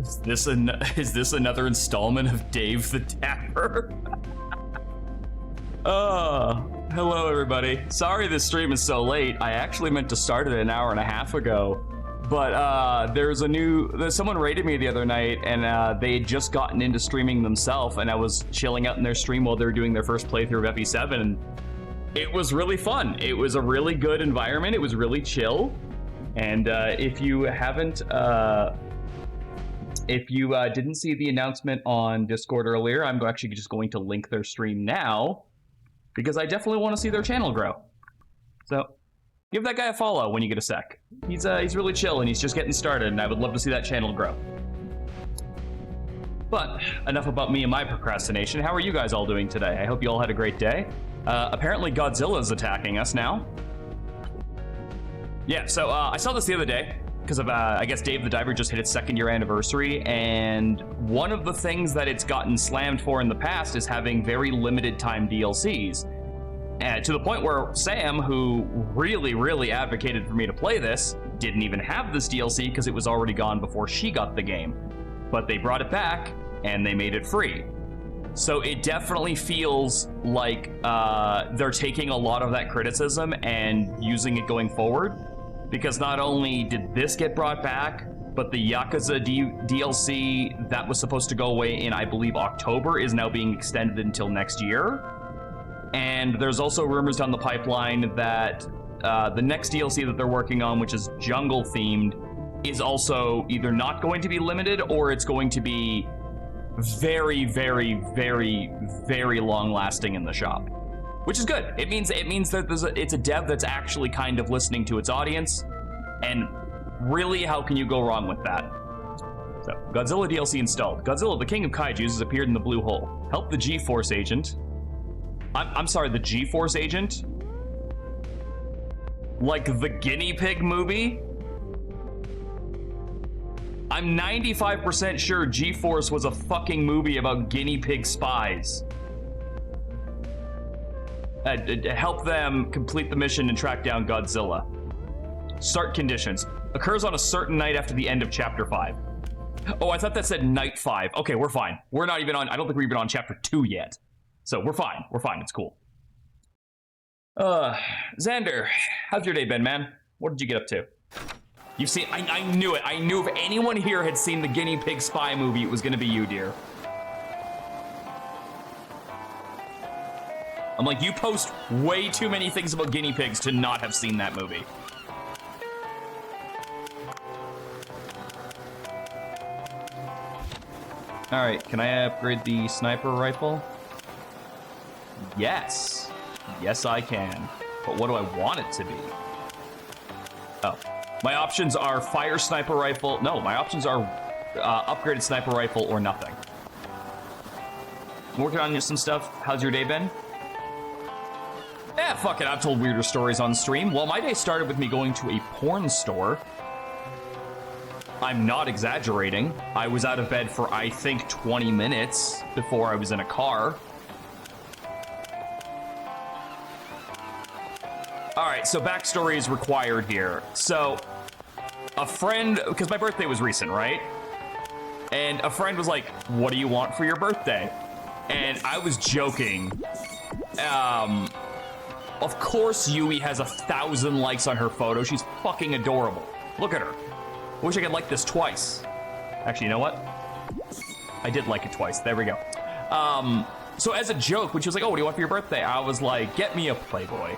Is this another installment of Dave the Dapper? Hello everybody. Sorry this stream is so late. I actually meant to start it an hour and a half ago, but someone raided me the other night, and they had just gotten into streaming themselves, and I was chilling out in their stream while they were doing their first playthrough of EP7, and it was really fun. It was a really good environment. It was really chill, and if you didn't see the announcement on Discord earlier, I'm actually just going to link their stream now, because I definitely want to see their channel grow. So give that guy a follow when you get a sec. He's really chill, and he's just getting started, and I would love to see that channel grow. But enough about me and my procrastination. How are you guys all doing today? I hope you all had a great day. Apparently Godzilla's attacking us now. Yeah, so I saw this the other day, because of, I guess Dave the Diver just hit its 2nd year anniversary, and one of the things that it's gotten slammed for in the past is having very limited time DLCs. And to the point where Sam, who really advocated for me to play this, didn't even have this DLC because it was already gone before she got the game. But they brought it back, and they made it free. So it definitely feels like they're taking a lot of that criticism and using it going forward. Because not only did this get brought back, but the Yakuza DLC that was supposed to go away in, I believe, October is now being extended until next year. And there's also rumors down the pipeline that the next DLC that they're working on, which is jungle themed, is also either not going to be limited, or it's going to be very long lasting in the shop. Which is good. It means that it's a dev that's actually kind of listening to its audience, and really, how can you go wrong with that? So, Godzilla DLC installed. Godzilla, the King of Kaijus, has appeared in the blue hole. Help the G-Force agent. I'm sorry, the G-Force agent? Like the guinea pig movie? I'm 95% sure G-Force was a fucking movie about guinea pig spies. Help them complete the mission and track down Godzilla. Start conditions. Occurs on a certain night after the end of Chapter 5. Oh, I thought that said Night 5. Okay, we're fine. We're not even on... I don't think we're even on Chapter 2 yet. So we're fine. We're fine. It's cool. Xander, how's your day been, man? What did you get up to? You've seen... I knew it. I knew if anyone here had seen the guinea pig spy movie, it was going to be you, dear. I'm like, you post way too many things about guinea pigs to not have seen that movie. Alright, can I upgrade the sniper rifle? Yes. Yes, I can. But what do I want it to be? Oh. My options are fire sniper rifle. No, my options are upgraded sniper rifle or nothing. I'm working on some stuff. How's your day been? Eh, fuck it, I've told weirder stories on stream. Well, my day started with me going to a porn store. I'm not exaggerating. I was out of bed for, I think, 20 minutes before I was in a car. Alright, so backstory is required here. So, a friend, because my birthday was recent, right? And a friend was like, what do you want for your birthday? And I was joking. Of course Yui has 1,000 likes on her photo. She's fucking adorable. Look at her. I wish I could like this twice. Actually, you know what? I did like it twice. There we go. So as a joke, when she was like, oh, what do you want for your birthday? I was like, get me a Playboy.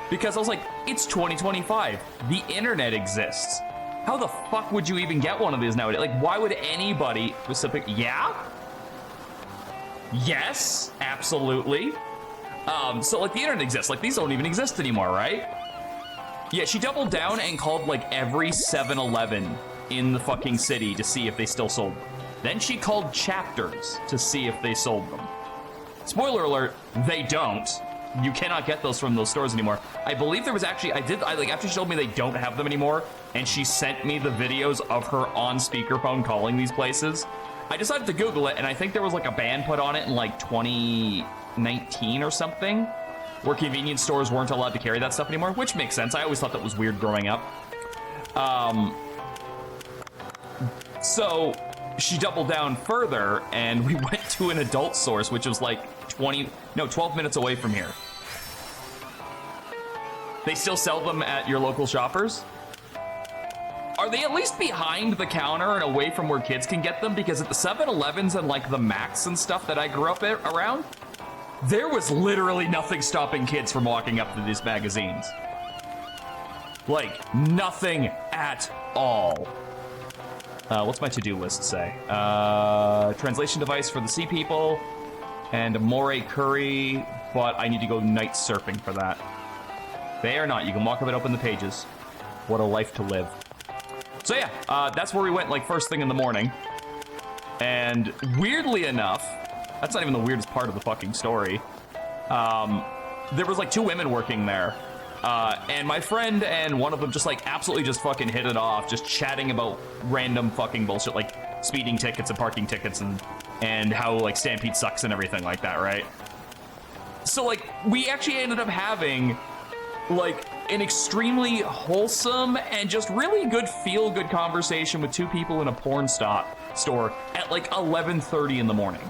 Because I was like, it's 2025. The internet exists. How the fuck would you even get one of these nowadays? Like, why would anybody... Yeah? Yes, absolutely. So, like, the internet exists. Like, these don't even exist anymore, right? Yeah, she doubled down and called, like, every 7-Eleven in the fucking city to see if they still sold them. Then she called Chapters to see if they sold them. Spoiler alert, they don't. You cannot get those from those stores anymore. I believe there was actually, after she told me they don't have them anymore, and she sent me the videos of her on speakerphone calling these places, I decided to Google it, and I think there was, like, a ban put on it in, like, 2019 or something, where convenience stores weren't allowed to carry that stuff anymore, which makes sense. I always thought that was weird growing up. So she doubled down further, and we went to an adult source, which was like 12 minutes away from here. They still sell them at your local shoppers? Are they at least behind the counter and away from where kids can get them? Because at the 7-Elevens and like the Macs and stuff that I grew up around, there was literally nothing stopping kids from walking up to these magazines. Like, nothing at all. What's my to-do list say? Translation device for the sea people, and a moray curry, but I need to go night surfing for that. They are not. You can walk up and open the pages. What a life to live. So yeah, that's where we went like first thing in the morning. And weirdly enough, that's not even the weirdest part of the fucking story. There was like 2 women working there. And my friend and one of them just like absolutely just fucking hit it off, just chatting about random fucking bullshit like speeding tickets and parking tickets and how like Stampede sucks and everything like that, right? So like we actually ended up having like an extremely wholesome and just really good feel-good conversation with 2 people in a porn store at like 11:30 in the morning.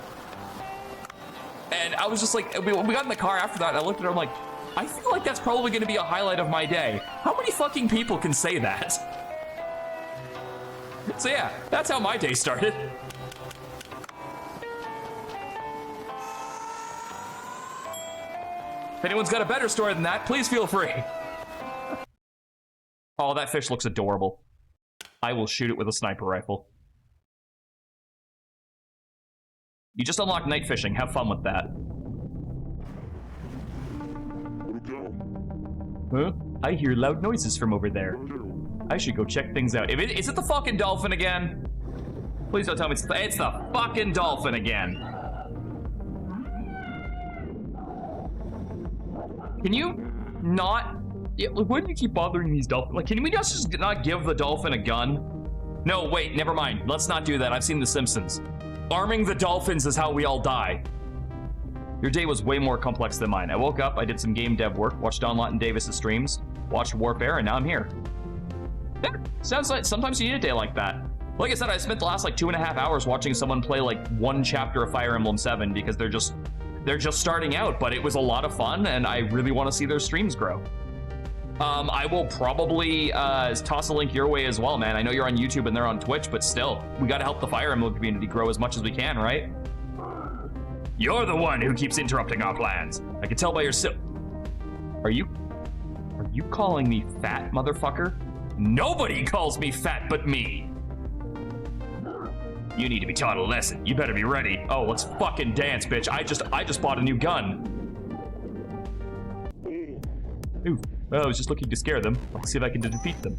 And I was just like, we got in the car after that, and I looked at her, I'm like, I feel like that's probably going to be a highlight of my day. How many fucking people can say that? So yeah, that's how my day started. If anyone's got a better story than that, please feel free. Oh, that fish looks adorable. I will shoot it with a sniper rifle. You just unlocked night fishing. Have fun with that. Huh? I hear loud noises from over there. I should go check things out. Is it the fucking dolphin again? Please don't tell me it's the fucking dolphin again. Can you not? Yeah, why do you keep bothering these dolphins? Like, can we just not give the dolphin a gun? No, wait, never mind. Let's not do that. I've seen The Simpsons. Arming the dolphins is how we all die. Your day was way more complex than mine. I woke up, I did some game dev work, watched Don Lawton Davis's streams, watched Warfare, and now I'm here. Yeah, sounds like sometimes you need a day like that. Like I said, I spent the last like 2.5 hours watching someone play like 1 chapter of Fire Emblem 7 because they're just starting out, but it was a lot of fun, and I really want to see their streams grow. I will probably toss a link your way as well, man. I know you're on YouTube and they're on Twitch, but still, we got to help the Fire Emblem community grow as much as we can, right? You're the one who keeps interrupting our plans. I can tell by your Are you calling me fat, motherfucker? Nobody calls me fat but me. You need to be taught a lesson. You better be ready. Oh, let's fucking dance, bitch. I just bought a new gun. Ooh. Well, I was just looking to scare them. Let's see if I can defeat them.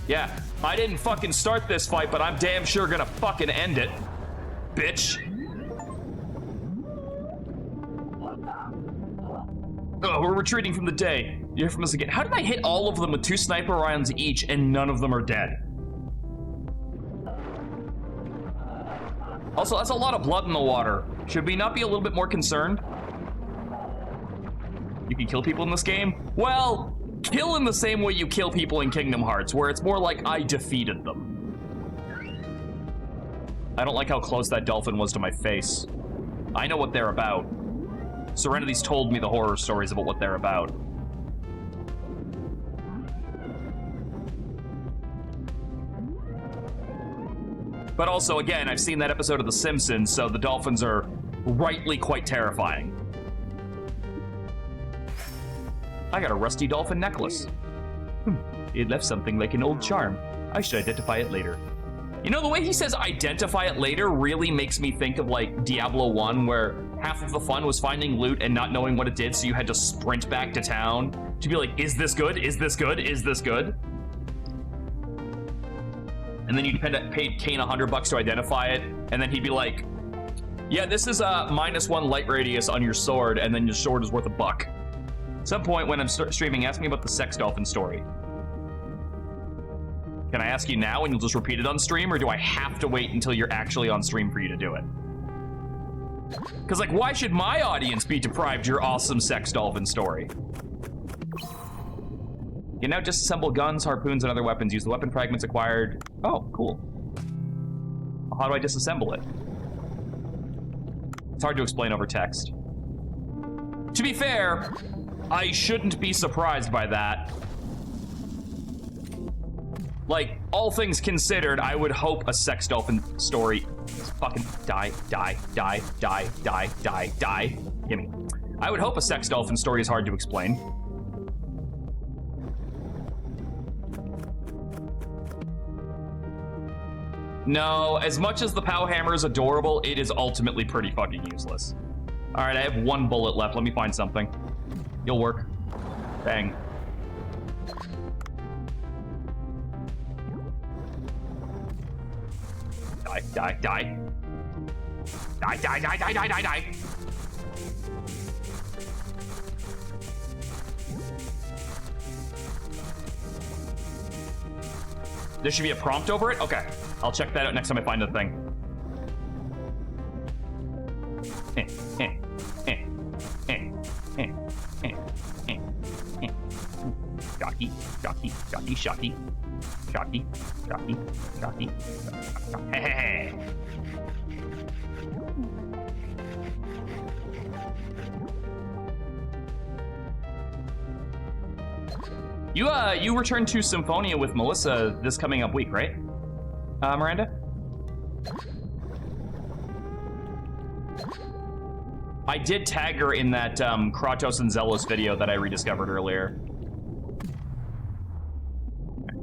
Yeah, I didn't fucking start this fight, but I'm damn sure gonna fucking end it. Bitch. Oh, we're retreating from the day. You hear from us again. How did I hit all of them with 2 sniper rounds each and none of them are dead? Also, that's a lot of blood in the water. Should we not be a little bit more concerned? You can kill people in this game? Well, kill in the same way you kill people in Kingdom Hearts, where it's more like I defeated them. I don't like how close that dolphin was to my face. I know what they're about. Serenity's told me the horror stories about what they're about. But also, again, I've seen that episode of The Simpsons, so the dolphins are rightly quite terrifying. I got a rusty dolphin necklace. It left something like an old charm. I should identify it later. You know, the way he says identify it later really makes me think of like Diablo 1, where half of the fun was finding loot and not knowing what it did, so you had to sprint back to town to be like, is this good? Is this good? Is this good? And then you'd pay Kane $100 to identify it, and then he'd be like, yeah, this is a -1 light radius on your sword, and then your sword is worth $1. At some point when I'm streaming, ask me about the sex dolphin story. Can I ask you now and you'll just repeat it on stream, or do I have to wait until you're actually on stream for you to do it? Because, like, why should my audience be deprived your awesome sex dolphin story? You now disassemble guns, harpoons, and other weapons. Use the weapon fragments acquired. Oh, cool. How do I disassemble it? It's hard to explain over text. To be fair, I shouldn't be surprised by that. Like, all things considered, I would hope a sex dolphin story is fucking die. Gimme. I would hope a sex dolphin story is hard to explain. No, as much as the POW hammer is adorable, it is ultimately pretty fucking useless. All right, I have 1 bullet left. Let me find something. You'll work. Bang. Die. Die. There should be a prompt over it? Okay. I'll check that out next time I find the thing. Shocky. Hey. You return to Symphonia with Melissa this coming up week, right? Miranda? I did tag her in that Kratos and Zelos video that I rediscovered earlier.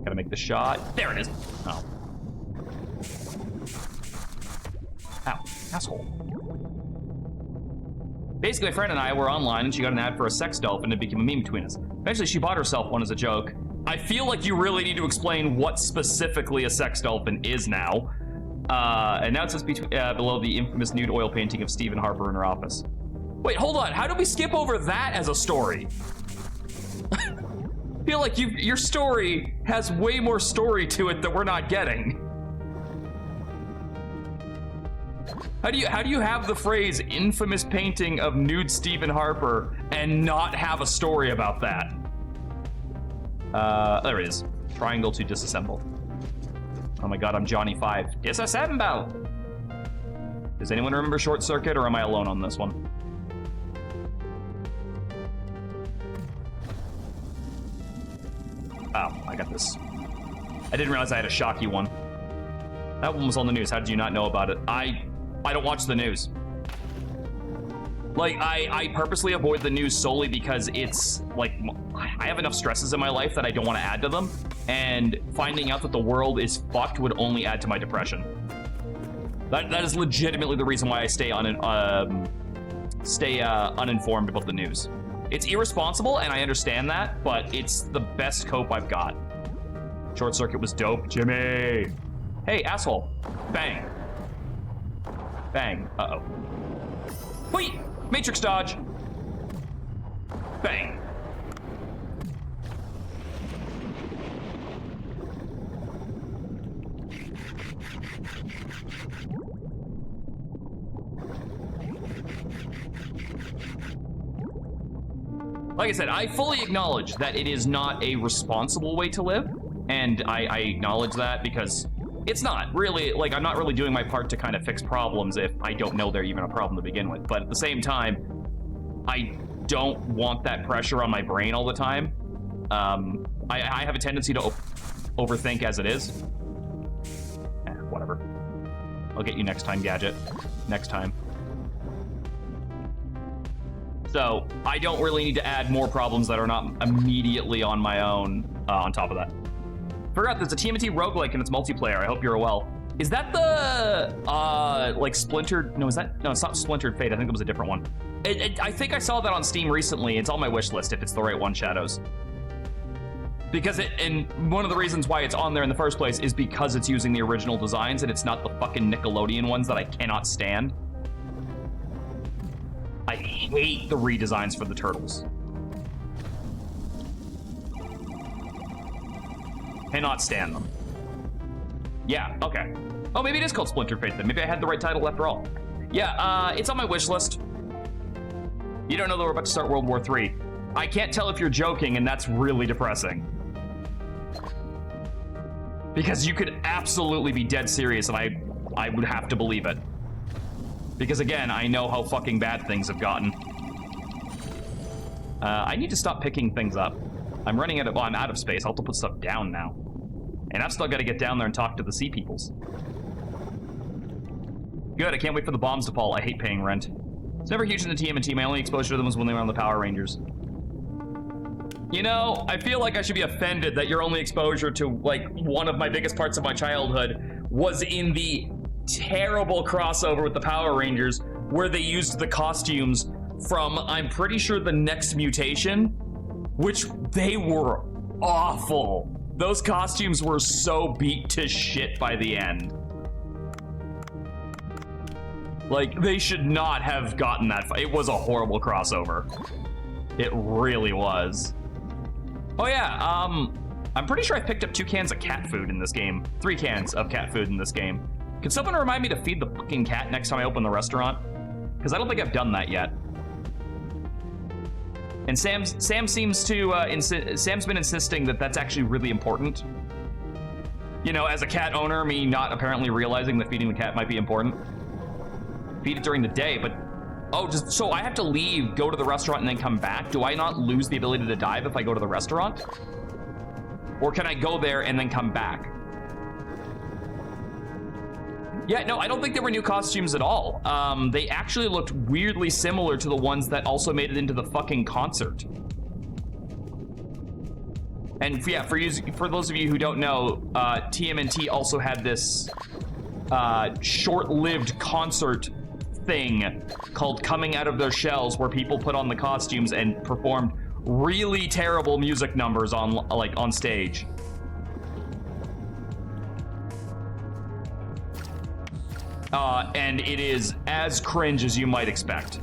Gotta make the shot. There it is. Oh. Ow. Asshole. Basically, my friend and I were online and she got an ad for a sex dolphin and it became a meme between us. Eventually, she bought herself one as a joke. I feel like you really need to explain what specifically a sex dolphin is now. And now it says below the infamous nude oil painting of Stephen Harper in her office. Wait, hold on. How did we skip over that as a story? I feel like your story has way more story to it that we're not getting. How do you have the phrase infamous painting of nude Stephen Harper and not have a story about that? There it is. Triangle to disassemble. Oh my god, I'm Johnny 5. Disassemble! Does anyone remember Short Circuit, or am I alone on this one? Oh, I got this. I didn't realize I had a shocky one. That one was on the news. How did you not know about it? I don't watch the news. Like, I purposely avoid the news solely because it's, like, I have enough stresses in my life that I don't want to add to them, and finding out that the world is fucked would only add to my depression. That is legitimately the reason why I stay uninformed about the news. It's irresponsible, and I understand that, but it's the best cope I've got. Short Circuit was dope. Jimmy! Hey, asshole. Bang. Bang. Uh-oh. Wait! Matrix dodge. Bang. Like I said, I fully acknowledge that it is not a responsible way to live, and I acknowledge that because it's not really, like, I'm not really doing my part to kind of fix problems if I don't know they're even a problem to begin with. But at the same time, I don't want that pressure on my brain all the time. I have a tendency to overthink as it is. Whatever. I'll get you next time, Gadget. Next time. So I don't really need to add more problems that are not immediately on my own on top of that. Forgot there's a TMNT roguelike and it's multiplayer. I hope you're well. Is that the like Splintered? No, is that? No, it's not Splintered Fate. I think it was a different one. I think I saw that on Steam recently. It's on my wish list if it's the right one, Shadows. Because and one of the reasons why it's on there in the first place is because it's using the original designs and it's not the fucking Nickelodeon ones that I cannot stand. I hate the redesigns for the turtles. Cannot stand them. Yeah, okay. Oh, maybe it is called Splinter Fate then. Maybe I had the right title after all. Yeah, it's on my wish list. You don't know that we're about to start World War III. I can't tell if you're joking, and that's really depressing. Because you could absolutely be dead serious, and I would have to believe it. Because again, I know how fucking bad things have gotten. I need to stop picking things up. I'm running out of, well, I'm out of space. I'll have to put stuff down now. And I've still got to get down there and talk to the sea peoples. Good, I can't wait for the bombs to fall. I hate paying rent. It's never huge in the TMNT. My only exposure to them was when they were on the Power Rangers. You know, I feel like I should be offended that your only exposure to, like, one of my biggest parts of my childhood was in the terrible crossover with the Power Rangers, where they used the costumes from, I'm pretty sure, the Next Mutation, which they were awful. Those costumes were so beat to shit by the end. Like, they should not have gotten that far. It was a horrible crossover. It really was. Oh yeah, I'm pretty sure I picked up 2 cans of cat food in this game. 3 cans of cat food in this game. Can someone remind me to feed the fucking cat next time I open the restaurant? Because I don't think I've done that yet. And Sam seems to, Sam's been insisting that that's actually really important. You know, as a cat owner, me not apparently realizing that feeding the cat might be important. Feed it during the day, but oh, just so I have to leave, go to the restaurant, and then come back. Do I not lose the ability to dive if I go to the restaurant? Or can I go there and then come back? Yeah, no, I don't think there were new costumes at all. They actually looked weirdly similar to the ones that also made it into the fucking concert. And yeah, for those of you who don't know, TMNT also had this short-lived concert thing called Coming Out of Their Shells, where people put on the costumes and performed really terrible music numbers on stage. And it is as cringe as you might expect.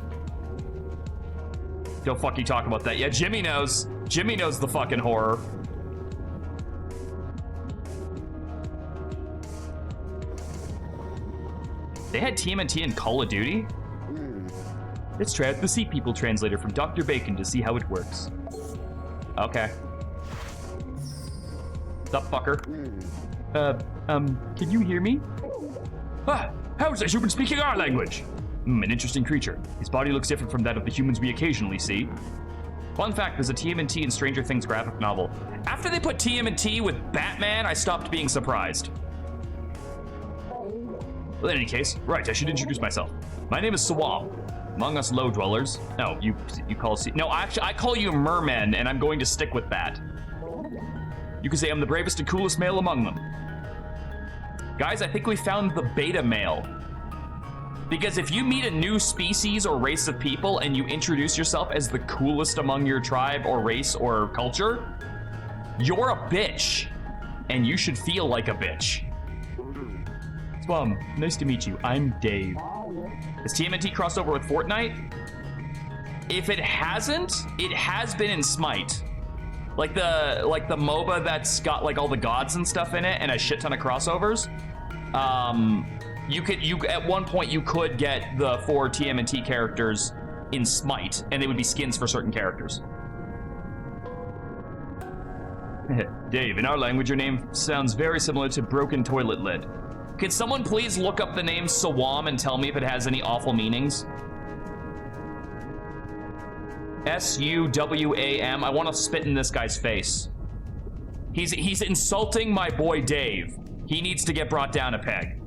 Don't fucking talk about that. Yeah, Jimmy knows. Jimmy knows the fucking horror. They had TMNT in Call of Duty? Let's try out the Sea People translator from Dr. Bacon to see how it works. Okay. Sup, fucker? Can you hear me? Ah, how is that human speaking our language? An interesting creature. His body looks different from that of the humans we occasionally see. Fun fact, there's a TMNT and Stranger Things graphic novel. After they put TMNT with Batman, I stopped being surprised. Well, in any case, right, I should introduce myself. My name is Sawam. Among us low dwellers. No, you call us... No, actually, I call you mermen, and I'm going to stick with that. You can say I'm the bravest and coolest male among them. Guys, I think we found the beta male. Because if you meet a new species or race of people and you introduce yourself as the coolest among your tribe or race or culture, you're a bitch. And you should feel like a bitch. Swam, nice to meet you. I'm Dave. Has TMNT crossed over with Fortnite? If it hasn't, it has been in Smite. Like the MOBA that's got like all the gods and stuff in it and a shit ton of crossovers. You at one point you could get the 4 TMNT characters in Smite, and they would be skins for certain characters. Dave, in our language, your name sounds very similar to broken toilet lid. Could someone please look up the name Sawam and tell me if it has any awful meanings? S-U-W-A-M. I want to spit in this guy's face. He's insulting my boy Dave. He needs to get brought down a peg.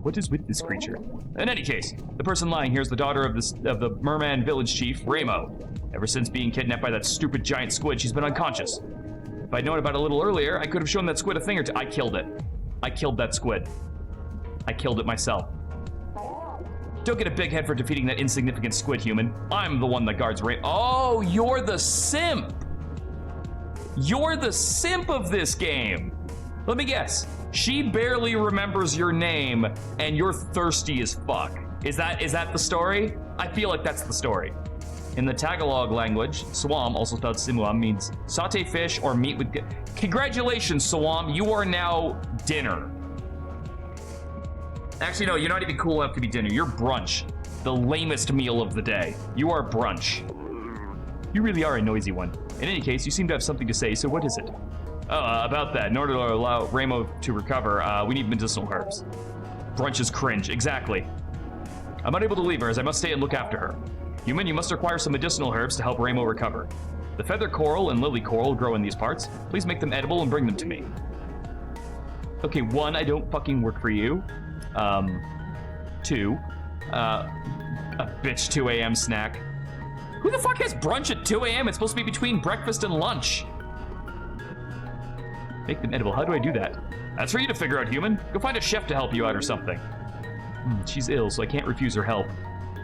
What is with this creature? In any case, the person lying here is the daughter of the merman village chief, Ramo. Ever since being kidnapped by that stupid giant squid, she's been unconscious. If I'd known about it a little earlier, I could have shown that squid a thing or two. I killed it. I killed that squid. I killed it myself. Don't get a big head for defeating that insignificant squid, human. I'm the one that guards Ray. Oh, you're the simp. You're the simp of this game. Let me guess. She barely remembers your name, and you're thirsty as fuck. Is that the story? I feel like that's the story. In the Tagalog language, Sawam, also spelled Simuam, means saute fish or meat with... Congratulations, Sawam. You are now dinner. Actually, no, you're not even cool enough to be dinner. You're brunch. The lamest meal of the day. You are brunch. You really are a noisy one. In any case, you seem to have something to say, so what is it? About that. In order to allow Ramo to recover, we need medicinal herbs. Brunch is cringe. Exactly. I'm unable to leave her, as I must stay and look after her. Human, you must acquire some medicinal herbs to help Ramo recover. The feather coral and lily coral grow in these parts. Please make them edible and bring them to me. Okay, 1, I don't fucking work for you. 2, a bitch 2 a.m. snack. Who the fuck has brunch at 2 a.m.? It's supposed to be between breakfast and lunch. Make them edible. How do I do that? That's for you to figure out, human. Go find a chef to help you out or something. She's ill, so I can't refuse her help.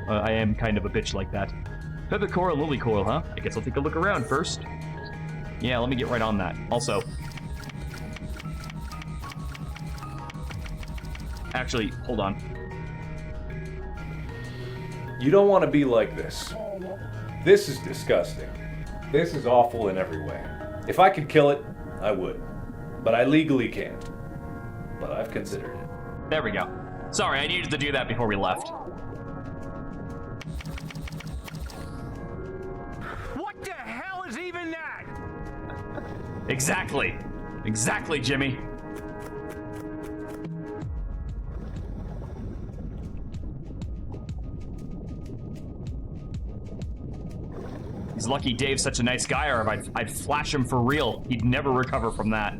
I am kind of a bitch like that. Feather coral, lily coral, huh? I guess I'll take a look around first. Yeah, let me get right on that. Also, actually, hold on. You don't want to be like this. This is disgusting. This is awful in every way. If I could kill it, I would. But I legally can't. But I've considered it. There we go. Sorry, I needed to do that before we left. What the hell is even that? Exactly. Exactly, Jimmy. He's lucky Dave's such a nice guy, or I'd flash him for real. He'd never recover from that.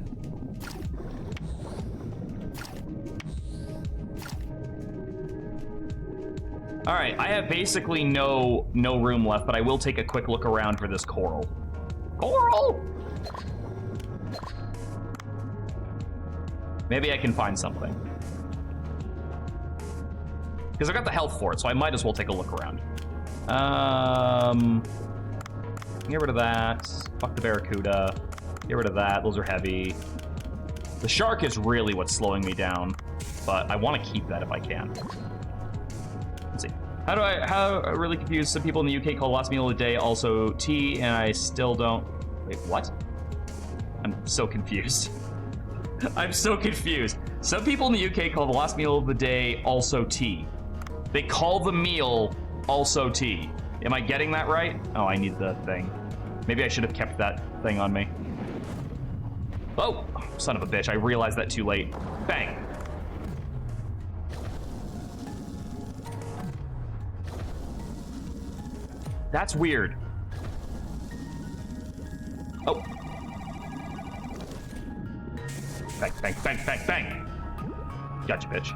All right, I have basically no room left, but I will take a quick look around for this coral. Coral! Maybe I can find something. Because I got the health for it, so I might as well take a look around. Get rid of that. Fuck the barracuda. Get rid of that. Those are heavy. The shark is really what's slowing me down, but I want to keep that if I can. Let's see. How I'm really confused. Some people in the UK call last meal of the day also tea, and I still don't. Wait, what? I'm so confused. I'm so confused. Some people in the UK call the last meal of the day also tea. They call the meal also tea. Am I getting that right? Oh, I need the thing. Maybe I should have kept that thing on me. Oh, son of a bitch. I realized that too late. Bang. That's weird. Oh. Bang, bang, bang, bang, bang. Gotcha, bitch.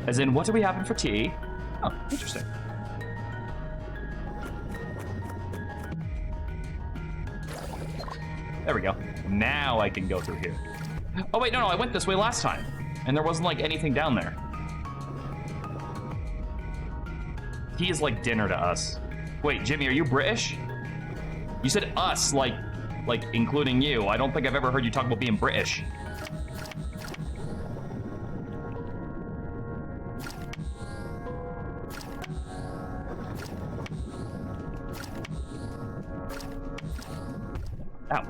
As in, what do we have for tea? Oh, interesting. There we go. Now I can go through here. Oh, wait, no, I went this way last time. And there wasn't, like, anything down there. Tea is like dinner to us. Wait, Jimmy, are you British? You said us, like including you. I don't think I've ever heard you talk about being British. Ow,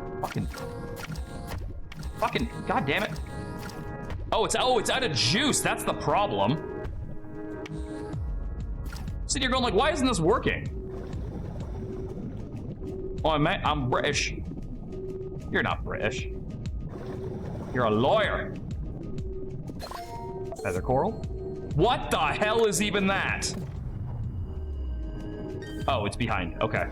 fucking, god damn it. Oh, it's out of juice. That's the problem. So you're going like, why isn't this working? Oh, I'm British. You're not British. You're a lawyer. Feather coral? What the hell is even that? Oh, it's behind. Okay.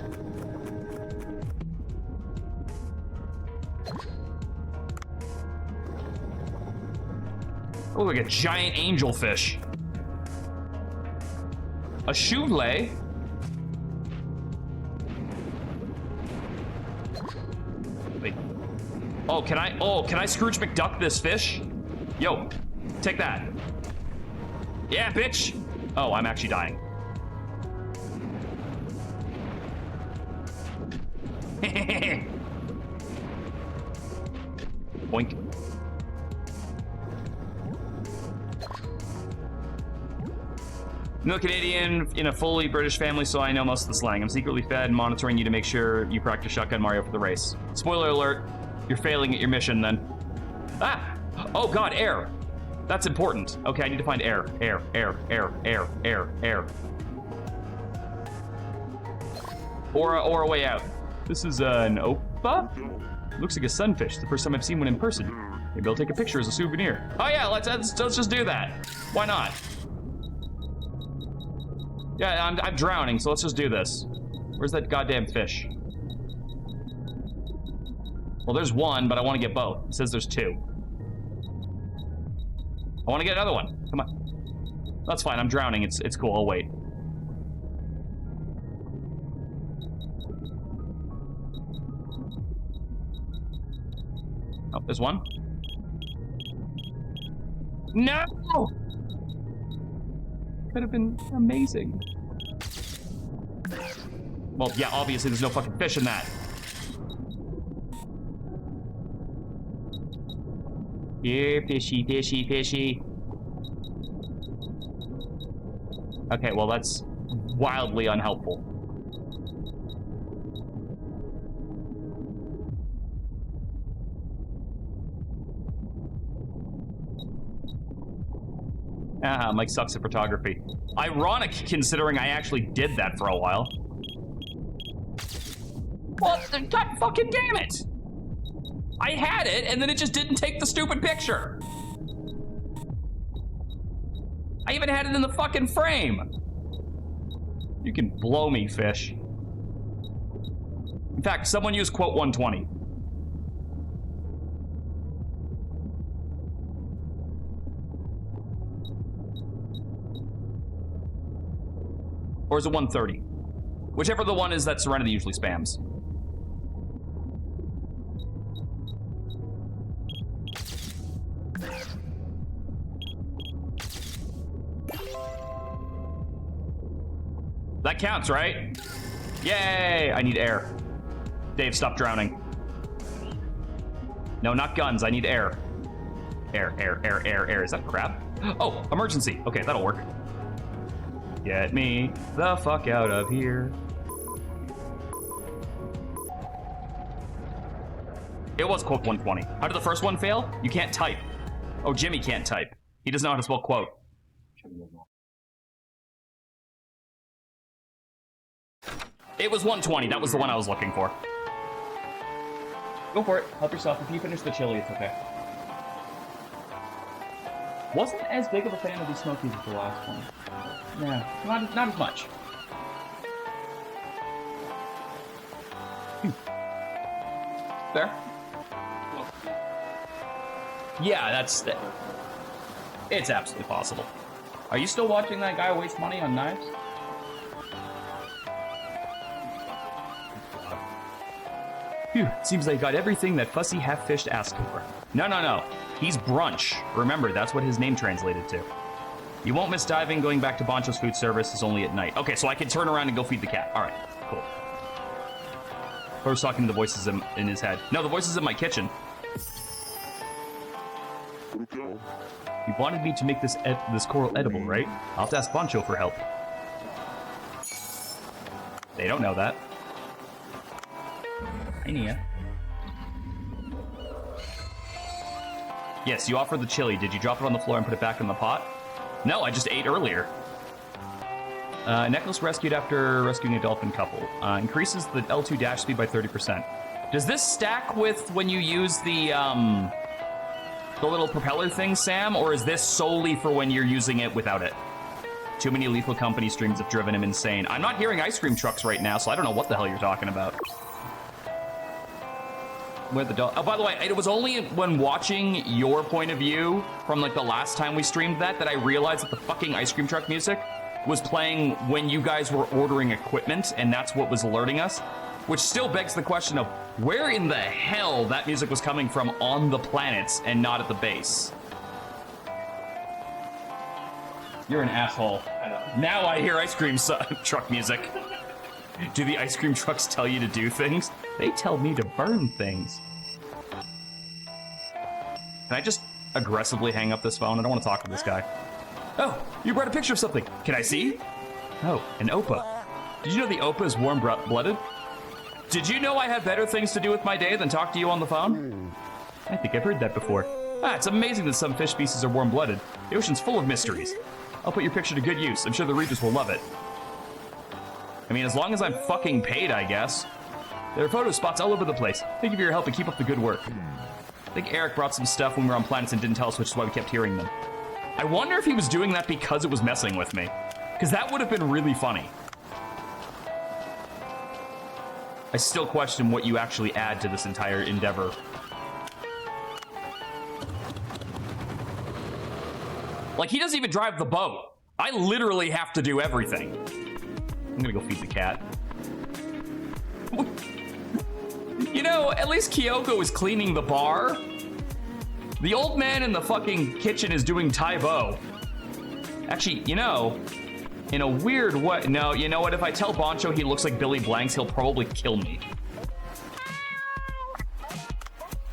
Oh, like a giant angelfish. A choulet? Wait. Oh, can I Scrooge McDuck this fish? Yo, take that. Yeah, bitch. Oh, I'm actually dying. Boink. No Canadian in a fully British family, so I know most of the slang. I'm secretly fed and monitoring you to make sure you practice Shotgun Mario for the race. Spoiler alert, you're failing at your mission then. Ah! Oh god, air. That's important. Okay, I need to find air. Air. Or a way out. This is an opa? Looks like a sunfish. The first time I've seen one in person. Maybe I'll take a picture as a souvenir. Oh yeah, let's just do that. Why not? Yeah, I'm drowning, so let's just do this. Where's that goddamn fish? Well, there's one, but I want to get both. It says there's two. I want to get another one. Come on. That's fine. I'm drowning. It's cool. I'll wait. Oh, there's one. No! Could have been amazing. Well, yeah, obviously there's no fucking fish in that. Here, fishy, fishy, fishy. Okay, well, that's wildly unhelpful. Mike sucks at photography. Ironic, considering I actually did that for a while. Well, god fucking damn it! I had it, and then it just didn't take the stupid picture. I even had it in the fucking frame. You can blow me, fish. In fact, someone use quote 120. Or is it 130? Whichever the one is that Serenity usually spams. That counts, right? Yay! I need air. Dave, stop drowning. No, not guns. I need air. Air. Is that a crab? Oh, emergency. Okay, that'll work. Get me the fuck out of here. It was quote 120. How did the first one fail? You can't type. Oh, Jimmy can't type. He doesn't know how to spell quote. It was 120. That was the one I was looking for. Go for it. Help yourself. If you finish the chili, it's okay. Wasn't as big of a fan of these smokies as the last one. Yeah, not as much. There. Yeah, that's... It's absolutely possible. Are you still watching that guy waste money on knives? Phew, seems they got everything that fussy half-fished asked for. No. He's brunch. Remember, that's what his name translated to. You won't miss diving. Going back to Boncho's food service is only at night. Okay, so I can turn around and go feed the cat. All right, cool. I was talking to the voices in his head. No, the voices in my kitchen. You wanted me to make this coral edible, right? I'll have to ask Boncho for help. They don't know that. Hey, Nia. Yes, you offered the chili. Did you drop it on the floor and put it back in the pot? No, I just ate earlier. Necklace rescued after rescuing a dolphin couple. Increases the L2 dash speed by 30%. Does this stack with when you use the little propeller thing, Sam? Or is this solely for when you're using it without it? Too many Lethal Company streams have driven him insane. I'm not hearing ice cream trucks right now, so I don't know what the hell you're talking about. Where the dog? Oh, by the way, it was only when watching your point of view from like the last time we streamed that I realized that the fucking ice cream truck music was playing when you guys were ordering equipment, and that's what was alerting us. Which still begs the question of where in the hell that music was coming from on the planets and not at the base. You're an asshole. I know. Now I hear ice cream truck music. Do the ice cream trucks tell you to do things? They tell me to burn things. Can I just aggressively hang up this phone? I don't want to talk to this guy. Oh, you brought a picture of something. Can I see? Oh, an opa. Did you know the opa is warm-blooded? Did you know I have better things to do with my day than talk to you on the phone? I think I've heard that before. Ah, it's amazing that some fish species are warm-blooded. The ocean's full of mysteries. I'll put your picture to good use. I'm sure the readers will love it. I mean, as long as I'm fucking paid, I guess. There are photo spots all over the place. Thank you for your help and keep up the good work. I think Eric brought some stuff when we were on planets and didn't tell us, which is why we kept hearing them. I wonder if he was doing that because it was messing with me. Because that would have been really funny. I still question what you actually add to this entire endeavor. Like, he doesn't even drive the boat. I literally have to do everything. I'm gonna go feed the cat. You know, at least Kyoko is cleaning the bar. The old man in the fucking kitchen is doing Taibo. Actually, you know, in a weird way. No, you know what? If I tell Boncho he looks like Billy Blanks, he'll probably kill me.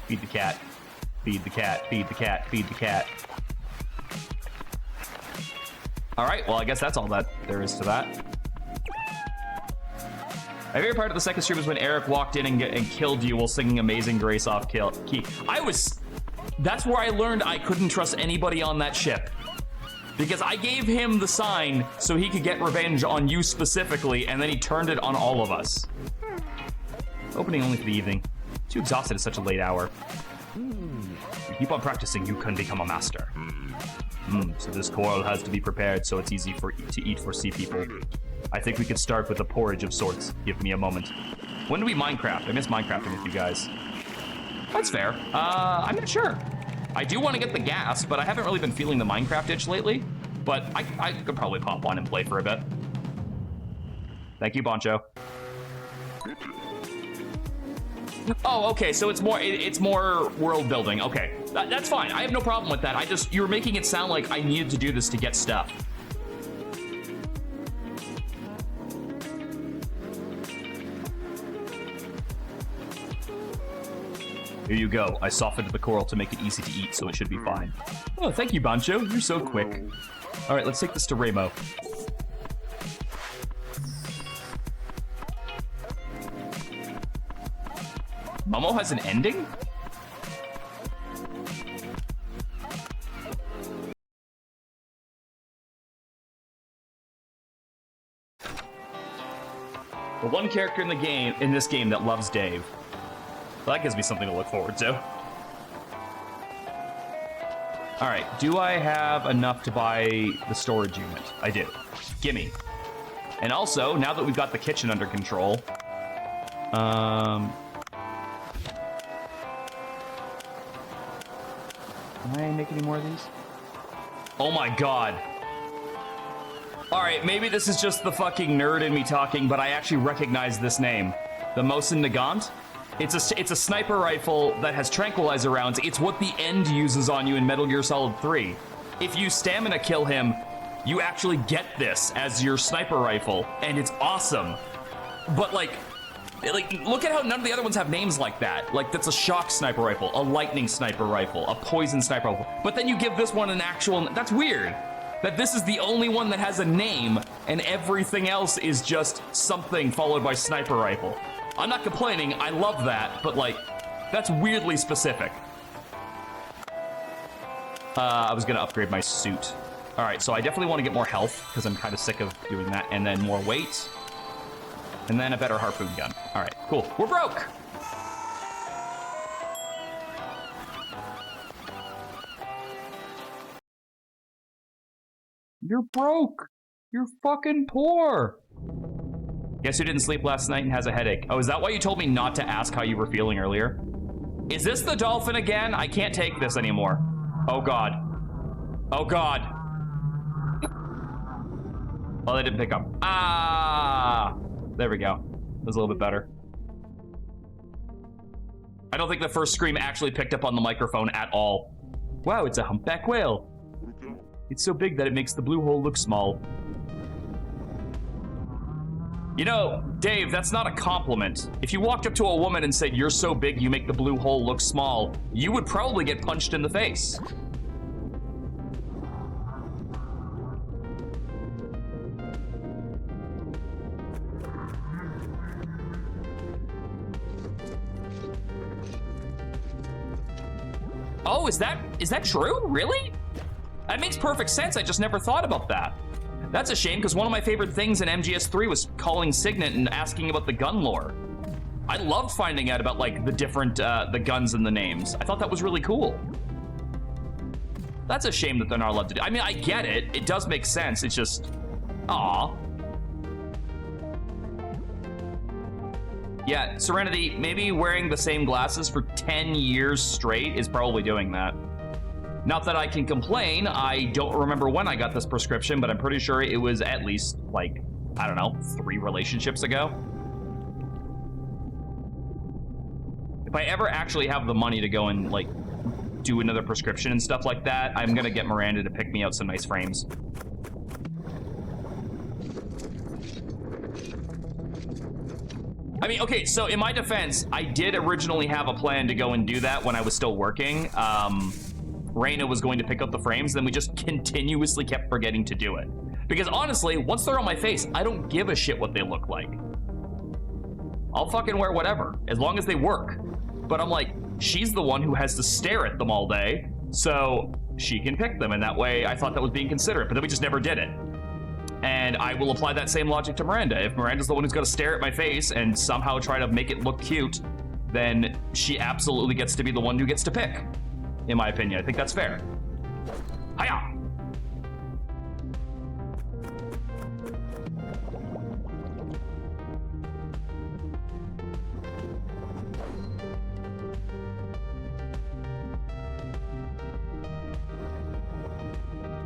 Feed the cat. Feed the cat. Feed the cat. Feed the cat. All right, well, I guess that's all that there is to that. My favorite part of the second stream was when Eric walked in and killed you while singing Amazing Grace off key. That's where I learned I couldn't trust anybody on that ship. Because I gave him the sign so he could get revenge on you specifically, and then he turned it on all of us. Opening only for the evening. Too exhausted at such a late hour. If you keep on practicing, you can become a master. So this coral has to be prepared so it's easy to eat for sea people. I think we could start with a porridge of sorts. Give me a moment. When do we Minecraft? I miss Minecrafting with you guys. That's fair. I'm not sure. I do want to get the gas, but I haven't really been feeling the Minecraft itch lately. But I could probably pop on and play for a bit. Thank you, Boncho. Oh, okay, so it's more world building. Okay, that's fine. I have no problem with that. You were making it sound like I needed to do this to get stuff. Here you go. I softened the coral to make it easy to eat, so it should be fine. Oh, thank you, Boncho. You're so quick. All right, let's take this to Ramo. Momo has an ending? The one character in this game that loves Dave. Well, that gives me something to look forward to. All right, do I have enough to buy the storage unit? I do. Gimme. And also, now that we've got the kitchen under control, can I make any more of these? Oh my god. All right, maybe this is just the fucking nerd in me talking, but I actually recognize this name. The Mosin Nagant? It's a sniper rifle that has tranquilizer rounds. It's what the End uses on you in Metal Gear Solid 3. If you stamina kill him, you actually get this as your sniper rifle, and it's awesome. But like, look at how none of the other ones have names like that. Like, that's a shock sniper rifle, a lightning sniper rifle, a poison sniper rifle. But then you give this one an actual... That's weird. That this is the only one that has a name, and everything else is just something followed by sniper rifle. I'm not complaining, I love that, but like, that's weirdly specific. I was gonna upgrade my suit. All right, so I definitely want to get more health, because I'm kind of sick of doing that, and then more weight. And then a better harpoon gun. All right, cool. We're broke! You're broke! You're fucking poor! Guess who didn't sleep last night and has a headache? Oh, is that why you told me not to ask how you were feeling earlier? Is this the dolphin again? I can't take this anymore. Oh god. Oh god. Oh, they didn't pick up. Ah! There we go. That was a little bit better. I don't think the first scream actually picked up on the microphone at all. Wow, it's a humpback whale. It's so big that it makes the blue hole look small. You know, Dave, that's not a compliment. If you walked up to a woman and said, "You're so big you make the blue hole look small," you would probably get punched in the face. Oh Oh, is that true? Really? That makes perfect sense. I just never thought about that. That's a shame, because one of my favorite things in MGS3 was calling Signet and asking about the gun lore. I loved finding out about, like, the different, the guns and the names. I thought that was really cool. That's a shame that they're not allowed to do. I mean, I get it. It does make sense. It's just, aw. Yeah, Serenity, maybe wearing the same glasses for 10 years straight is probably doing that. Not that I can complain. I don't remember when I got this prescription, but I'm pretty sure it was at least, like, I don't know, 3 relationships ago. If I ever actually have the money to go and, like, do another prescription and stuff like that, I'm gonna get Miranda to pick me out some nice frames. I mean, okay, so in my defense, I did originally have a plan to go and do that when I was still working. Raina was going to pick up the frames, then we just continuously kept forgetting to do it. Because honestly, once they're on my face, I don't give a shit what they look like. I'll fucking wear whatever, as long as they work. But I'm like, she's the one who has to stare at them all day, so she can pick them, and that way I thought that was being considerate, but then we just never did it. And I will apply that same logic to Miranda. If Miranda's the one who's got to stare at my face and somehow try to make it look cute, then she absolutely gets to be the one who gets to pick. In my opinion, I think that's fair. Hiya!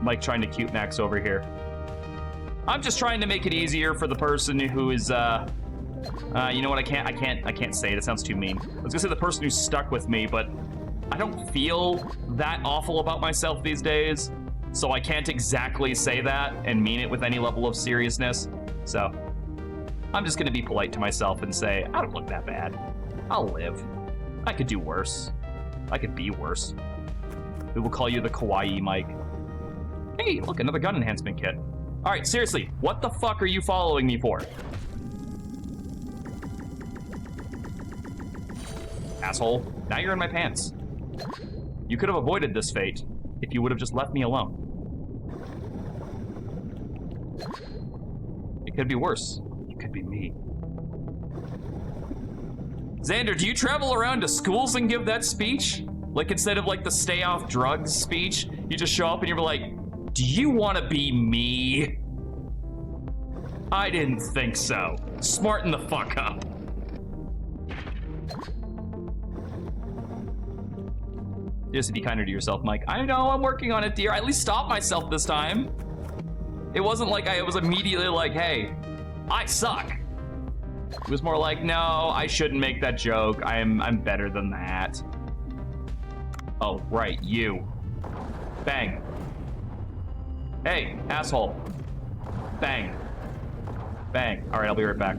Mike trying to cute Max over here. I'm just trying to make it easier for the person who is, you know what, I can't say it. It sounds too mean. I was gonna say the person who's stuck with me, but I don't feel that awful about myself these days, so I can't exactly say that and mean it with any level of seriousness. So I'm just gonna be polite to myself and say, I don't look that bad. I'll live. I could do worse. I could be worse. We will call you the Kawaii Mike. Hey, look, another gun enhancement kit. All right, seriously, what the fuck are you following me for? Asshole, now you're in my pants. You could have avoided this fate if you would have just left me alone. It could be worse. It could be me. Xander, do you travel around to schools and give that speech? Like, instead of like the stay off drugs speech, you just show up and you're like, do you want to be me? I didn't think so. Smarten the fuck up. Just be kinder to yourself, Mike. I know, I'm working on it, dear. I at least stopped myself this time. It wasn't like I was immediately like, hey, I suck. It was more like, no, I shouldn't make that joke. I'm better than that. Oh, right, you. Bang. Hey, asshole. Bang. Bang. All right, I'll be right back.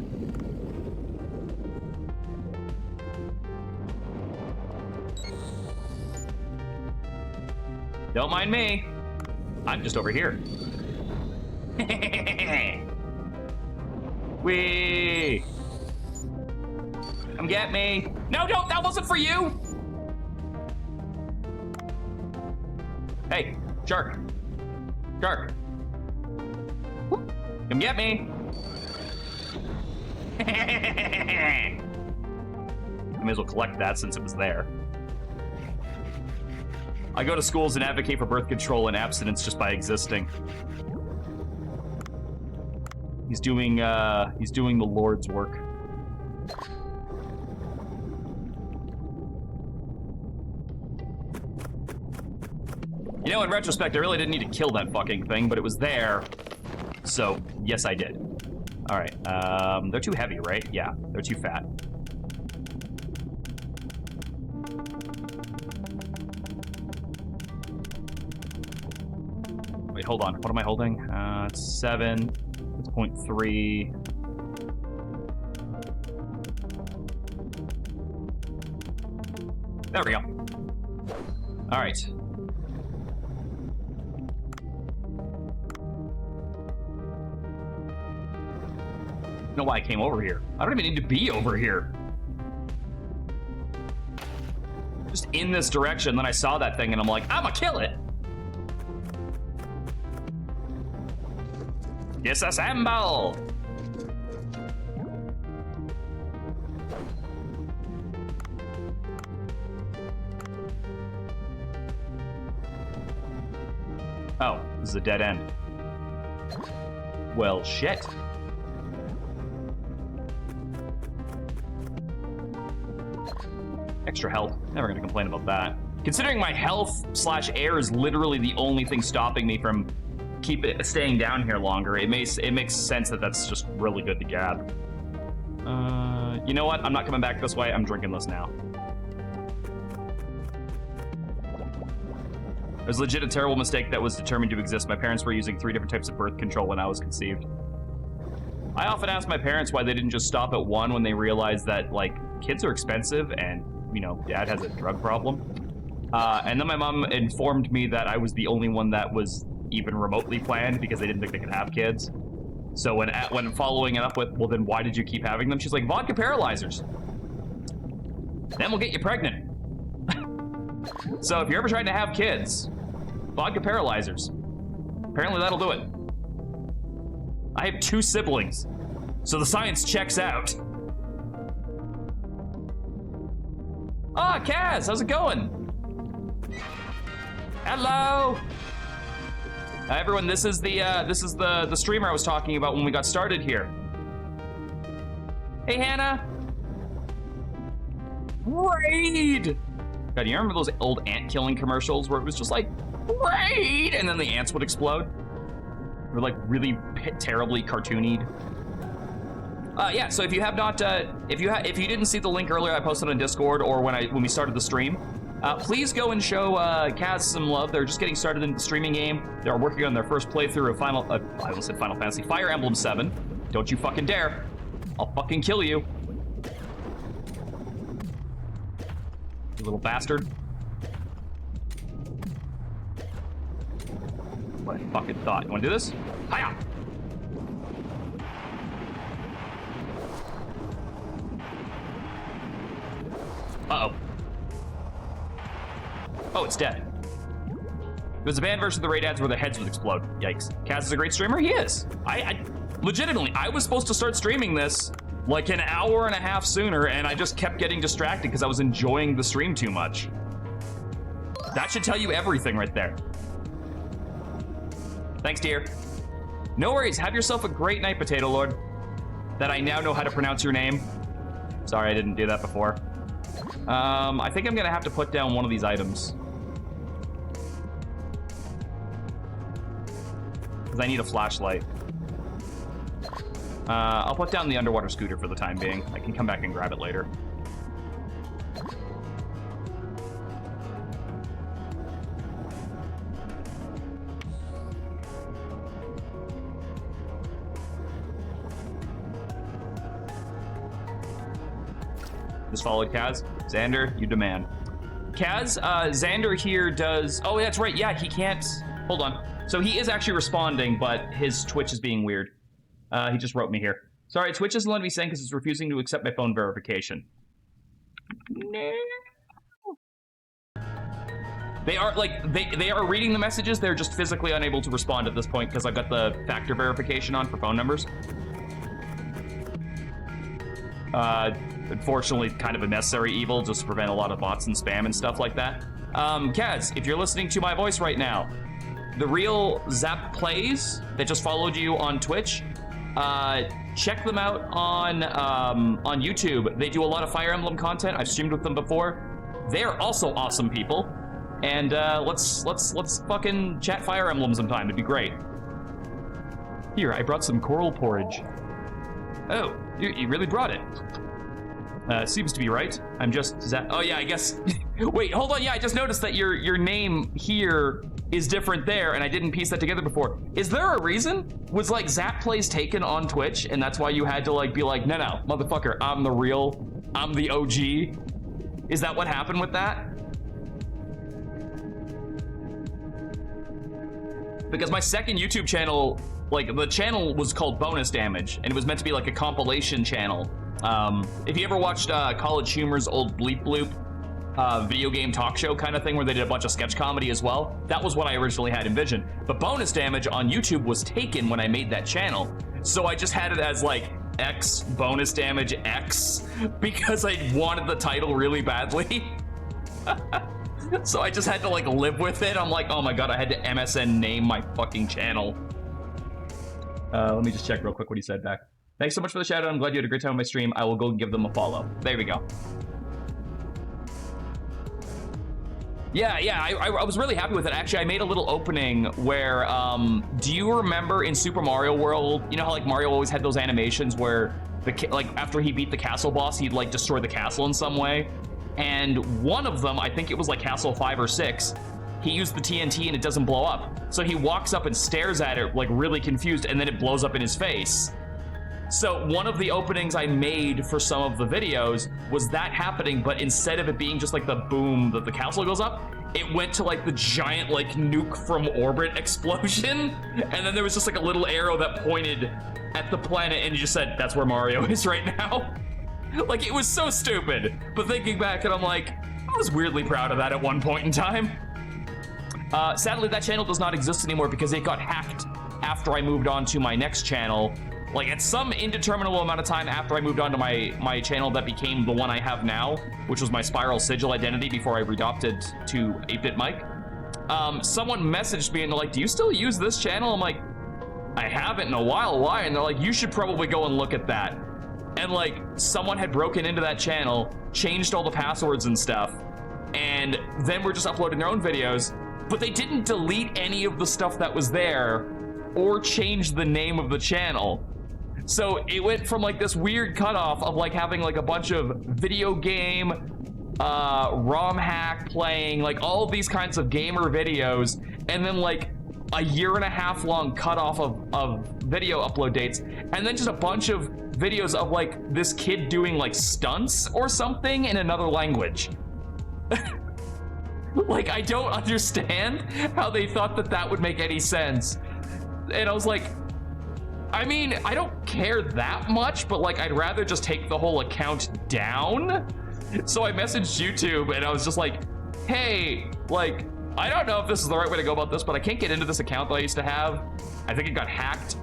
Don't mind me. I'm just over here. Wee. Come get me. No, don't. That wasn't for you. Hey, shark. Shark. Whoop. Come get me. I may as well collect that since it was there. I go to schools and advocate for birth control and abstinence just by existing. He's doing the Lord's work. You know, in retrospect, I really didn't need to kill that fucking thing, but it was there. So, yes, I did. All right, they're too heavy, right? Yeah, they're too fat. Wait, hold on. What am I holding? It's 7. It's 0.3. There we go. All right. I don't know why I came over here. I don't even need to be over here. Just walked in this direction, then I saw that thing, and I'm like, I'ma kill it. Disassemble. Oh, this is a dead end. Well, shit. Extra health. Never gonna complain about that. Considering my health slash air is literally the only thing stopping me from staying down here longer, it makes sense that that's just really good to grab. You know what? I'm not coming back this way. I'm drinking this now. It was legit a terrible mistake that was determined to exist. My parents were using 3 different types of birth control when I was conceived. I often ask my parents why they didn't just stop at one when they realized that, like, kids are expensive and, you know, dad has a drug problem. And then my mom informed me that I was the only one that was even remotely planned because they didn't think they could have kids. So when following it up with, well, then why did you keep having them? She's like, vodka paralyzers. Then we'll get you pregnant. So if you're ever trying to have kids, vodka paralyzers. Apparently that'll do it. I have 2 siblings, so the science checks out. Ah, Kaz, how's it going? Hello. Everyone, this is the streamer I was talking about when we got started here. Hey, Hannah. Raid. God, you remember those old ant killing commercials where it was just like raid, and then the ants would explode? They were like really terribly cartoonied. Yeah. So if you have not, if you didn't see the link earlier, I posted on Discord or when we started the stream. Please go and show Kaz some love. They're just getting started in the streaming game. They're working on their first playthrough of I almost said Final Fantasy, Fire Emblem 7. Don't you fucking dare. I'll fucking kill you. You little bastard. What I fucking thought. You wanna do this? Hiya! Uh-oh. Oh, it's dead. There's a banned version of the raid ads where the heads would explode. Yikes. Kaz is a great streamer? He is. I legitimately, I was supposed to start streaming this like an hour and a half sooner, and I just kept getting distracted because I was enjoying the stream too much. That should tell you everything right there. Thanks, dear. No worries. Have yourself a great night, Potato Lord. That I now know how to pronounce your name. Sorry, I didn't do that before. I think I'm gonna have to put down one of these items. Because I need a flashlight. I'll put down the underwater scooter for the time being. I can come back and grab it later. Just followed Kaz. Xander, you demand. Kaz, Xander here does... Oh, that's right. Yeah, he can't... Hold on. So he is actually responding, but his Twitch is being weird. He just wrote me here. Sorry, Twitch isn't letting me send because it's refusing to accept my phone verification. No. They are, like, they are reading the messages. They're just physically unable to respond at this point because I've got the factor verification on for phone numbers. Unfortunately, kind of a necessary evil just to prevent a lot of bots and spam and stuff like that. Kaz, if you're listening to my voice right now, the real Zap Plays that just followed you on Twitch, check them out on YouTube. They do a lot of Fire Emblem content. I've streamed with them before. They're also awesome people. And let's fucking chat Fire Emblem sometime. It'd be great. Here, I brought some coral porridge. Oh, you really brought it. Seems to be right. I'm just oh yeah, I guess. Wait, hold on. Yeah, I just noticed that your name here is different there, and I didn't piece that together before. Is there a reason? Was like Zap Plays taken on Twitch, and that's why you had to like be like, no, motherfucker, I'm the OG. Is that what happened with that? Because my second YouTube channel, like the channel was called Bonus Damage, and it was meant to be like a compilation channel. If you ever watched College Humor's old Bleep Bloop, video game talk show kind of thing where they did a bunch of sketch comedy as well. That was what I originally had envisioned. But bonus damage on YouTube was taken when I made that channel. So I just had it as like X bonus damage X because I wanted the title really badly. So I just had to like live with it. I'm like, oh my god, I had to MSN name my fucking channel. Let me just check real quick what he said back. Thanks so much for the shout out. I'm glad you had a great time on my stream. I will go give them a follow. There we go. Yeah, I was really happy with it. Actually, I made a little opening where, do you remember in Super Mario World, you know how like Mario always had those animations where like after he beat the castle boss, he'd like destroy the castle in some way? And one of them, I think it was like Castle 5 or 6, he used the TNT and it doesn't blow up. So he walks up and stares at it like really confused, and then it blows up in his face. So one of the openings I made for some of the videos was that happening, but instead of it being just like the boom that the castle goes up, it went to like the giant like nuke from orbit explosion. And then there was just like a little arrow that pointed at the planet and you just said, that's where Mario is right now. Like, it was so stupid. But thinking back, and I'm like, I was weirdly proud of that at one point in time. Sadly, that channel does not exist anymore because it got hacked after I moved on to my next channel. Like, at some indeterminable amount of time after I moved on to my channel that became the one I have now, which was my Spiral Sigil identity before I redopted to 8-Bit Mike, someone messaged me and they're like, do you still use this channel? I'm like, I haven't in a while, why? And they're like, you should probably go and look at that. And like, someone had broken into that channel, changed all the passwords and stuff, and then we're just uploading their own videos, but they didn't delete any of the stuff that was there or change the name of the channel. So it went from like this weird cutoff of like having like a bunch of video game, ROM hack playing, like all of these kinds of gamer videos, and then like a 1.5 year long cutoff of video upload dates, and then just a bunch of videos of like this kid doing like stunts or something in another language. Like, I don't understand how they thought that that would make any sense. And I was like, I mean, I don't care that much, but like, I'd rather just take the whole account down. So I messaged YouTube and I was just like, hey, like, I don't know if this is the right way to go about this, but I can't get into this account that I used to have. I think it got hacked.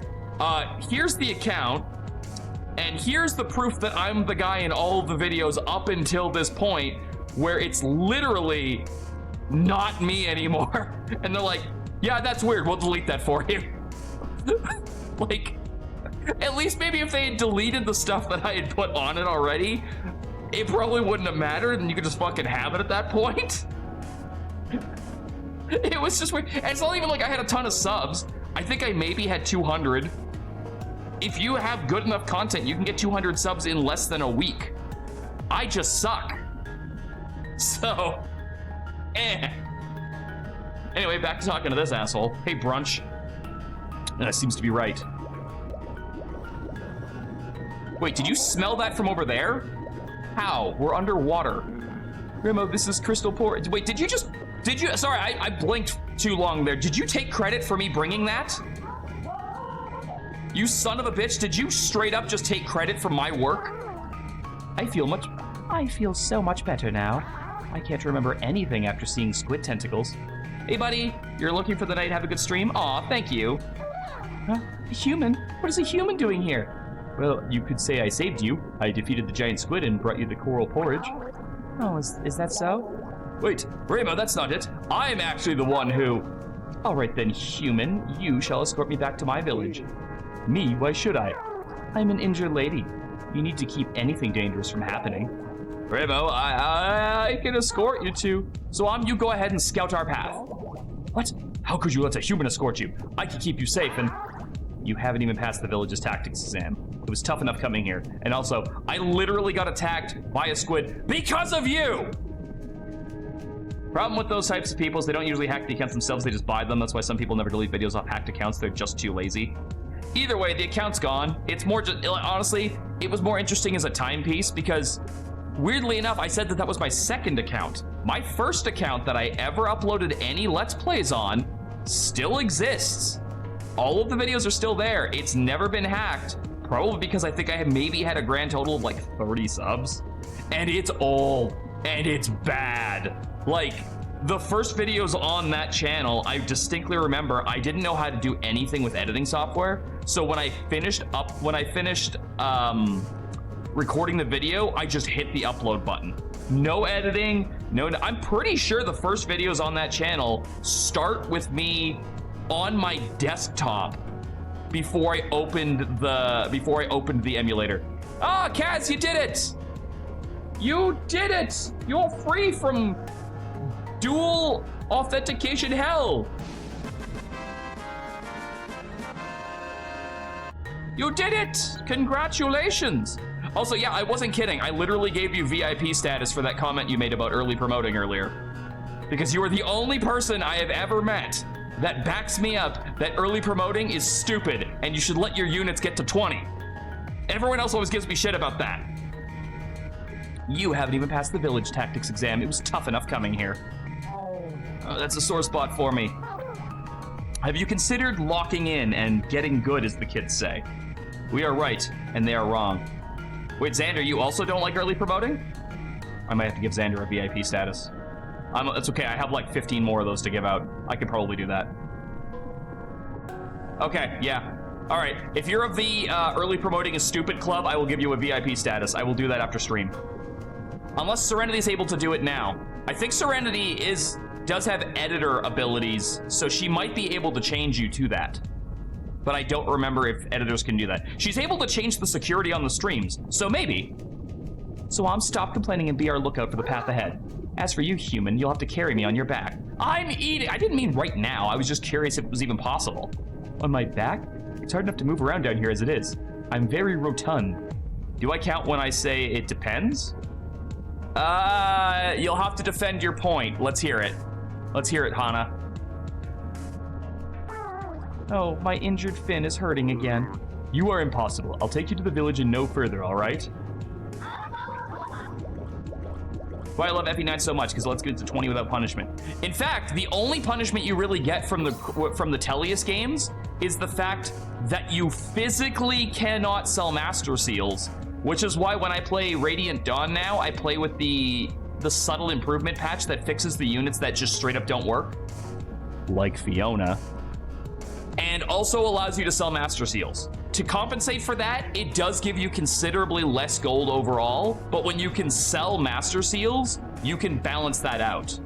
Here's the account, and here's the proof that I'm the guy in all of the videos up until this point where it's literally not me anymore. And they're like, yeah, that's weird, we'll delete that for you. Like, at least maybe if they had deleted the stuff that I had put on it already, it probably wouldn't have mattered and you could just fucking have it at that point. It was just weird. And it's not even like I had a ton of subs. I think I maybe had 200. If you have good enough content, you can get 200 subs in less than a week. I just suck. So, Anyway, back to talking to this asshole. Hey, Brunch. That seems to be right. Wait, did you smell that from over there? How? We're underwater. Remo, this is crystal poor. Wait, did you, sorry, I blinked too long there. Did you take credit for me bringing that? You son of a bitch, did you straight up just take credit for my work? I feel so much better now. I can't remember anything after seeing squid tentacles. Hey buddy, you're looking for the night, have a good stream? Aw, thank you. Huh? A human? What is a human doing here? Well, you could say I saved you. I defeated the giant squid and brought you the coral porridge. Oh, is that so? Wait, Remo, that's not it. I'm actually the one who... All right then, human, you shall escort me back to my village. Me? Why should I? I'm an injured lady. You need to keep anything dangerous from happening. Remo, I can escort you to. So you go ahead and scout our path. What? How could you let a human escort you? I can keep you safe and... You haven't even passed the village's tactics exam. It was tough enough coming here. And also, I literally got attacked by a squid because of you! Problem with those types of people is they don't usually hack the accounts themselves, they just buy them. That's why some people never delete videos off hacked accounts, they're just too lazy. Either way, the account's gone. It's more just, honestly, it was more interesting as a timepiece because, weirdly enough, I said that was my second account. My first account that I ever uploaded any Let's Plays on still exists. All of the videos are still there. It's never been hacked, probably because I think I maybe had a grand total of like 30 subs. And it's all and it's bad. Like, the first videos on that channel, I distinctly remember I didn't know how to do anything with editing software. So when I finished recording the video, I just hit the upload button. No editing, I'm pretty sure the first videos on that channel start with me on my desktop before I opened the emulator. Ah, Kaz, you did it! You did it! You're free from dual authentication hell! You did it! Congratulations! Also, yeah, I wasn't kidding. I literally gave you VIP status for that comment you made about early promoting earlier. Because you are the only person I have ever met that backs me up that early promoting is stupid and you should let your units get to 20. Everyone else always gives me shit about that. You haven't even passed the village tactics exam. It was tough enough coming here. Oh, that's a sore spot for me. Have you considered locking in and getting good, as the kids say? We are right, and they are wrong. Wait, Xander, you also don't like early promoting? I might have to give Xander a VIP status. It's okay, I have like 15 more of those to give out. I could probably do that. Okay, yeah. All right, if you're of the early promoting is stupid club, I will give you a VIP status. I will do that after stream. Unless Serenity is able to do it now. I think Serenity does have editor abilities, so she might be able to change you to that. But I don't remember if editors can do that. She's able to change the security on the streams, so maybe. So stop complaining and be our lookout for the path ahead. As for you, human, you'll have to carry me on your back. I'm eating. I didn't mean right now. I was just curious if it was even possible. On my back? It's hard enough to move around down here as it is. I'm very rotund. Do I count when I say it depends? You'll have to defend your point. Let's hear it. Let's hear it, Hana. Oh, my injured fin is hurting again. You are impossible. I'll take you to the village and no further, all right? Why I love FE9 so much, because let's get to 20 without punishment. In fact, the only punishment you really get from the Tellius games is the fact that you physically cannot sell Master Seals, which is why when I play Radiant Dawn now, I play with the subtle improvement patch that fixes the units that just straight up don't work. Like Fiona. And also allows you to sell Master Seals. To compensate for that, it does give you considerably less gold overall, but when you can sell Master Seals, you can balance that out.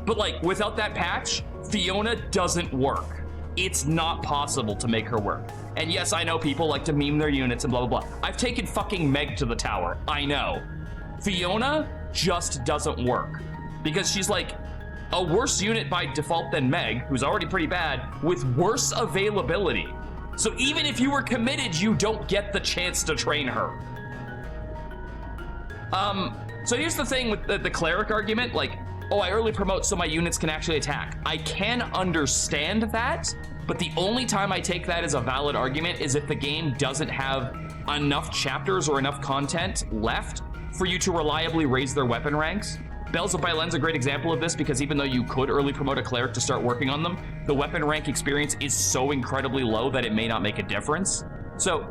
But like, without that patch, Fiona doesn't work. It's not possible to make her work. And yes, I know people like to meme their units and blah, blah, blah. I've taken fucking Meg to the tower, I know. Fiona just doesn't work because she's like a worse unit by default than Meg, who's already pretty bad, with worse availability. So even if you were committed, you don't get the chance to train her. So here's the thing with the cleric argument, like, oh, I early promote so my units can actually attack. I can understand that, but the only time I take that as a valid argument is if the game doesn't have enough chapters or enough content left for you to reliably raise their weapon ranks. Bells of Bylen's a great example of this because even though you could early promote a cleric to start working on them, the weapon rank experience is so incredibly low that it may not make a difference. So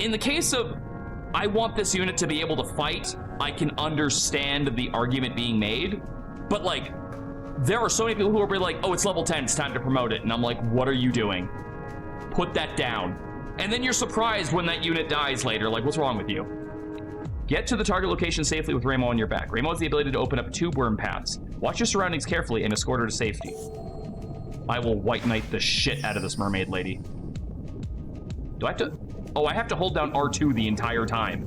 in the case of I want this unit to be able to fight, I can understand the argument being made, but like there are so many people who are like, oh, it's level 10, it's time to promote it. And I'm like, what are you doing? Put that down. And then you're surprised when that unit dies later, like what's wrong with you? Get to the target location safely with Ramo on your back. Ramo has the ability to open up tube worm paths. Watch your surroundings carefully and escort her to safety. I will white knight the shit out of this mermaid lady. Do I have to? Oh, I have to hold down R2 the entire time.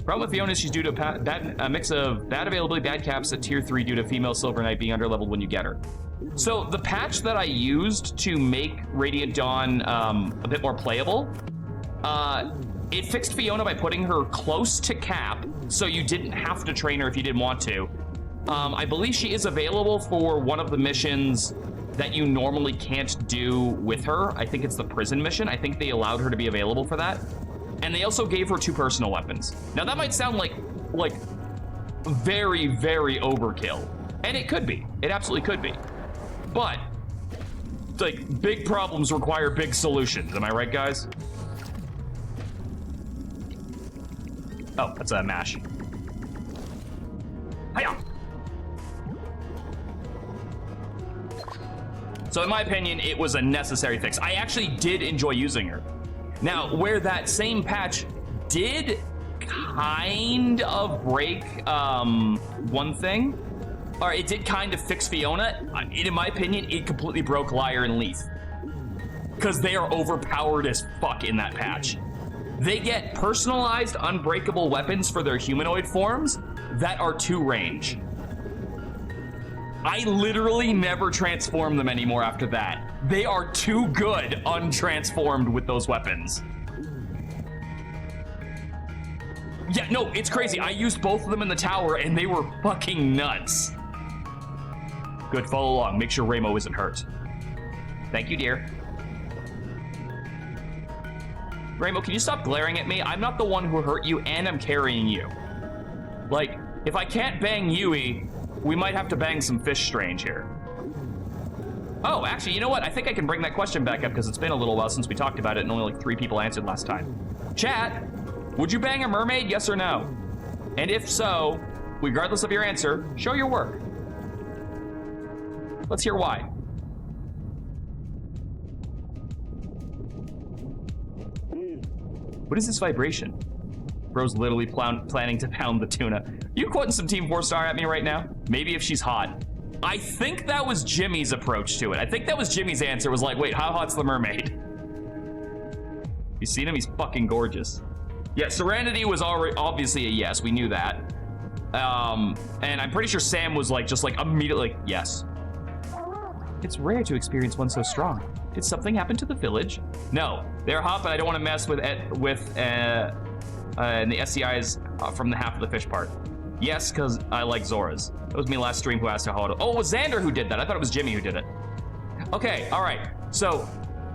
Problem with Fiona is she's due to a mix of bad availability, bad caps at tier 3 due to female Silver Knight being underleveled when you get her. So the patch that I used to make Radiant Dawn a bit more playable, it fixed Fiona by putting her close to cap, so you didn't have to train her if you didn't want to. I believe she is available for one of the missions that you normally can't do with her. I think it's the prison mission. I think they allowed her to be available for that. And they also gave her 2 personal weapons. Now that might sound like very, very overkill. And it could be. It absolutely could be. But, like, big problems require big solutions. Am I right, guys? Oh, that's a mash. Hiya! So in my opinion, it was a necessary fix. I actually did enjoy using her. Now, where that same patch did kind of break one thing, or it did kind of fix Fiona, in my opinion, it completely broke Lyre and Leaf. Because they are overpowered as fuck in that patch. They get personalized, unbreakable weapons for their humanoid forms that are 2 range. I literally never transform them anymore after that. They are too good untransformed with those weapons. Yeah, no, it's crazy. I used both of them in the tower and they were fucking nuts. Good, follow along. Make sure Ramo isn't hurt. Thank you, dear. Ramo, can you stop glaring at me? I'm not the one who hurt you and I'm carrying you. Like, if I can't bang Yui, we might have to bang some fish strange here. Oh, actually, you know what? I think I can bring that question back up because it's been a little while since we talked about it and only like 3 people answered last time. Chat, would you bang a mermaid, yes or no? And if so, regardless of your answer, show your work. Let's hear why. What is this vibration? Bro's literally planning to pound the tuna. You quoting some Team 4-star at me right now? Maybe if she's hot. I think that was Jimmy's approach to it. I think that was Jimmy's answer, was like, wait, how hot's the mermaid? You seen him? He's fucking gorgeous. Yeah, Serenity was already obviously a yes. We knew that. And I'm pretty sure Sam was like, just like immediately, yes. It's rare to experience one so strong. Did something happen to the village? No, they're hot, but I don't want to mess with the SCIs from the half of the fish part. Yes, because I like Zora's. That was me last stream who asked how to. Oh, it was Xander who did that. I thought it was Jimmy who did it. Okay, all right. So,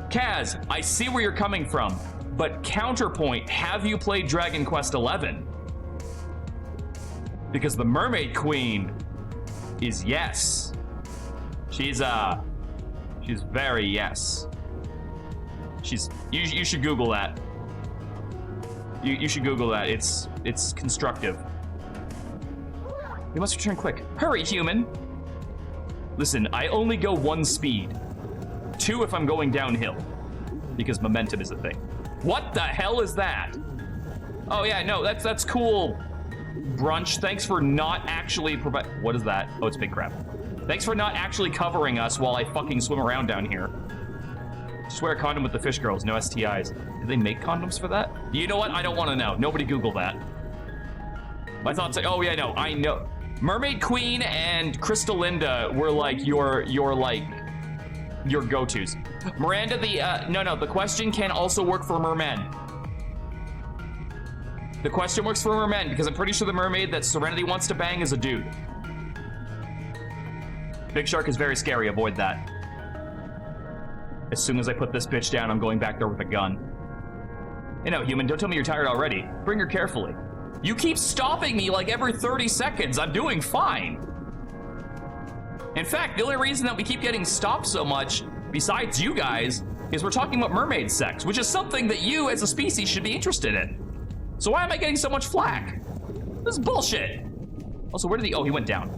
Kaz, I see where you're coming from, but counterpoint, have you played Dragon Quest XI? Because the Mermaid Queen is yes. She's very yes. You should Google that. You should Google that. It's constructive. We must return quick. Hurry, human. Listen, I only go 1 speed. 2 if I'm going downhill. Because momentum is a thing. What the hell is that? Oh yeah, no, that's cool. Brunch, thanks for not actually provide. What is that? Oh, it's big crab. Thanks for not actually covering us while I fucking swim around down here. Just wear a condom with the fish girls, no STIs. Do they make condoms for that? You know what? I don't want to know. Nobody Google that. My thoughts like, oh yeah, no, I know. Mermaid Queen and Crystalinda were like your go-tos. Miranda, no, the question can also work for mermen. The question works for mermen because I'm pretty sure the mermaid that Serenity wants to bang is a dude. Big Shark is very scary, avoid that. As soon as I put this bitch down, I'm going back there with a gun. You know, human, don't tell me you're tired already. Bring her carefully. You keep stopping me like every 30 seconds. I'm doing fine. In fact, the only reason that we keep getting stopped so much, besides you guys, is we're talking about mermaid sex, which is something that you as a species should be interested in. So why am I getting so much flack? This is bullshit. Also, where did he, oh, he went down.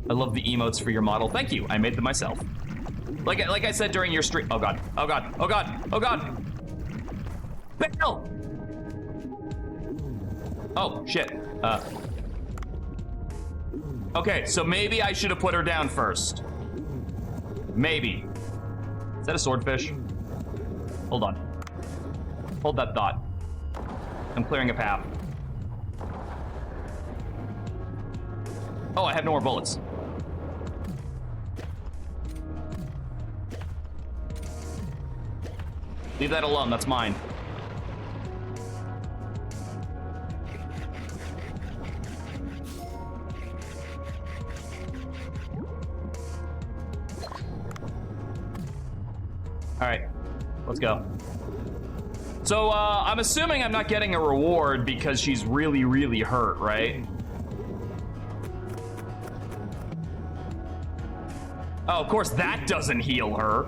I love the emotes for your model. Thank you, I made them myself. Like I said during your stream, oh God, oh God, oh God, oh God. Bail! Oh, shit. Okay, so maybe I should have put her down first. Maybe. Is that a swordfish? Hold on. Hold that thought. I'm clearing a path. Oh, I have no more bullets. Leave that alone, that's mine. All right, let's go. So, I'm assuming I'm not getting a reward because she's really, really hurt, right? Oh, of course that doesn't heal her.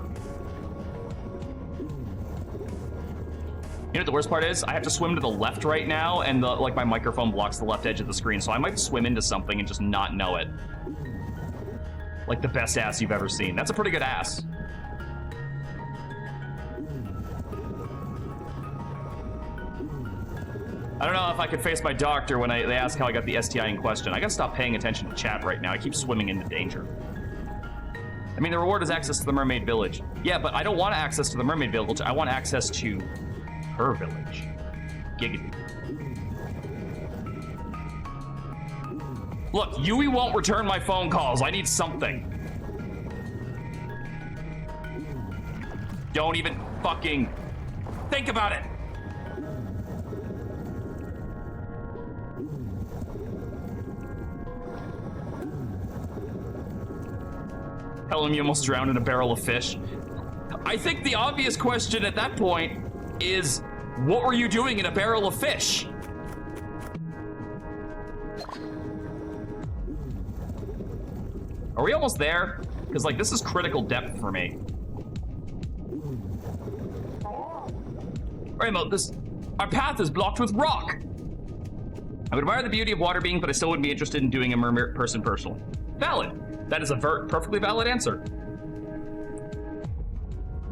You know what the worst part is? I have to swim to the left right now, and like my microphone blocks the left edge of the screen, so I might swim into something and just not know it. Like the best ass you've ever seen. That's a pretty good ass. I don't know if I could face my doctor when they ask how I got the STI in question. I gotta stop paying attention to chat right now. I keep swimming into danger. I mean, the reward is access to the mermaid village. Yeah, but I don't want access to the mermaid village. I want access to her village. Giggity. Look, Yui won't return my phone calls. I need something. Don't even fucking think about it. Tell him you almost drowned in a barrel of fish. I think the obvious question at that point is, what were you doing in a barrel of fish? Are we almost there? Because, like, this is critical depth for me. Rainbow, our path is blocked with rock. I would admire the beauty of water being, but I still wouldn't be interested in doing a mermaid person personal. Valid. That is a perfectly valid answer.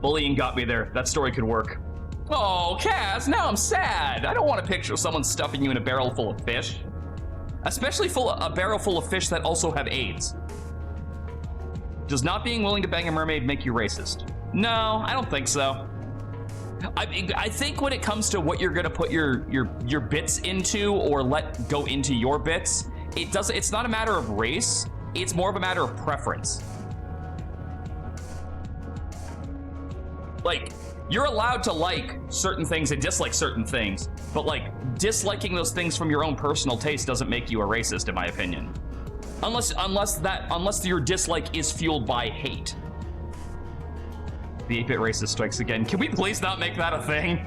Bullying got me there. That story could work. Oh, Kaz, now I'm sad. I don't want to picture someone stuffing you in a barrel full of fish. Especially a barrel full of fish that also have AIDS. Does not being willing to bang a mermaid make you racist? No, I don't think so. I think when it comes to what you're gonna put your bits into or let go into your bits, it's not a matter of race. It's more of a matter of preference. Like, you're allowed to like certain things and dislike certain things, but like disliking those things from your own personal taste doesn't make you a racist, in my opinion. Unless your dislike is fueled by hate. The 8-bit racist strikes again. Can we please not make that a thing?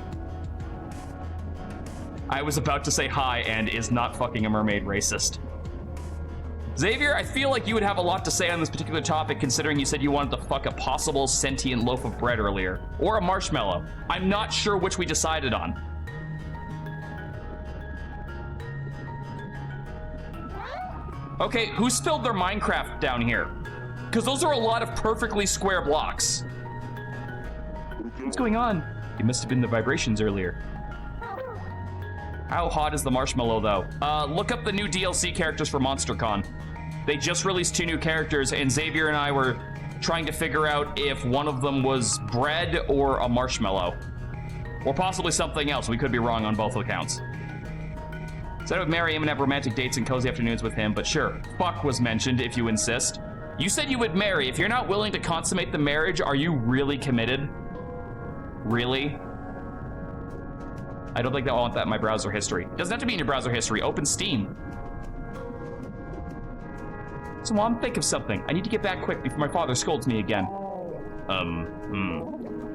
I was about to say hi and is not fucking a mermaid racist. Xavier, I feel like you would have a lot to say on this particular topic, considering you said you wanted to fuck a possible sentient loaf of bread earlier. Or a marshmallow. I'm not sure which we decided on. Okay, who spilled their Minecraft down here? Because those are a lot of perfectly square blocks. What's going on? It must have been the vibrations earlier. How hot is the marshmallow, though? Look up the new DLC characters for MonsterCon. They just released 2 new characters, and Xavier and I were trying to figure out if one of them was bread or a marshmallow. Or possibly something else. We could be wrong on both accounts. Said I would marry him and have romantic dates and cozy afternoons with him, but sure, fuck was mentioned if you insist. You said you would marry. If you're not willing to consummate the marriage, are you really committed? Really? I don't think I want that in my browser history. It doesn't have to be in your browser history. Open Steam. So, Mom, think of something. I need to get back quick before my father scolds me again.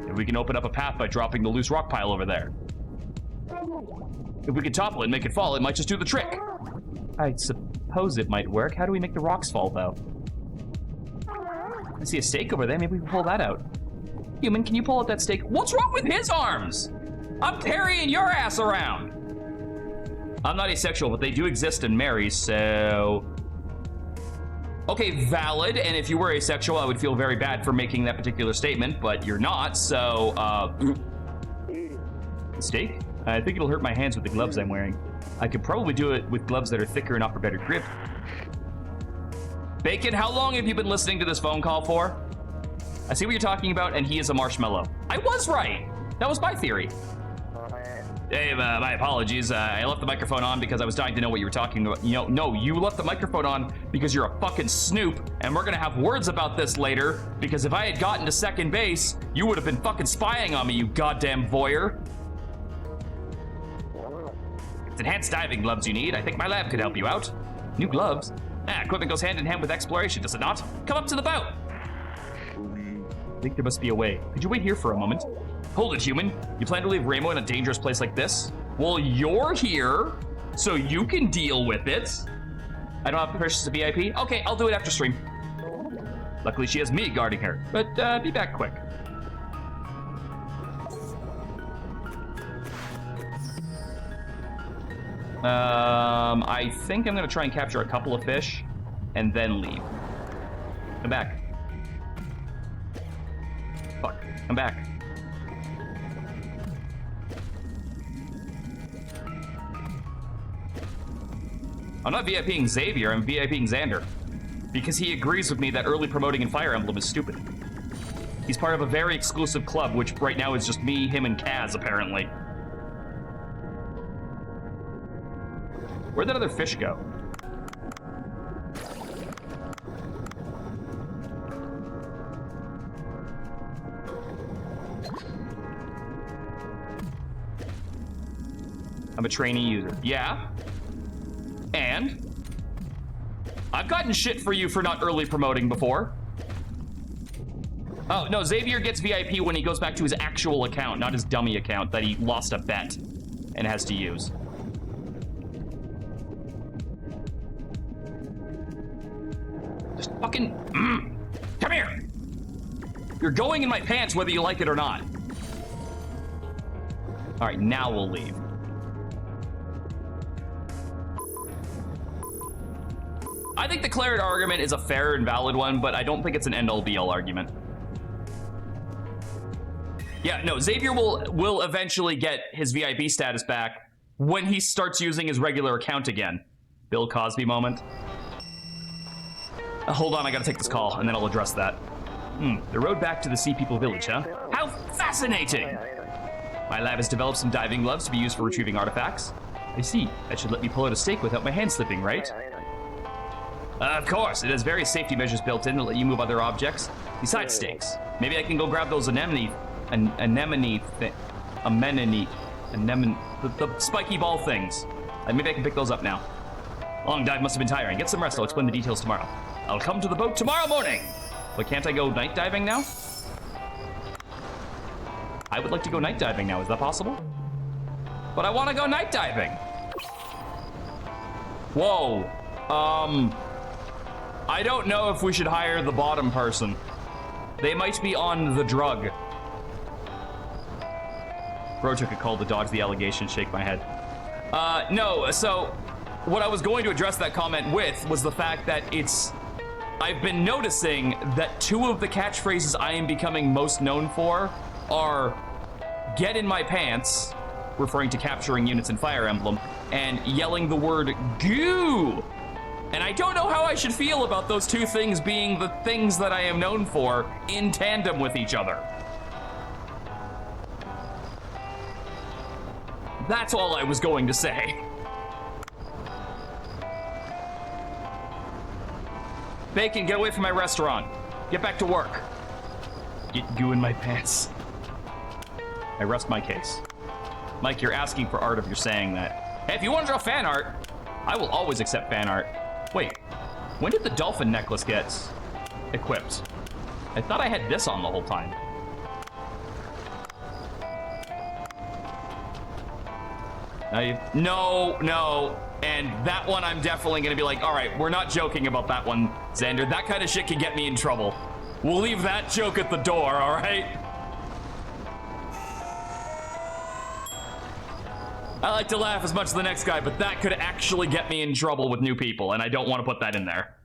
If we can open up a path by dropping the loose rock pile over there. If we could topple it and make it fall, it might just do the trick. I suppose it might work. How do we make the rocks fall, though? I see a stake over there. Maybe we can pull that out. Human, can you pull out that stake? What's wrong with his arms? I'm carrying your ass around. I'm not asexual, but they do exist in Marys, so... Okay, valid, and if you were asexual, I would feel very bad for making that particular statement, but you're not, so, Stake? I think it'll hurt my hands with the gloves I'm wearing. I could probably do it with gloves that are thicker and offer better grip. Bacon, how long have you been listening to this phone call for? I see what you're talking about, and he is a marshmallow. I was right! That was my theory. Dave, my apologies. I left the microphone on because I was dying to know what you were talking about. No, you left the microphone on because you're a fucking snoop, and we're gonna have words about this later, because if I had gotten to second base, you would have been fucking spying on me, you goddamn voyeur. It's enhanced diving gloves you need. I think my lab could help you out. New gloves? Equipment goes hand in hand with exploration, does it not? Come up to the boat! I think there must be a way. Could you wait here for a moment? Hold it, human. You plan to leave Ramo in a dangerous place like this? Well, you're here, so you can deal with it. I don't have to purchase a VIP? Okay, I'll do it after stream. Luckily, she has me guarding her, but be back quick. I think I'm gonna try and capture a couple of fish and then leave. Come back. Fuck, come back. I'm not VIPing Xavier, I'm VIPing Xander. Because he agrees with me that early promoting in Fire Emblem is stupid. He's part of a very exclusive club, which right now is just me, him, and Kaz, apparently. Where'd that other fish go? I'm a trainee user. Yeah? And? I've gotten shit for you for not early promoting before. Oh, no, Xavier gets VIP when he goes back to his actual account, not his dummy account that he lost a bet and has to use. Just fucking... Come here! You're going in my pants whether you like it or not. All right, now we'll leave. I think the Claret argument is a fair and valid one, but I don't think it's an end-all be-all argument. Yeah, no, Xavier will eventually get his VIP status back when he starts using his regular account again. Bill Cosby moment. Hold on, I gotta take this call, and then I'll address that. The road back to the Sea People Village, huh? How fascinating! My lab has developed some diving gloves to be used for retrieving artifacts. I see. That should let me pull out a stake without my hand slipping, right? Of course, it has various safety measures built in to let you move other objects besides stakes. Maybe I can go grab those anemone, the spiky ball things. Maybe I can pick those up now. Long dive must have been tiring. Get some rest, I'll explain the details tomorrow. I'll come to the boat tomorrow morning! But can't I go night diving now? I would like to go night diving now, is that possible? But I want to go night diving! Whoa, I don't know if we should hire the bottom person. They might be on the drug. Bro took a call to dodge the allegation, shake my head. No, so what I was going to address that comment with was the fact that I've been noticing that two of the catchphrases I am becoming most known for are get in my pants, referring to capturing units in Fire Emblem, and yelling the word goo. And I don't know how I should feel about those two things being the things that I am known for in tandem with each other. That's all I was going to say. Bacon, get away from my restaurant. Get back to work. Get goo in my pants. I rest my case. Mike, you're asking for art if you're saying that. Hey, if you want to draw fan art, I will always accept fan art. Wait, when did the dolphin necklace get equipped? I thought I had this on the whole time. No, and that one I'm definitely gonna be like, all right, we're not joking about that one, Xander. That kind of shit can get me in trouble. We'll leave that joke at the door, all right? I like to laugh as much as the next guy, but that could actually get me in trouble with new people, and I don't want to put that in there.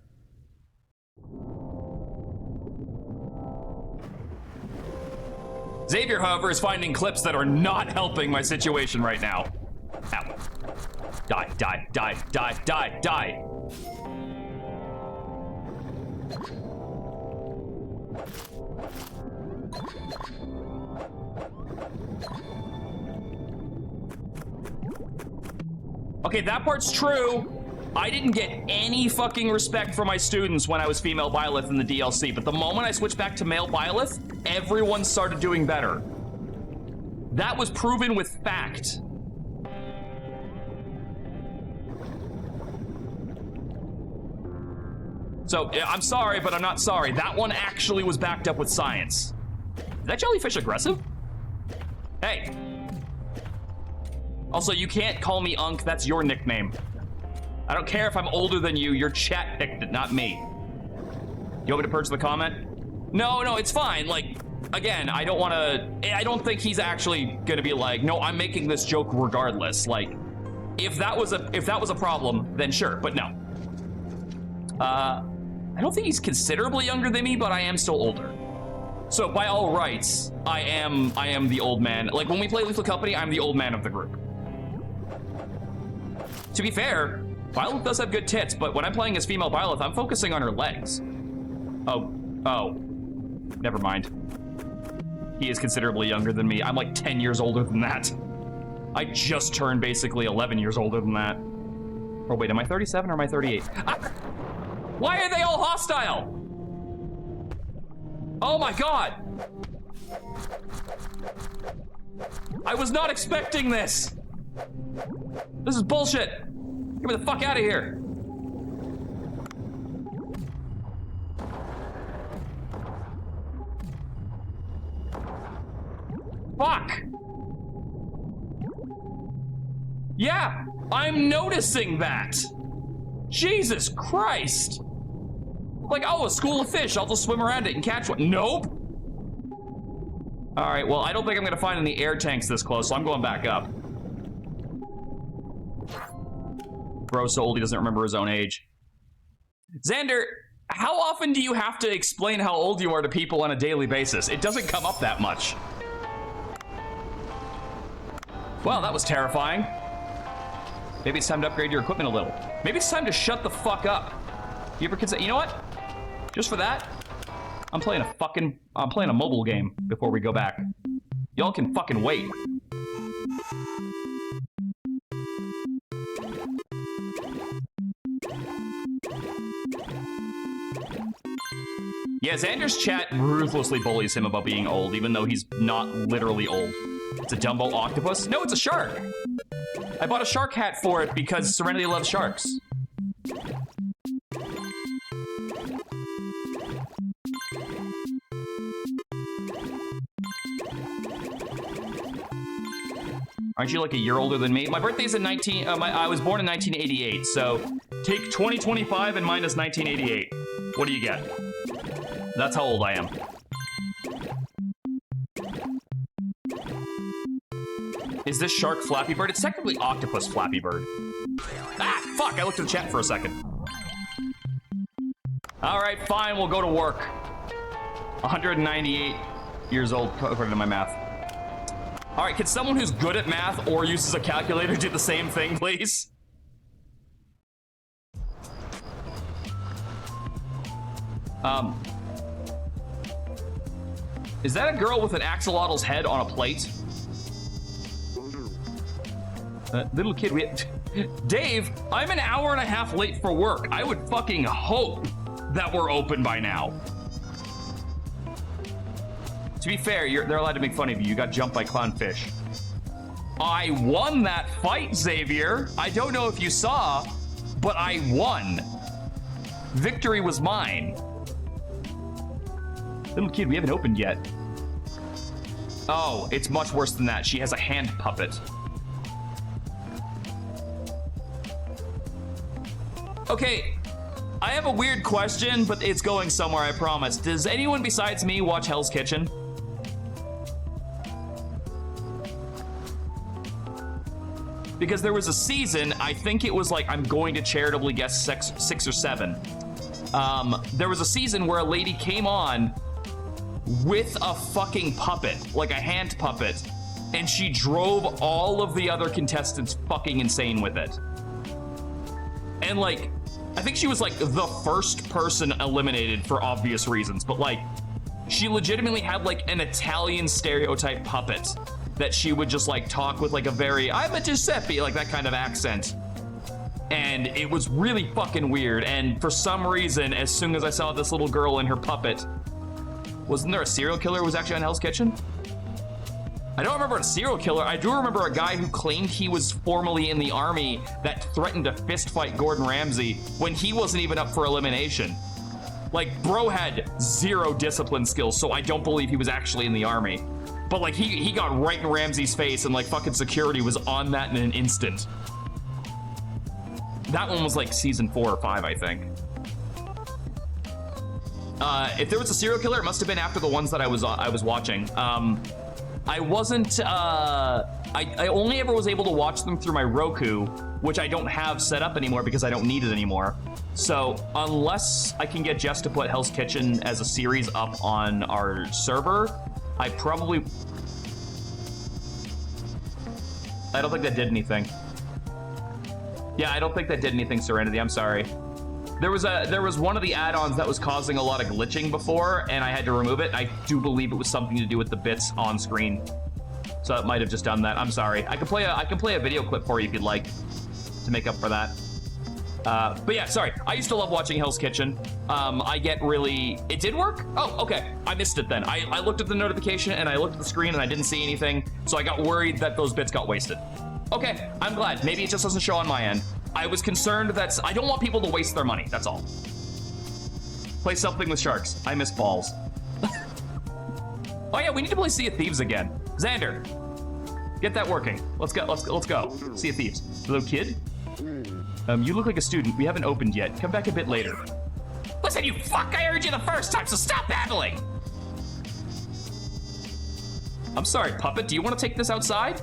Xavier, however, is finding clips that are not helping my situation right now. Ow. Die, die, die, die, die, die. Okay, that part's true. I didn't get any fucking respect for my students when I was female Byleth in the DLC, but the moment I switched back to male Byleth, everyone started doing better. That was proven with fact. So, I'm sorry, but I'm not sorry. That one actually was backed up with science. Is that jellyfish aggressive? Hey. Also, you can't call me Unk, that's your nickname. I don't care if I'm older than you, your chat picked it, not me. You want me to purge the comment? No, it's fine. Like, again, I don't think he's actually gonna be like, no, I'm making this joke regardless. Like, If that was a problem, then sure, but no. I don't think he's considerably younger than me, but I am still older. So by all rights, I am the old man. Like when we play Lethal Company, I'm the old man of the group. To be fair, Byleth does have good tits, but when I'm playing as female Byleth, I'm focusing on her legs. Oh, never mind. He is considerably younger than me. I'm like 10 years older than that. I just turned basically 11 years older than that. Oh wait, am I 37 or am I 38? Ah! Why are they all hostile? Oh my God. I was not expecting this. This is bullshit. Get me the fuck out of here. Fuck. Yeah, I'm noticing that. Jesus Christ. Like, oh, a school of fish. I'll just swim around it and catch one. Nope. All right, well, I don't think I'm gonna find any air tanks this close, so I'm going back up. Bro's so old he doesn't remember his own age. Xander, how often do you have to explain how old you are to people on a daily basis? It doesn't come up that much. Well, that was terrifying. Maybe it's time to upgrade your equipment a little. Maybe it's time to shut the fuck up. You ever consider, you know what? Just for that, I'm playing a mobile game before we go back. Y'all can fucking wait. Yeah, Xander's chat ruthlessly bullies him about being old, even though he's not literally old. It's a Dumbo octopus? No, it's a shark! I bought a shark hat for it because Serenity loves sharks. Aren't you like a year older than me? My birthday's in I was born in 1988, so take 2025 and minus 1988. What do you get? That's how old I am. Is this shark Flappy Bird? It's technically octopus Flappy Bird. Ah, fuck, I looked at the chat for a second. All right, fine, we'll go to work. 198 years old, according to my math. All right, can someone who's good at math or uses a calculator do the same thing, please? Is that a girl with an axolotl's head on a plate? Little kid, Dave, I'm an hour and a half late for work. I would fucking hope that we're open by now. To be fair, they're allowed to make fun of you. You got jumped by clownfish. I won that fight, Xavier. I don't know if you saw, but I won. Victory was mine. Little kid, we haven't opened yet. Oh, it's much worse than that. She has a hand puppet. Okay, I have a weird question, but it's going somewhere, I promise. Does anyone besides me watch Hell's Kitchen? Because there was a season, I think it was like, I'm going to charitably guess six or seven. There was a season where a lady came on with a fucking puppet, like a hand puppet, and she drove all of the other contestants fucking insane with it. And like, I think she was like the first person eliminated for obvious reasons, but like, she legitimately had like an Italian stereotype puppet that she would just like talk with like a very, I'm a Giuseppe, like that kind of accent. And it was really fucking weird. And for some reason, as soon as I saw this little girl and her puppet, wasn't there a serial killer who was actually on Hell's Kitchen? I don't remember a serial killer. I do remember a guy who claimed he was formerly in the army that threatened to fist fight Gordon Ramsay when he wasn't even up for elimination. Like, bro had zero discipline skills, so I don't believe he was actually in the army. But like, he got right in Ramsay's face and like fucking security was on that in an instant. That one was like season 4 or 5, I think. If there was a serial killer, it must have been after the ones that I was watching. I wasn't, I only ever was able to watch them through my Roku, which I don't have set up anymore because I don't need it anymore. So unless I can get Jess to put Hell's Kitchen as a series up on our server, I probably... I don't think that did anything. Yeah, I don't think that did anything, Serenity. I'm sorry. There was one of the add-ons that was causing a lot of glitching before, and I had to remove it. I do believe it was something to do with the bits on screen, so it might have just done that. I'm sorry. I can play a video clip for you if you'd like to make up for that. But yeah, sorry. I used to love watching Hell's Kitchen. It did work? Oh, okay. I missed it then. I looked at the notification and I looked at the screen and I didn't see anything, so I got worried that those bits got wasted. Okay, I'm glad. Maybe it just doesn't show on my end. I was concerned that I don't want people to waste their money, that's all. Play something with sharks. I miss balls. Oh yeah, we need to play Sea of Thieves again. Xander, get that working. Let's go. Sea of Thieves. Hello, kid? You look like a student. We haven't opened yet. Come back a bit later. Listen, you fuck! I heard you the first time, so stop babbling! I'm sorry, Puppet. Do you want to take this outside?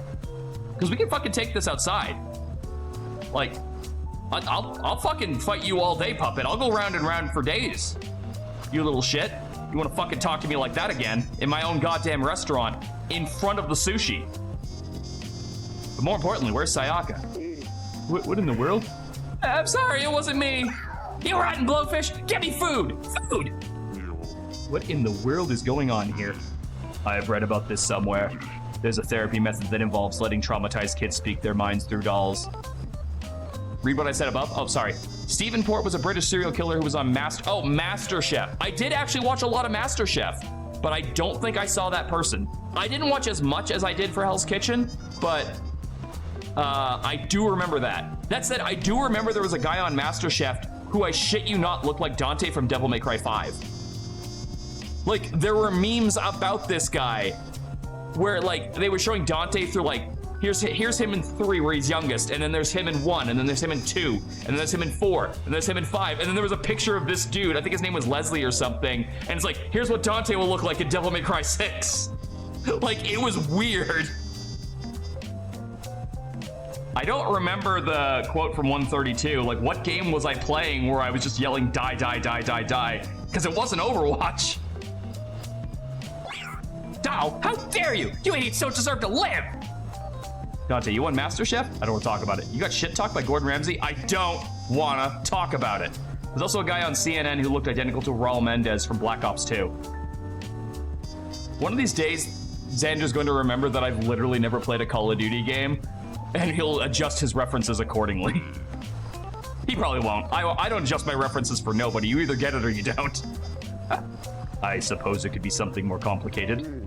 Because we can fucking take this outside. Like, I'll fucking fight you all day, Puppet. I'll go round and round for days. You little shit. You want to fucking talk to me like that again in my own goddamn restaurant in front of the sushi. But more importantly, where's Sayaka? What in the world? I'm sorry, it wasn't me. You rotten blowfish, give me food! Food! What in the world is going on here? I have read about this somewhere. There's a therapy method that involves letting traumatized kids speak their minds through dolls. Read what I said above? Oh, sorry. Stephen Port was a British serial killer who was on MasterChef. I did actually watch a lot of MasterChef, but I don't think I saw that person. I didn't watch as much as I did for Hell's Kitchen, but I do remember that. That said, I do remember there was a guy on MasterChef who, I shit you not, looked like Dante from Devil May Cry 5. Like, there were memes about this guy where, like, they were showing Dante through, like, here's him in 3 where he's youngest, and then there's him in 1, and then there's him in 2, and then there's him in 4, and then there's him in 5, and then there was a picture of this dude, I think his name was Leslie or something, and it's like, here's what Dante will look like in Devil May Cry 6. Like, it was weird. I don't remember the quote from 132. Like, what game was I playing where I was just yelling, die, die, die, die, die? Because it wasn't Overwatch. Dow, how dare you? You idiots don't deserve to live! Dante, you won MasterChef? I don't want to talk about it. You got shit talked by Gordon Ramsay? I don't want to talk about it. There's also a guy on CNN who looked identical to Raul Mendez from Black Ops 2. One of these days, Xander's going to remember that I've literally never played a Call of Duty game, and he'll adjust his references accordingly. He probably won't. I don't adjust my references for nobody. You either get it or you don't. I suppose it could be something more complicated.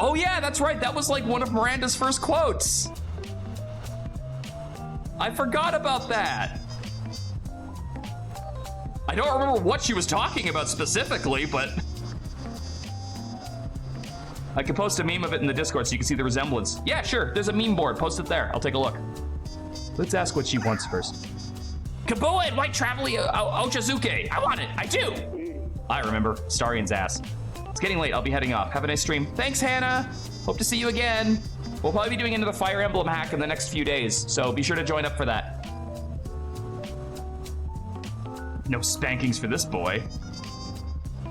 Oh yeah, that's right. That was like one of Miranda's first quotes. I forgot about that. I don't remember what she was talking about specifically, but I could post a meme of it in the Discord so you can see the resemblance. Yeah, sure. There's a meme board. Post it there. I'll take a look. Let's ask what she wants first. Kabua and White Traveling Ochazuke. I want it. I do. I remember. Starian's ass. It's getting late. I'll be heading off. Have a nice stream. Thanks, Hannah. Hope to see you again. We'll probably be doing another Fire Emblem hack in the next few days, so be sure to join up for that. No spankings for this boy.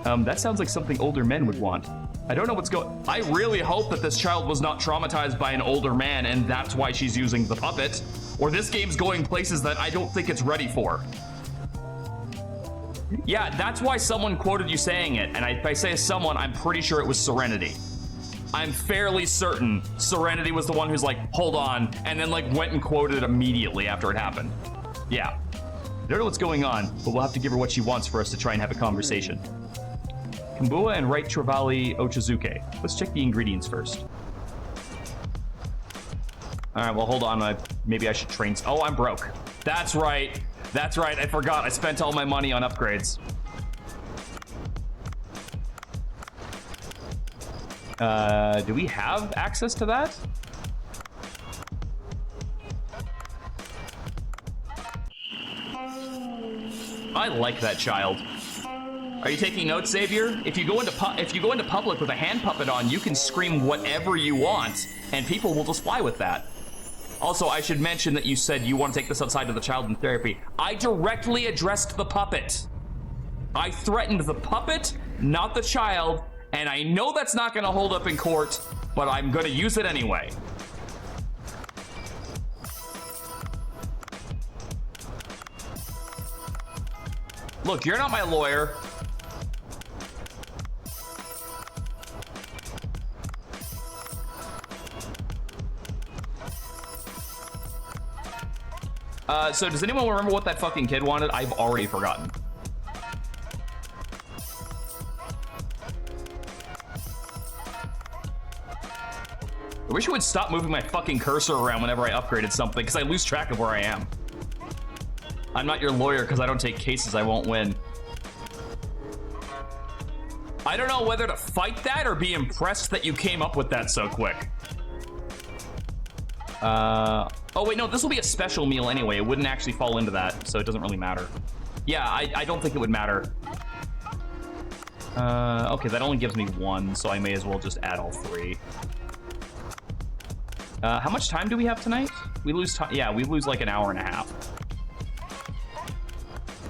That sounds like something older men would want. I don't know what's going... I really hope that this child was not traumatized by an older man and that's why she's using the puppet. Or this game's going places that I don't think it's ready for. Yeah, that's why someone quoted you saying it. And if I say someone, I'm pretty sure it was Serenity. I'm fairly certain Serenity was the one who's like, hold on, and then like went and quoted it immediately after it happened. Yeah. I don't know what's going on, but we'll have to give her what she wants for us to try and have a conversation. Kambua and Right Travali Ochazuke. Let's check the ingredients first. All right, well, hold on. Maybe I should train. Oh, I'm broke. That's right. That's right. I forgot. I spent all my money on upgrades. Do we have access to that? I like that child. Are you taking notes, Xavier? If you go into public with a hand puppet on, you can scream whatever you want, and people will just fly with that. Also, I should mention that you said you want to take this outside to the child in therapy. I directly addressed the puppet. I threatened the puppet, not the child, and I know that's not going to hold up in court, but I'm going to use it anyway. Look, you're not my lawyer. So does anyone remember what that fucking kid wanted? I've already forgotten. I wish you would stop moving my fucking cursor around whenever I upgraded something, because I lose track of where I am. I'm not your lawyer because I don't take cases I won't win. I don't know whether to fight that or be impressed that you came up with that so quick. Oh wait, no, this will be a special meal anyway. It wouldn't actually fall into that, so it doesn't really matter. Yeah, I don't think it would matter. Okay, that only gives me one, so I may as well just add all three. How much time do we have tonight? We lose time. Yeah, we lose like an hour and a half.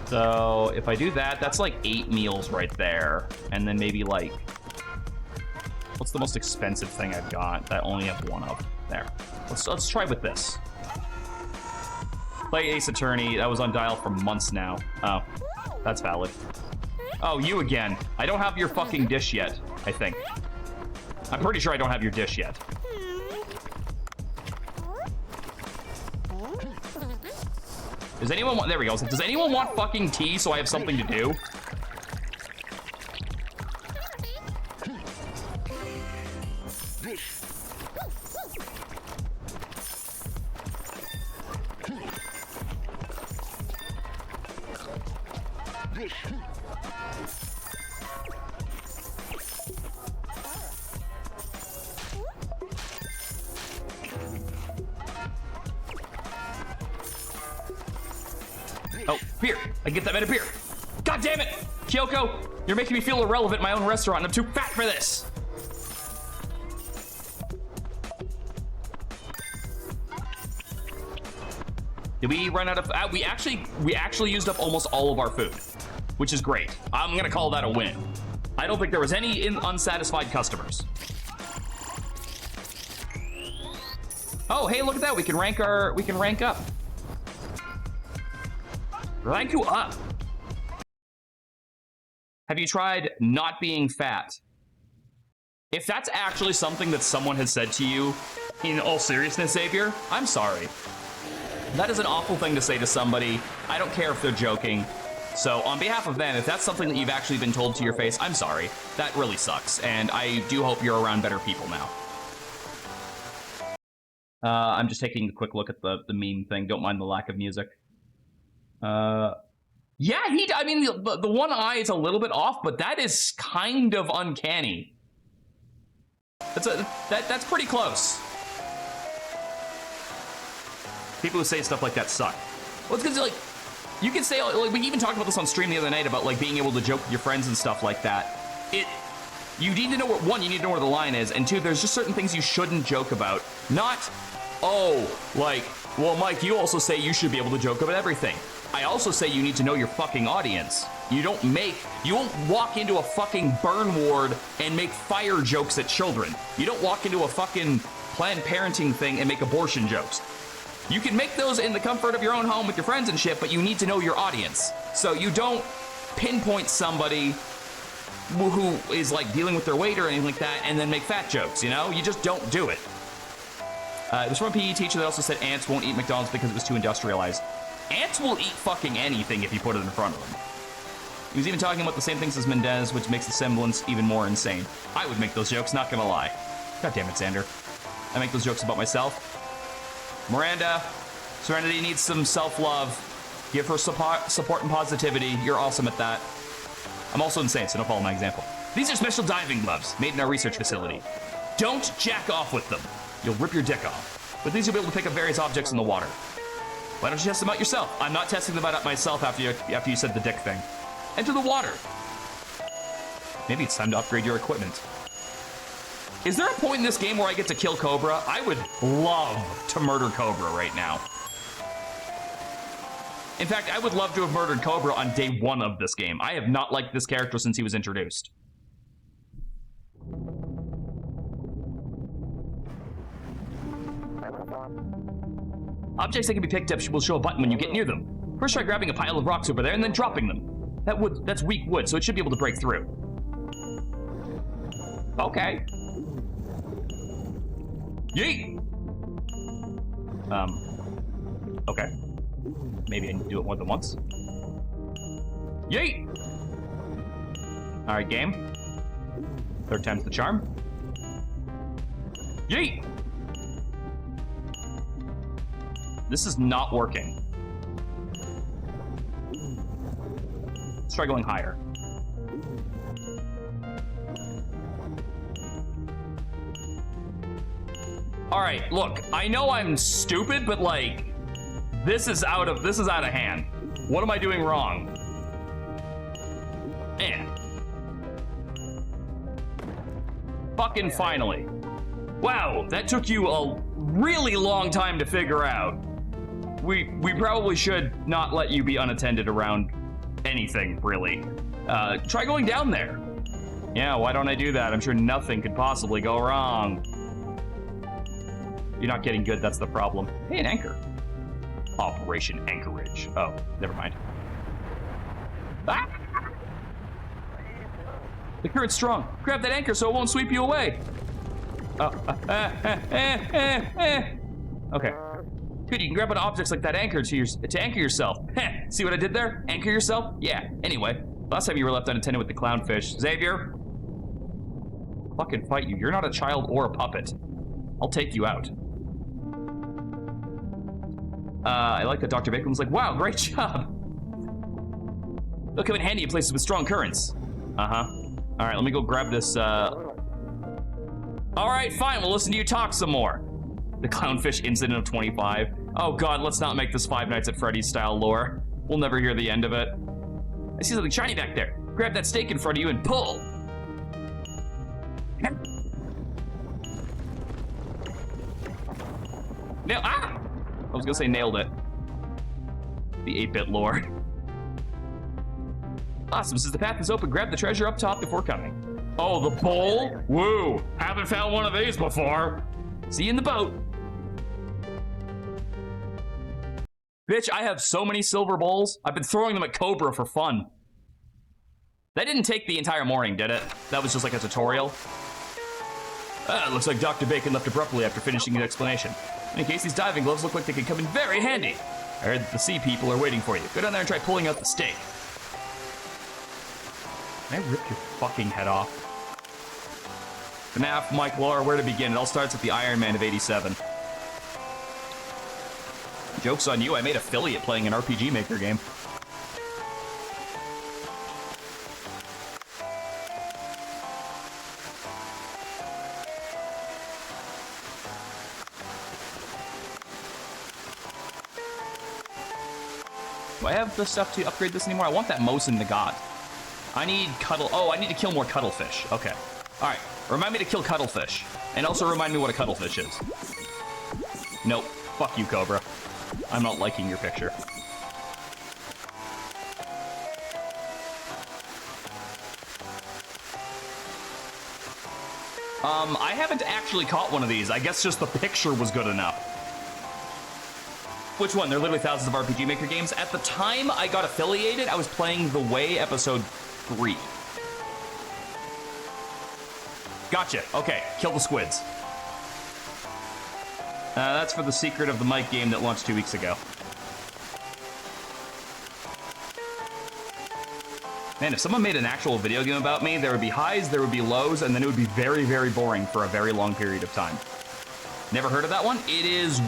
So if I do that, that's like 8 meals right there. And then maybe like, what's the most expensive thing I've got that I only have one of? There. Let's try with this. Play Ace Attorney. That was on dial for months now. Oh, that's valid. Oh, you again. I don't have your fucking dish yet, I think. I'm pretty sure I don't have your dish yet. Does anyone want, there we go. Does anyone want fucking tea so I have something to do? Oh, beer. I get that better beer. God damn it! Kyoko, you're making me feel irrelevant in my own restaurant. I'm too fat for this. Did we run out of... we actually used up almost all of our food, which is great. I'm gonna call that a win. I don't think there was any unsatisfied customers. Oh, hey, look at that. We can rank up. Rank you up. Have you tried not being fat? If that's actually something that someone has said to you, in all seriousness, Xavier, I'm sorry. That is an awful thing to say to somebody. I don't care if they're joking. So on behalf of them, if that's something that you've actually been told to your face, I'm sorry. That really sucks. And I do hope you're around better people now. I'm just taking a quick look at the meme thing. Don't mind the lack of music. Yeah, I mean, the one eye is a little bit off, but that is kind of uncanny. That's pretty close. People who say stuff like that suck. Well, it's because, like, you can say, like, we even talked about this on stream the other night about, like, being able to joke with your friends and stuff like that. You need to know where, one, you need to know where the line is, and two, there's just certain things you shouldn't joke about. Not, oh, like, well, Mike, you also say you should be able to joke about everything. I also say you need to know your fucking audience. You won't walk into a fucking burn ward and make fire jokes at children. You don't walk into a fucking Planned Parenting thing and make abortion jokes. You can make those in the comfort of your own home with your friends and shit, but you need to know your audience. So you don't pinpoint somebody who is like dealing with their weight or anything like that and then make fat jokes, you know? You just don't do it. It was from a PE teacher that also said ants won't eat McDonald's because it was too industrialized. Ants will eat fucking anything if you put it in front of them. He was even talking about the same things as Mendez, which makes the semblance even more insane. I would make those jokes, not gonna lie. God damn it, Xander. I make those jokes about myself. Miranda, Serenity needs some self-love. Give her support and positivity. You're awesome at that. I'm also insane, so don't follow my example. These are special diving gloves made in our research facility. Don't jack off with them. You'll rip your dick off. With these, you'll be able to pick up various objects in the water. Why don't you test them out yourself? I'm not testing them out myself after you said the dick thing. Enter the water. Maybe it's time to upgrade your equipment. Is there a point in this game where I get to kill Cobra? I would love to murder Cobra right now. In fact, I would love to have murdered Cobra on day 1 of this game. I have not liked this character since he was introduced. Objects that can be picked up will show a button when you get near them. First try grabbing a pile of rocks over there and then dropping them. That's weak wood, so it should be able to break through. Okay. Yeet! Okay. Maybe I need to do it more than once. Yeet! Alright, game. 3rd time's the charm. Yeet! This is not working. Let's try going higher. Alright, look, I know I'm stupid, but like, this is out of hand. What am I doing wrong? Man. Fucking finally. Wow, that took you a really long time to figure out. We probably should not let you be unattended around anything, really. Try going down there. Yeah, why don't I do that? I'm sure nothing could possibly go wrong. You're not getting good, that's the problem. Hey, an anchor. Operation Anchorage. Oh, never mind. Ah! The current's strong. Grab that anchor so it won't sweep you away. Okay. Good, you can grab on objects like that anchor to anchor yourself. Heh, see what I did there? Anchor yourself? Yeah, anyway. Last time you were left unattended with the clownfish. Xavier? Fucking fight you. You're not a child or a puppet. I'll take you out. I like that Dr. Bacon was like, wow, great job. They'll come in handy in places with strong currents. Uh-huh. All right, let me go grab this, All right, fine, we'll listen to you talk some more. The clownfish incident of 25. Oh God, let's not make this Five Nights at Freddy's style lore. We'll never hear the end of it. I see something shiny back there. Grab that stake in front of you and pull. Nail, ah! I was gonna say nailed it. The 8-bit lore. Awesome, since the path is open, grab the treasure up top before coming. Oh, the bowl? Woo! Haven't found one of these before. See you in the boat. Bitch, I have so many silver bowls. I've been throwing them at Cobra for fun. That didn't take the entire morning, did it? That was just like a tutorial. It looks like Dr. Bacon left abruptly after finishing his explanation. In case these diving gloves look like they could come in very handy. I heard that the sea people are waiting for you. Go down there and try pulling out the stake. Can I rip your fucking head off? FNAF, Mike, Laura, where to begin? It all starts with the Iron Man of 87. Joke's on you, I made affiliate playing an RPG Maker game. Do I have the stuff to upgrade this anymore? I want that Mosin Nagat. I need Cuttle. Oh, I need to kill more Cuttlefish. Okay. All right. Remind me to kill Cuttlefish. And also remind me what a Cuttlefish is. Nope. Fuck you, Cobra. I'm not liking your picture. I haven't actually caught one of these. I guess just the picture was good enough. Which one? There are literally thousands of RPG Maker games. At the time I got affiliated, I was playing The Way Episode 3. Gotcha. Okay, kill the squids. That's for the secret of the Mike game that launched 2 weeks ago. Man, if someone made an actual video game about me, there would be highs, there would be lows, and then it would be very, very boring for a very long period of time. Never heard of that one? It is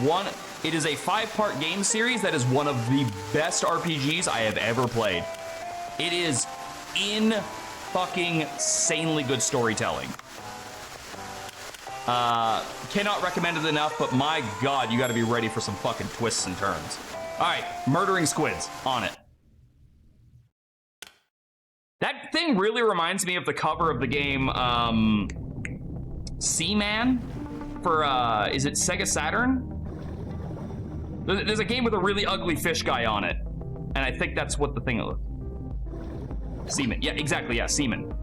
a 5-part game series that is one of the best RPGs I have ever played. It is insanely good storytelling. Cannot recommend it enough, but my God, you gotta be ready for some fucking twists and turns. All right, murdering squids, on it. That thing really reminds me of the cover of the game Seaman for, is it Sega Saturn? There's a game with a really ugly fish guy on it. And I think that's what the thing looks. Seaman. Yeah, exactly. Yeah, Seaman.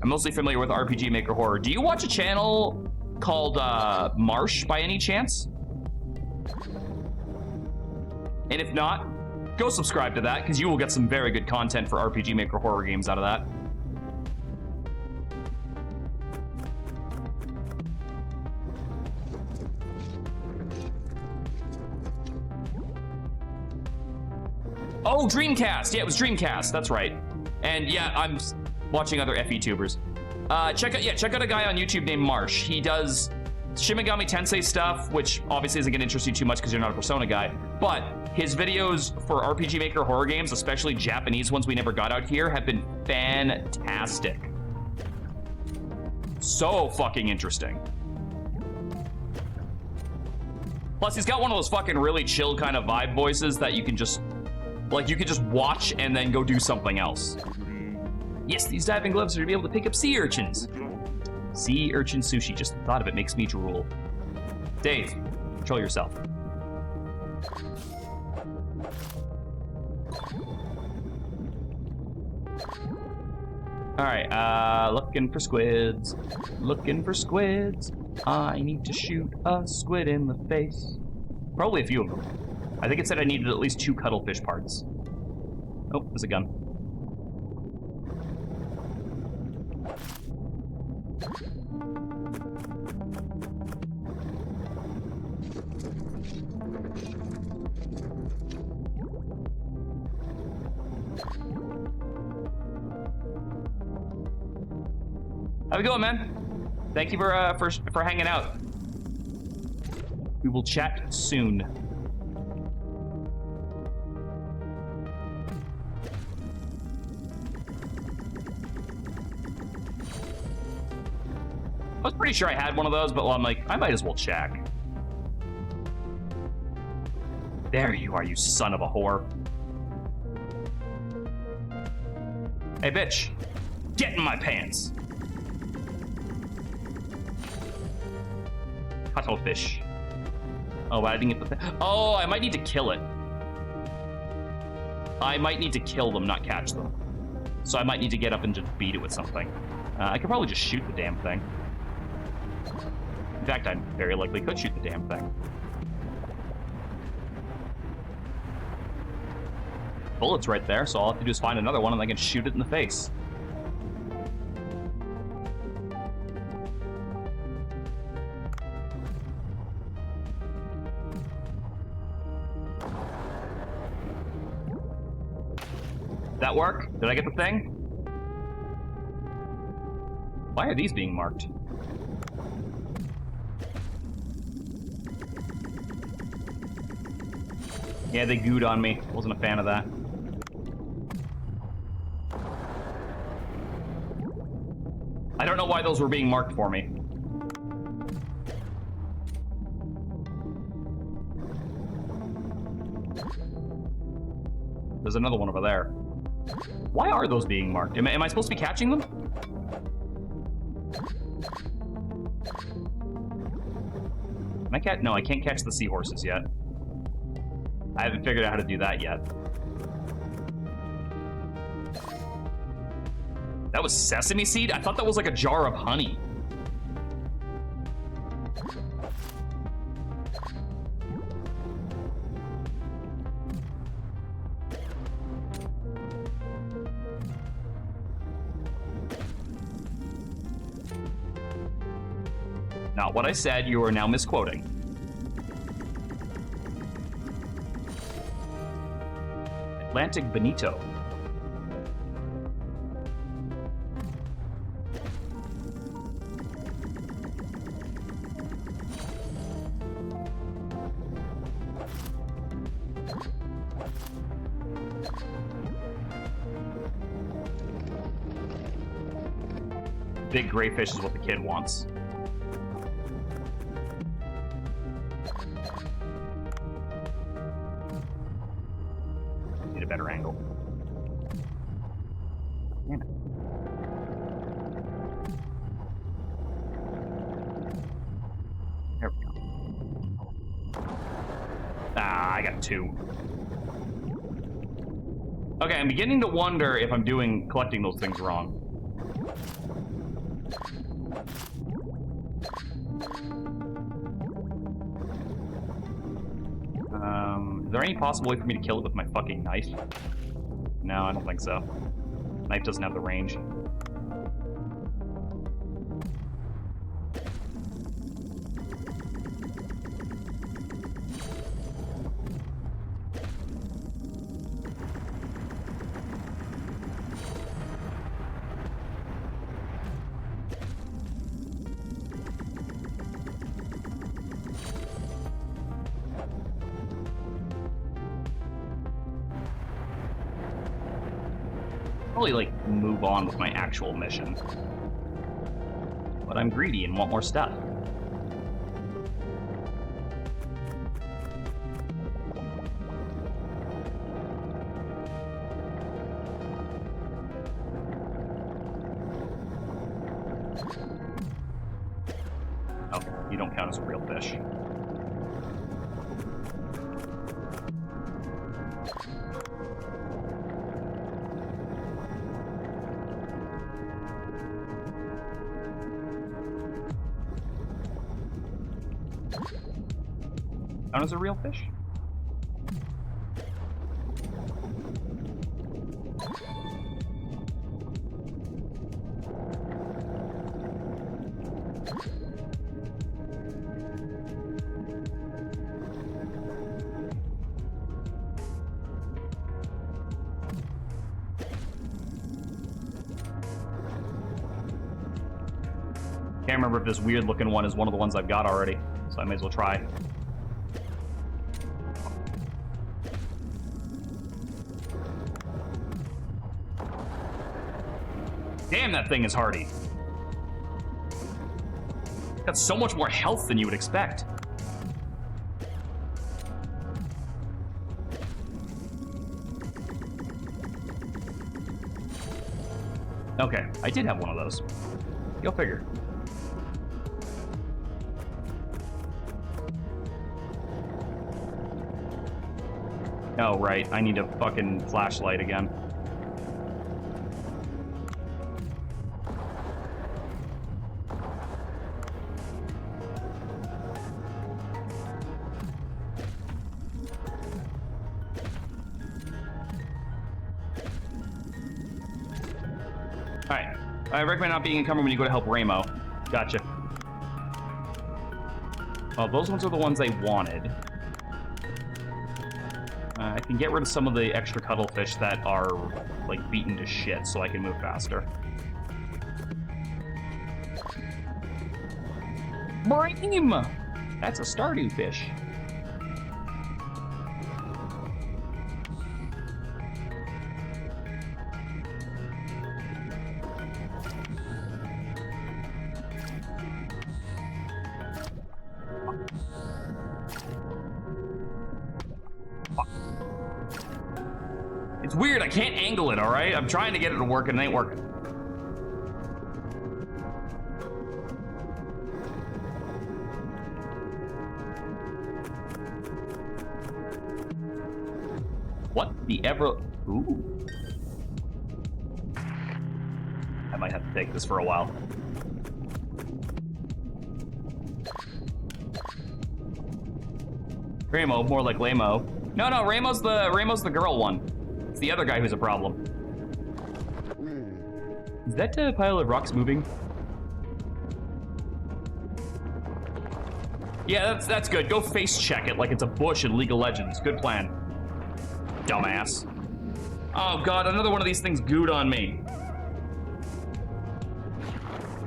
I'm mostly familiar with RPG Maker Horror. Do you watch a channel called Marsh by any chance? And if not, go subscribe to that, because you will get some very good content for RPG Maker Horror games out of that. Oh, Dreamcast! Yeah, it was Dreamcast, that's right. And yeah, I'm watching other FE tubers. Check out a guy on YouTube named Marsh. He does Shin Megami Tensei stuff, which obviously isn't gonna interest you too much because you're not a Persona guy, but his videos for RPG Maker horror games, especially Japanese ones we never got out here, have been fantastic. So fucking interesting. Plus, he's got one of those fucking really chill kind of vibe voices that you can just, like, you could just watch and then go do something else. Yes, these diving gloves are to be able to pick up sea urchins. Sea urchin sushi, just the thought of it makes me drool. Dave, control yourself. All right, looking for squids. Looking for squids. I need to shoot a squid in the face. Probably a few of them. I think it said I needed at least 2 cuttlefish parts. Oh, there's a gun. How's it going, man? Thank you for hanging out. We will chat soon. I was pretty sure I had one of those, but I'm like, I might as well check. There you are, you son of a whore. Hey, bitch. Get in my pants. Cuttlefish. Oh, but I didn't get the thing. Oh, I might need to kill it. I might need to kill them, not catch them. So I might need to get up and just beat it with something. I could probably just shoot the damn thing. In fact, I very likely could shoot the damn thing. Bullet's right there, so all I have to do is find another one and I can shoot it in the face. That work? Did I get the thing? Why are these being marked? Yeah, they gooed on me. Wasn't a fan of that. I don't know why those were being marked for me. There's another one over there. Why are those being marked? Am I supposed to be catching them? No, I can't catch the seahorses yet. I haven't figured out how to do that yet. That was sesame seed? I thought that was like a jar of honey. Not what I said, you are now misquoting. Atlantic Bonito. Big gray fish is what the kid wants. Need a better angle. 2. Okay, I'm beginning to wonder if I'm collecting those things wrong. Is there any possible way for me to kill it with my fucking knife? No, I don't think so. Knife doesn't have the range. Probably like move on with my actual mission. But I'm greedy and want more stuff. Oh, you don't count as a real fish. Count as a real fish? Can't remember if this weird looking one is one of the ones I've got already, so I may as well try. Damn, that thing is hardy. Got so much more health than you would expect. Okay, I did have one of those. Go figure. Oh, right. I need a fucking flashlight again. Alright. I recommend not being encumbered when you go to help Ramo. Gotcha. Well, those ones are the ones I wanted. I can get rid of some of the extra cuttlefish that are, like, beaten to shit so I can move faster. Bream! That's a Stardew fish. It's weird, I can't angle it, alright? I'm trying to get it to work and it ain't working. What the ever... Ooh. I might have to take this for a while. Ramo, more like Lamo. No, Ramo's the girl one. It's the other guy who's a problem. Is that a pile of rocks moving? Yeah, that's good. Go face check it like it's a bush in League of Legends. Good plan. Dumbass. Oh god, another one of these things gooed on me.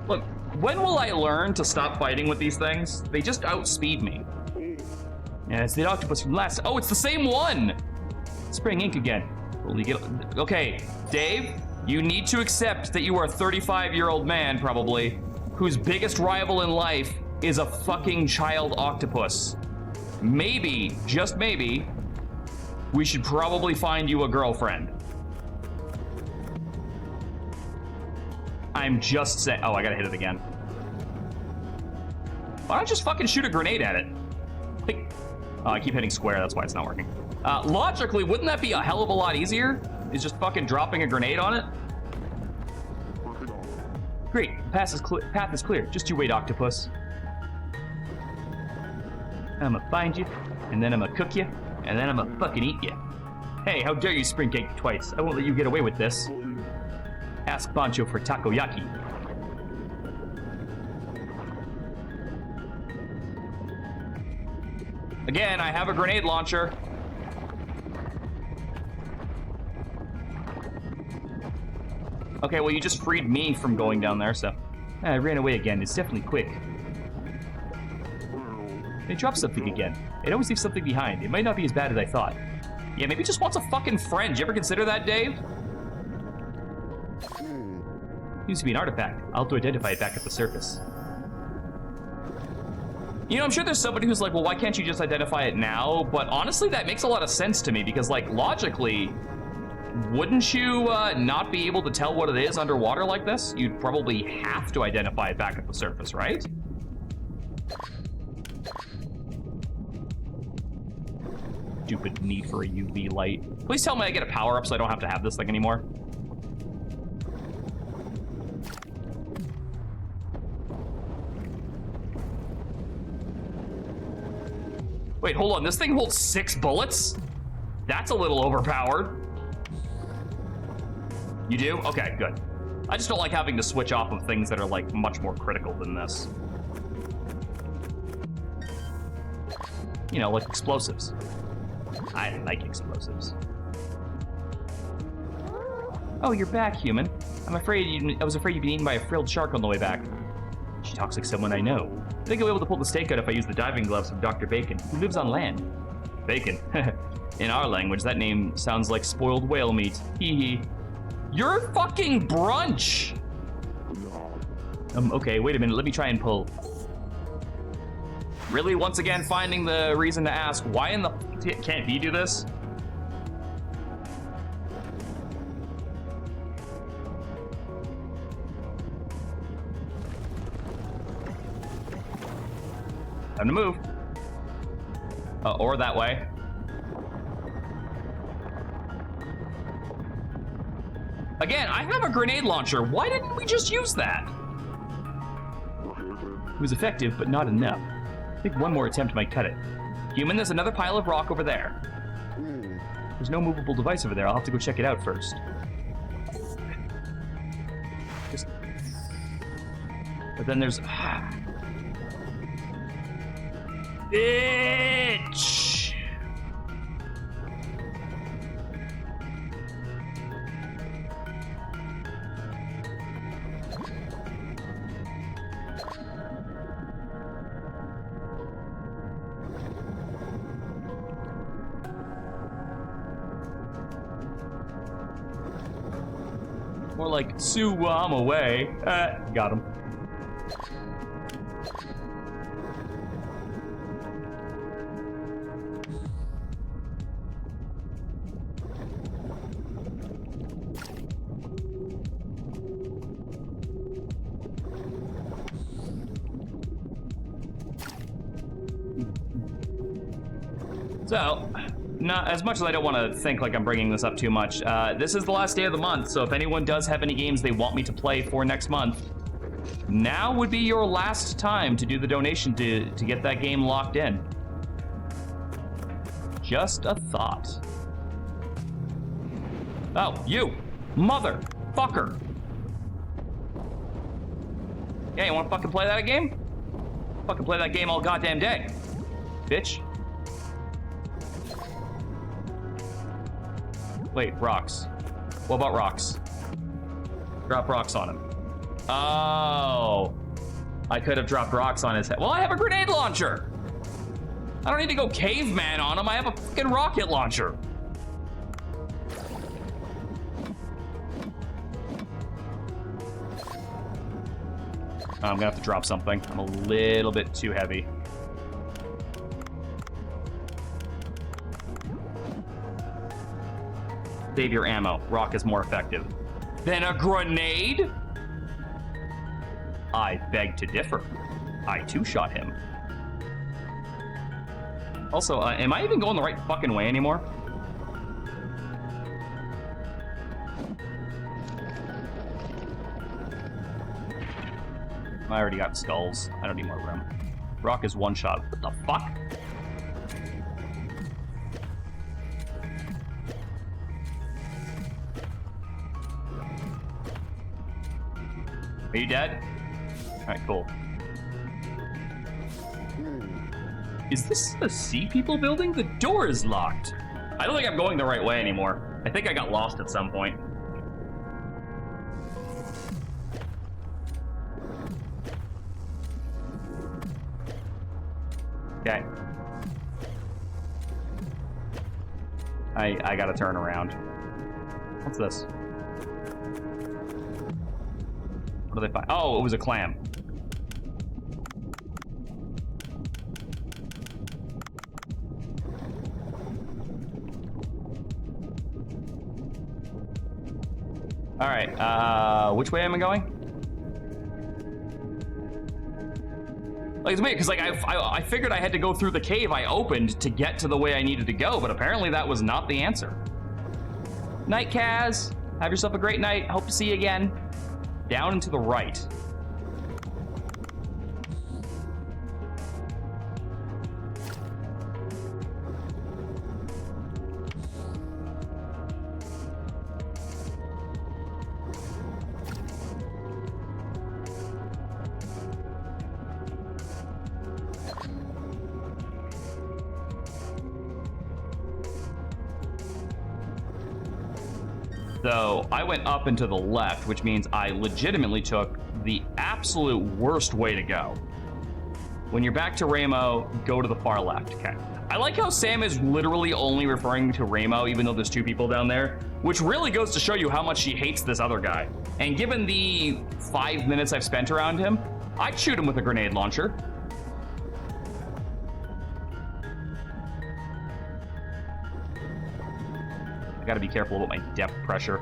Look, when will I learn to stop fighting with these things? They just outspeed me. Yeah, it's the octopus from last. Oh, it's the same one! Spraying ink again. Okay, Dave, you need to accept that you are a 35-year-old man, probably, whose biggest rival in life is a fucking child octopus. Maybe, just maybe, we should probably find you a girlfriend. I'm just saying. Oh, I gotta hit it again. Why don't I just fucking shoot a grenade at it? Like, oh, I keep hitting square, that's why it's not working. Logically, wouldn't that be a hell of a lot easier? Is just fucking dropping a grenade on it? Great, path is clear. Just you wait, octopus. I'ma find you, and then I'ma cook you, and then I'ma fucking eat you. Hey, how dare you spring cake twice? I won't let you get away with this. Ask Bancho for takoyaki. Again, I have a grenade launcher. Okay, well, you just freed me from going down there, so... I ran away again. It's definitely quick. They dropped something again. It always leaves something behind. It might not be as bad as I thought. Yeah, maybe it just wants a fucking friend. Did you ever consider that, Dave? Seems to be an artifact. I'll have to identify it back at the surface. You know, I'm sure there's somebody who's like, well, why can't you just identify it now? But honestly, that makes a lot of sense to me because, like, logically... Wouldn't you not be able to tell what it is underwater like this? You'd probably have to identify it back at the surface, right? Stupid need for a UV light. Please tell me I get a power-up so I don't have to have this thing anymore. Wait, hold on. This thing holds 6 bullets? That's a little overpowered. You do? Okay, good. I just don't like having to switch off of things that are, like, much more critical than this. You know, like explosives. I like explosives. Oh, you're back, human. I was afraid you'd been eaten by a frilled shark on the way back. She talks like someone I know. I think I'll be able to pull the stake out if I use the diving gloves of Dr. Bacon, who lives on land. Bacon? In our language, that name sounds like spoiled whale meat. Hee hee. You're fucking brunch! Okay, wait a minute, let me try and pull. Really, once again, finding the reason to ask, why in the... Can't he do this? Time to move. Or that way. Again, I have a grenade launcher. Why didn't we just use that? It was effective, but not enough. I think one more attempt might cut it. Human, there's another pile of rock over there. There's no movable device over there. I'll have to go check it out first. But then there's... Bitch! More like, Sue, I'm away. Got him. So, not as much as I don't want to think like I'm bringing this up too much, this is the last day of the month, so if anyone does have any games they want me to play for next month, now would be your last time to do the donation to get that game locked in. Just a thought. Oh, you motherfucker. Yeah, you want to fucking play that game? Fucking play that game all goddamn day, bitch. Wait, rocks. What about rocks? Drop rocks on him. Oh. I could have dropped rocks on his head. Well, I have a grenade launcher. I don't need to go caveman on him. I have a fucking rocket launcher. I'm gonna have to drop something. I'm a little bit too heavy. Save your ammo. Rock is more effective. Than a grenade? I beg to differ. I too shot him. Also, am I even going the right fucking way anymore? I already got skulls. I don't need more room. Rock is one shot. What the fuck? Are you dead? Alright, cool. Is this the Sea People building? The door is locked. I don't think I'm going the right way anymore. I think I got lost at some point. Okay. I gotta turn around. What's this? What do they find? Oh, it was a clam. All right, which way am I going? Like, it's weird, because like I figured I had to go through the cave I opened to get to the way I needed to go, but apparently that was not the answer. Night, Kaz. Have yourself a great night. Hope to see you again. Down and to the right. So I went up and to the left, which means I legitimately took the absolute worst way to go. When you're back to Ramo, go to the far left. Okay. I like how Sam is literally only referring to Ramo, even though there's two people down there, which really goes to show you how much she hates this other guy. And given the 5 minutes I've spent around him, I'd shoot him with a grenade launcher. Gotta be careful about my depth pressure.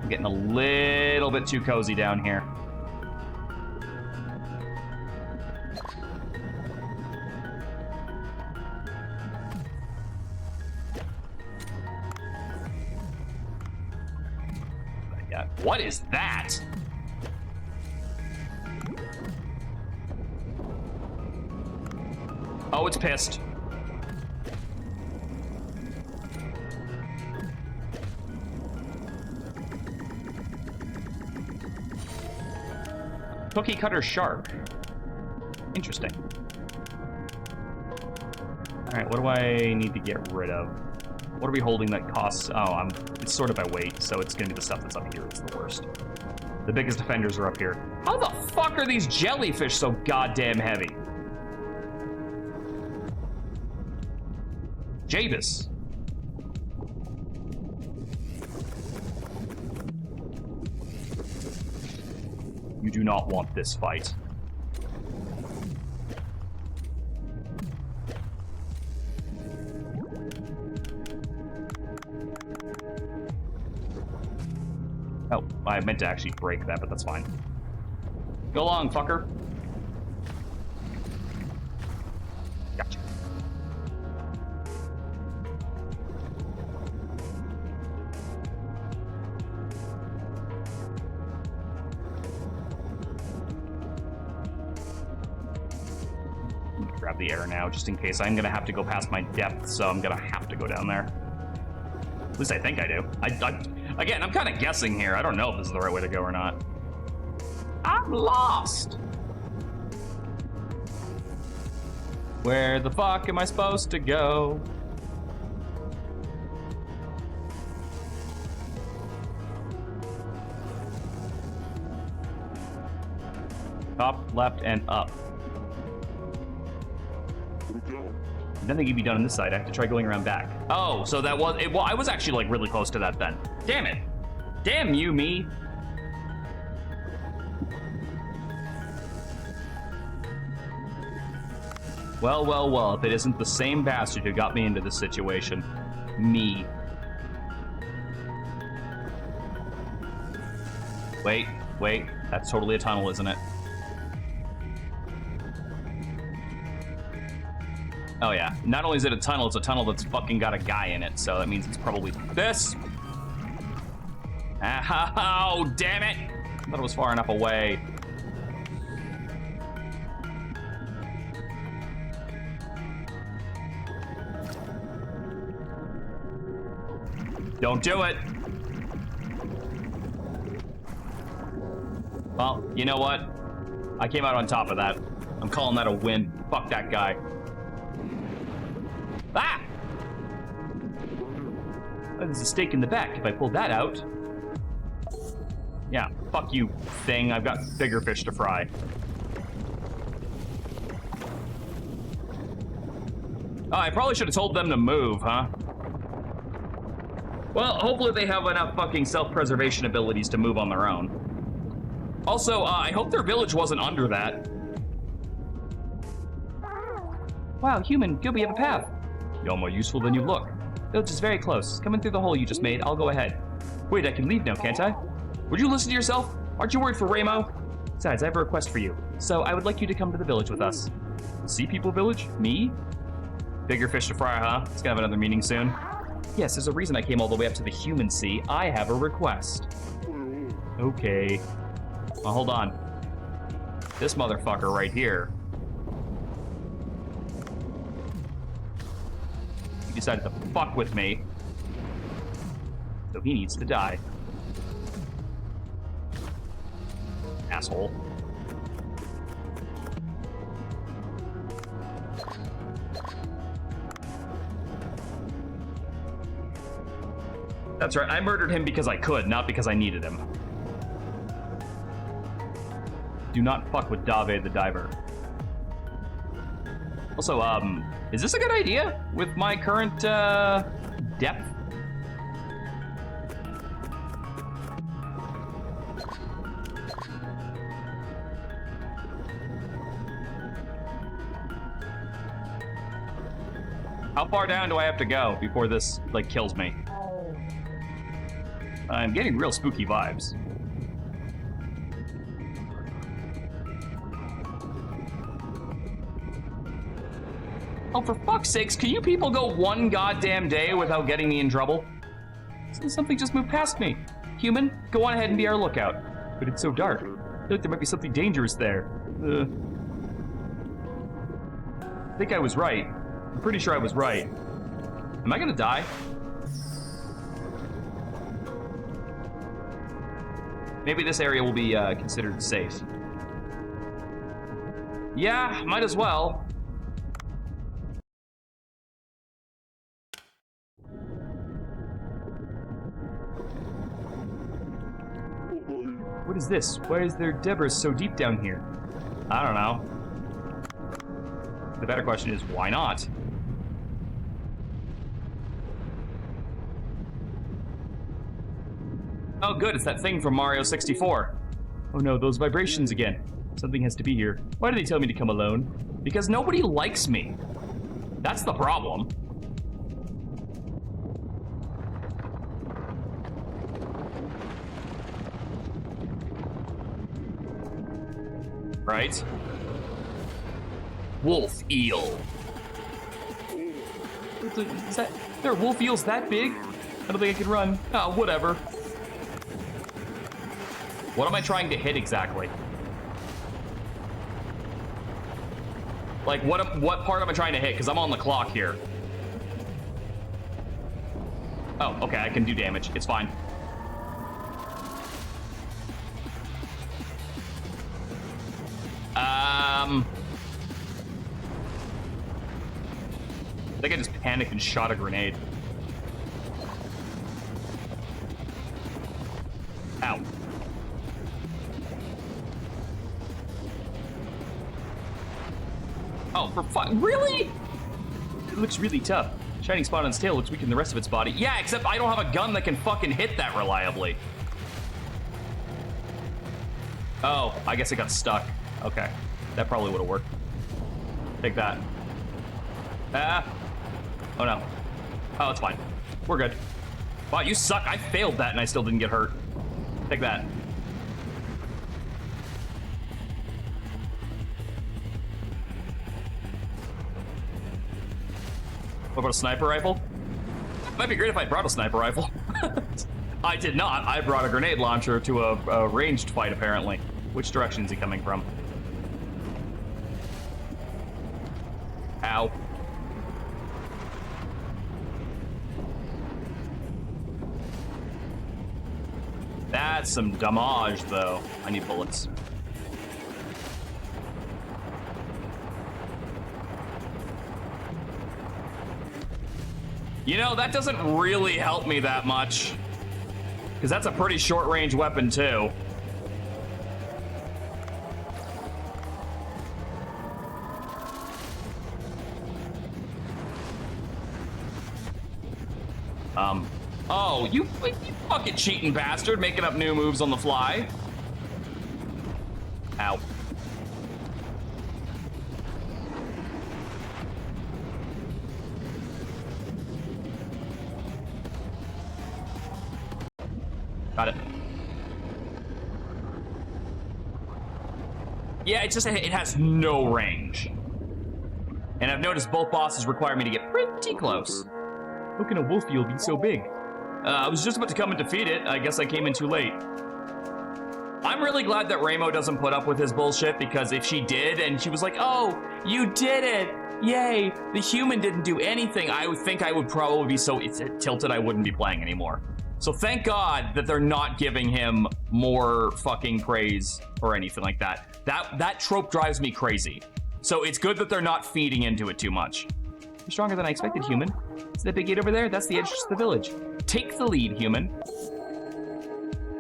I'm getting a little bit too cozy down here. Yeah. What is that? Oh, it's pissed. Cookie cutter shark. Interesting. All right, what do I need to get rid of? What are we holding that costs? Oh, it's sorted by weight, so it's gonna be the stuff that's up here. It's the worst. The biggest offenders are up here. How the fuck are these jellyfish so goddamn heavy? Javis. You do not want this fight. Oh, I meant to actually break that, but that's fine. Go along, fucker. Gotcha. Grab the air now, just in case. I'm gonna have to go past my depth, so I'm gonna have to go down there. At least I think I do. Again, I'm kind of guessing here. I don't know if this is the right way to go or not. I'm lost. Where the fuck am I supposed to go? Top, left, and up. Then they give you down on this side. I have to try going around back. Oh, so that was it. Well, I was actually like really close to that then. Damn it. Damn you, me. Well, well, well, if it isn't the same bastard who got me into this situation. Me. Wait, wait. That's totally a tunnel, isn't it? Oh yeah, not only is it a tunnel, it's a tunnel that's fucking got a guy in it, so that means it's probably this. Oh, damn it! I thought it was far enough away. Don't do it. Well, you know what? I came out on top of that. I'm calling that a win. Fuck that guy. Ah! Oh, there's a stake in the back. If I pull that out... Yeah, fuck you, thing. I've got bigger fish to fry. Oh, I probably should have told them to move, huh? Well, hopefully they have enough fucking self-preservation abilities to move on their own. Also, I hope their village wasn't under that. Wow, human, good, we have a path. You're more useful than you look. Village is very close. Coming through the hole you just made, I'll go ahead. Wait, I can leave now, can't I? Would you listen to yourself? Aren't you worried for Ramo? Besides, I have a request for you. So, I would like you to come to the village with us. Sea People Village? Me? Bigger fish to fry, huh? It's gonna have another meeting soon. Yes, there's a reason I came all the way up to the human sea. I have a request. Okay. Well, hold on. This motherfucker right here. He decided to fuck with me. So he needs to die. Asshole. That's right, I murdered him because I could, not because I needed him. Do not fuck with Dave the diver. Also, is this a good idea with my current, depth? How far down do I have to go before this, like, kills me? I'm getting real spooky vibes. Oh, for fuck's sakes, can you people go one goddamn day without getting me in trouble? Something just moved past me. Human, go on ahead and be our lookout. But it's so dark. I feel like there might be something dangerous there. I think I was right. I'm pretty sure I was right. Am I gonna die? Maybe this area will be considered safe. Yeah, might as well. What is this? Why is there debris so deep down here? I don't know. The better question is, why not? Oh good, it's that thing from Mario 64. Oh no, those vibrations again. Something has to be here. Why do they tell me to come alone? Because nobody likes me. That's the problem. Right? Wolf eel. Is that, there are wolf eels that big? I don't think I can run. Oh, whatever. What am I trying to hit exactly? Like, what part am I trying to hit? Because I'm on the clock here. Oh, okay, I can do damage. It's fine. I think I just panicked and shot a grenade. Ow. Oh, for fun. Really? It looks really tough. Shining spot on its tail looks weaker than the rest of its body. Yeah, except I don't have a gun that can fucking hit that reliably. Oh, I guess it got stuck. Okay. That probably would have worked. Take that. Ah. Oh no. Oh, it's fine. We're good. Wow, you suck. I failed that and I still didn't get hurt. Take that. What about a sniper rifle? Might be great if I brought a sniper rifle. I did not. I brought a grenade launcher to a ranged fight, apparently. Which direction is he coming from? Ow. That's some damage, though. I need bullets. You know, that doesn't really help me that much. Because that's a pretty short-range weapon, too. Oh, you fucking cheating bastard, making up new moves on the fly. Ow. Got it. Yeah, it's just, it has no range. And I've noticed both bosses require me to get pretty close. How can a wolf eel be so big? I was just about to come and defeat it. I guess I came in too late. I'm really glad that Ramo doesn't put up with his bullshit, because if she did and she was like, oh, you did it, yay, the human didn't do anything, I would think I would probably be so tilted I wouldn't be playing anymore. So thank God that they're not giving him more fucking praise or anything like that. That trope drives me crazy. So it's good that they're not feeding into it too much. You're stronger than I expected, human. See that big gate over there? That's the entrance to the village. Take the lead, human.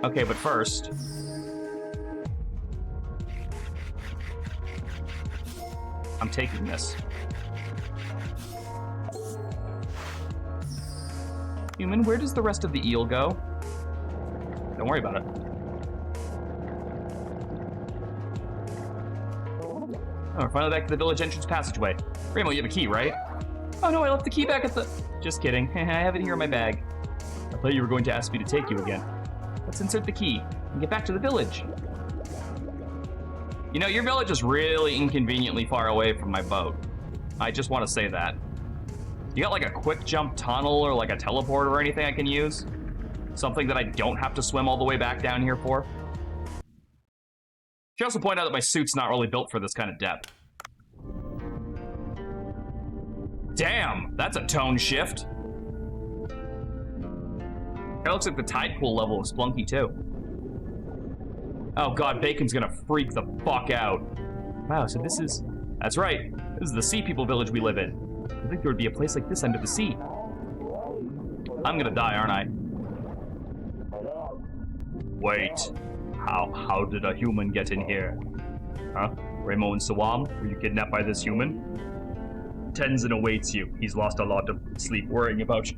Okay, but first... I'm taking this. Human, where does the rest of the eel go? Don't worry about it. Oh, we're finally back to the village entrance passageway. Ramo, you have a key, right? Oh no, I left the key back at the... Just kidding. I have it here in my bag. I thought you were going to ask me to take you again. Let's insert the key and get back to the village. You know, your village is really inconveniently far away from my boat. I just want to say that. You got like a quick jump tunnel or like a teleport or anything I can use? Something that I don't have to swim all the way back down here for? Should also point out that my suit's not really built for this kind of depth. Damn, that's a tone shift. It looks like the tide pool level of Splunky too. Oh god, Bacon's gonna freak the fuck out. Wow, so this is... That's right, this is the Sea People village we live in. I think there would be a place like this under the sea. I'm gonna die, aren't I? Wait, how did a human get in here? Huh? Ramo and Sawam, were you kidnapped by this human? Tenzin awaits you. He's lost a lot of sleep worrying about you.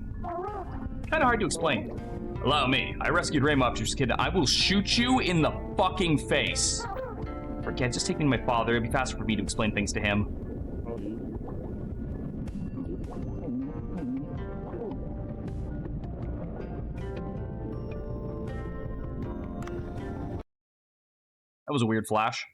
Kinda hard to explain. Allow me. I rescued Ramo after his kid. I will shoot you in the fucking face. Forget, just take me to my father. It'd be faster for me to explain things to him. That was a weird flash.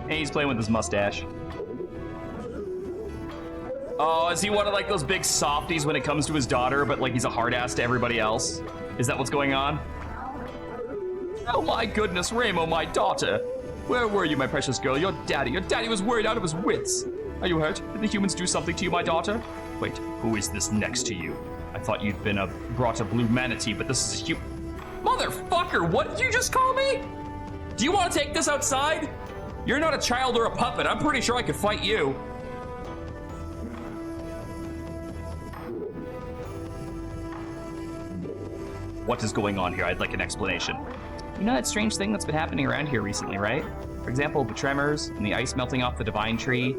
Hey, he's playing with his mustache. Oh, is he one of like those big softies when it comes to his daughter, but like he's a hard ass to everybody else? Is that what's going on? Oh my goodness, Ramo, my daughter. Where were you, my precious girl? Your daddy was worried out of his wits. Are you hurt? Did the humans do something to you, my daughter? Wait, who is this next to you? I thought you'd been brought a blue manatee, but this is a Motherfucker, what did you just call me? Do you want to take this outside? You're not a child or a puppet. I'm pretty sure I could fight you. What is going on here? I'd like an explanation. You know that strange thing that's been happening around here recently, right? For example, the tremors and the ice melting off the divine tree.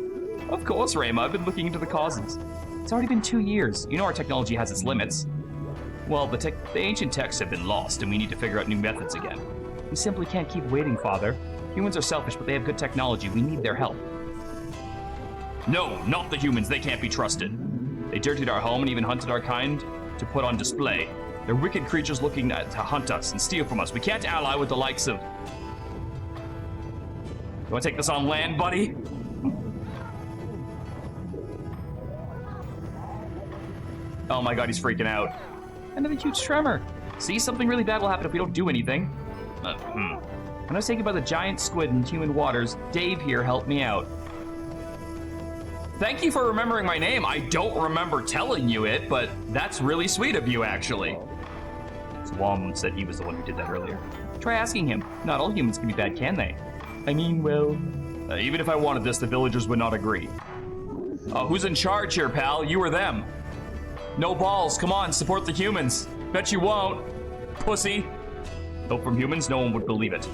Of course, Ramo, I've been looking into the causes. It's already been 2 years. You know our technology has its limits. Well, the ancient texts have been lost, and we need to figure out new methods again. We simply can't keep waiting, Father. Humans are selfish, but they have good technology. We need their help. No, not the humans. They can't be trusted. They dirtied our home and even hunted our kind to put on display. They're wicked creatures looking to hunt us and steal from us. We can't ally with the likes of... want to take this on land, buddy? Oh my god, he's freaking out. Another huge tremor. See, something really bad will happen if we don't do anything. When I was taken by the giant squid in human waters, Dave here helped me out. Thank you for remembering my name. I don't remember telling you it, but that's really sweet of you, actually. Swam said he was the one who did that earlier. Try asking him. Not all humans can be bad, can they? I mean, well... even if I wanted this, the villagers would not agree. Who's in charge here, pal? You or them? No balls. Come on, support the humans. Bet you won't. Pussy. Though from humans, no one would believe it.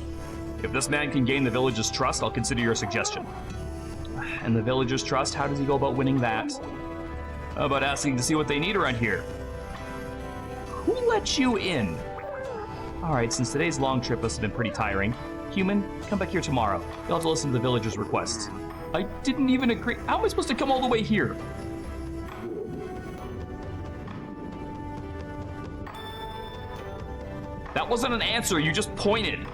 If this man can gain the villagers' trust, I'll consider your suggestion. And the villagers' trust, how does he go about winning that? How about asking to see what they need around here? Who let you in? Alright, since today's long trip must have been pretty tiring, human, come back here tomorrow. You'll have to listen to the villagers' requests. I didn't even agree. How am I supposed to come all the way here? That wasn't an answer, you just pointed.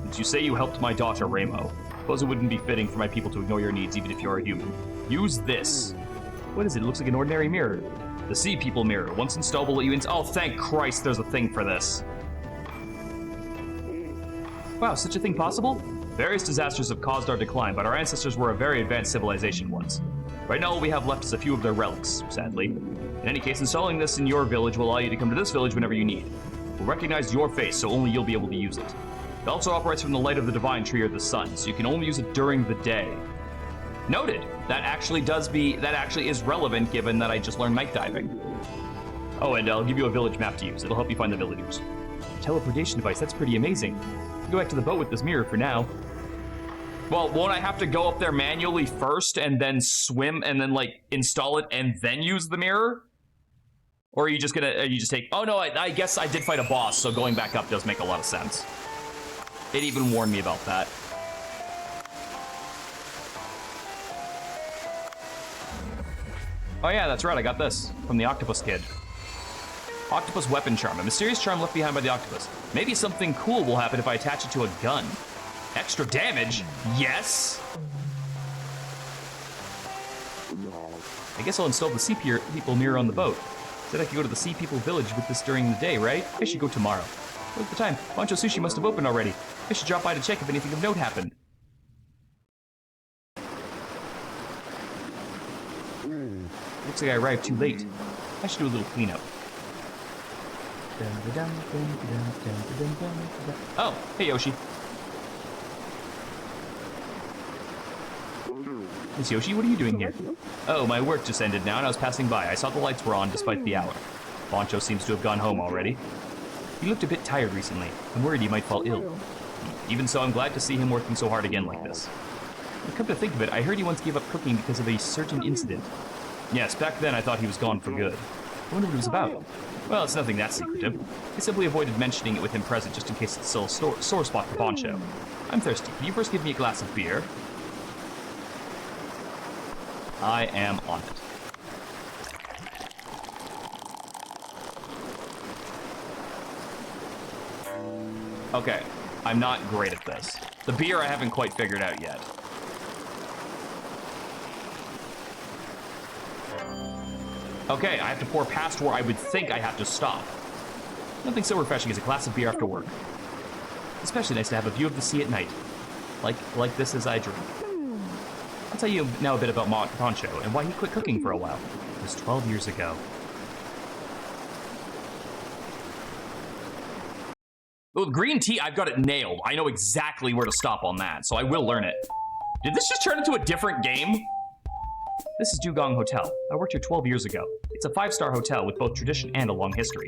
Since you say you helped my daughter, Ramo, suppose it wouldn't be fitting for my people to ignore your needs even if you're a human. Use this. What is it? It looks like an ordinary mirror. The Sea People mirror. Once installed will let you oh, thank Christ there's a thing for this. Wow, such a thing possible? Various disasters have caused our decline, but our ancestors were a very advanced civilization once. Right now all we have left is a few of their relics, sadly. In any case, installing this in your village will allow you to come to this village whenever you need. We'll recognize your face, so only you'll be able to use it. It also operates from the light of the divine tree or the sun, so you can only use it during the day. Noted. That actually is relevant given that I just learned night diving. Oh, and I'll give you a village map to use. It'll help you find the villagers. Teleportation device, that's pretty amazing. Go back to the boat with this mirror for now. Well, won't I have to go up there manually first and then swim and then like install it and then use the mirror? Or are you just take, oh no, I guess I did fight a boss, so going back up does make a lot of sense. It even warned me about that. Oh yeah, that's right, I got this from the octopus kid. Octopus weapon charm, a mysterious charm left behind by the octopus. Maybe something cool will happen if I attach it to a gun. Extra damage? Yes! I guess I'll install the Sea People mirror on the boat. Said I could go to the Sea People village with this during the day, right? I should go tomorrow. Look at the time. Bancho Sushi must have opened already. I should drop by to check if anything of note happened. Looks like I arrived too late. I should do a little cleanup. Oh, hey Yoshi. Miss Yoshi, what are you doing here? Oh, my work just ended now and I was passing by. I saw the lights were on despite the hour. Bancho seems to have gone home already. He looked a bit tired recently. I'm worried he might fall ill. Even so, I'm glad to see him working so hard again like this. But come to think of it, I heard he once gave up cooking because of a certain incident. Yes, back then I thought he was gone for good. I wonder what it was about. Well, it's nothing that secretive. I simply avoided mentioning it with him present just in case it's still a sore spot for Bancho. I'm thirsty. Can you first give me a glass of beer? I am on it. Okay, I'm not great at this. The beer I haven't quite figured out yet. Okay, I have to pour past where I would think I have to stop. Nothing so refreshing as a glass of beer after work. Especially nice to have a view of the sea at night. Like this as I drink. I'll tell you now a bit about Bancho and why he quit cooking for a while. It was 12 years ago. Well, green tea, I've got it nailed. I know exactly where to stop on that, so I will learn it. Did this just turn into a different game? This is Dugong Hotel. I worked here 12 years ago. It's a 5-star hotel with both tradition and a long history.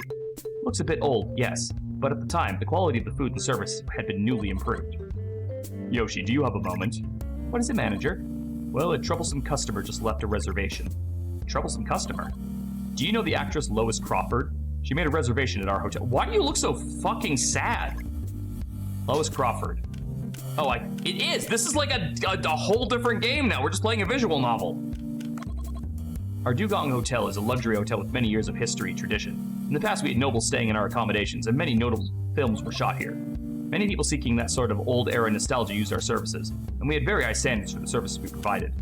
Looks a bit old, yes, but at the time, the quality of the food and service had been newly improved. Yoshi, do you have a moment? What is it, manager? Well, a troublesome customer just left a reservation. Troublesome customer? Do you know the actress Lois Crawford? She made a reservation at our hotel. Why do you look so fucking sad? Lois Crawford. Oh, it is. This is like a whole different game now. We're just playing a visual novel. Our Dugong Hotel is a luxury hotel with many years of history and tradition. In the past, we had nobles staying in our accommodations, and many notable films were shot here. Many people seeking that sort of old-era nostalgia used our services, and we had very high standards for the services we provided.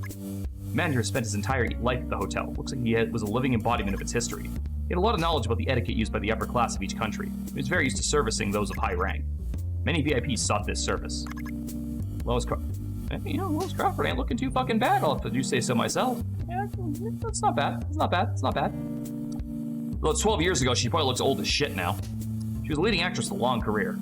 The manager spent his entire life at the hotel. Looks like he was a living embodiment of its history. He had a lot of knowledge about the etiquette used by the upper class of each country. He was very used to servicing those of high rank. Many VIPs sought this service. Lois Crawford ain't looking too fucking bad, I'll have to do say so myself. Yeah, that's not bad. It's not bad. It's not bad. Well, 12 years ago, she probably looks old as shit now. She was a leading actress with a long career.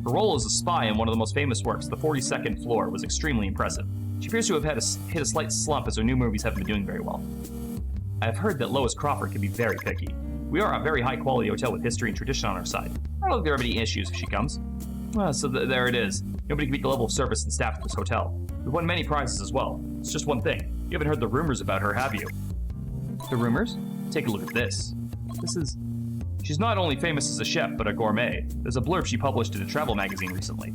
Her role as a spy in one of the most famous works, The 42nd Floor, was extremely impressive. She appears to have hit a slight slump as her new movies haven't been doing very well. I have heard that Lois Crawford can be very picky. We are a very high-quality hotel with history and tradition on our side. I don't think there are any issues if she comes. Well, so there it is. Nobody can beat the level of service and staff at this hotel. We've won many prizes as well. It's just one thing. You haven't heard the rumors about her, have you? The rumors? Take a look at this. She's not only famous as a chef, but a gourmet. There's a blurb she published in a travel magazine recently.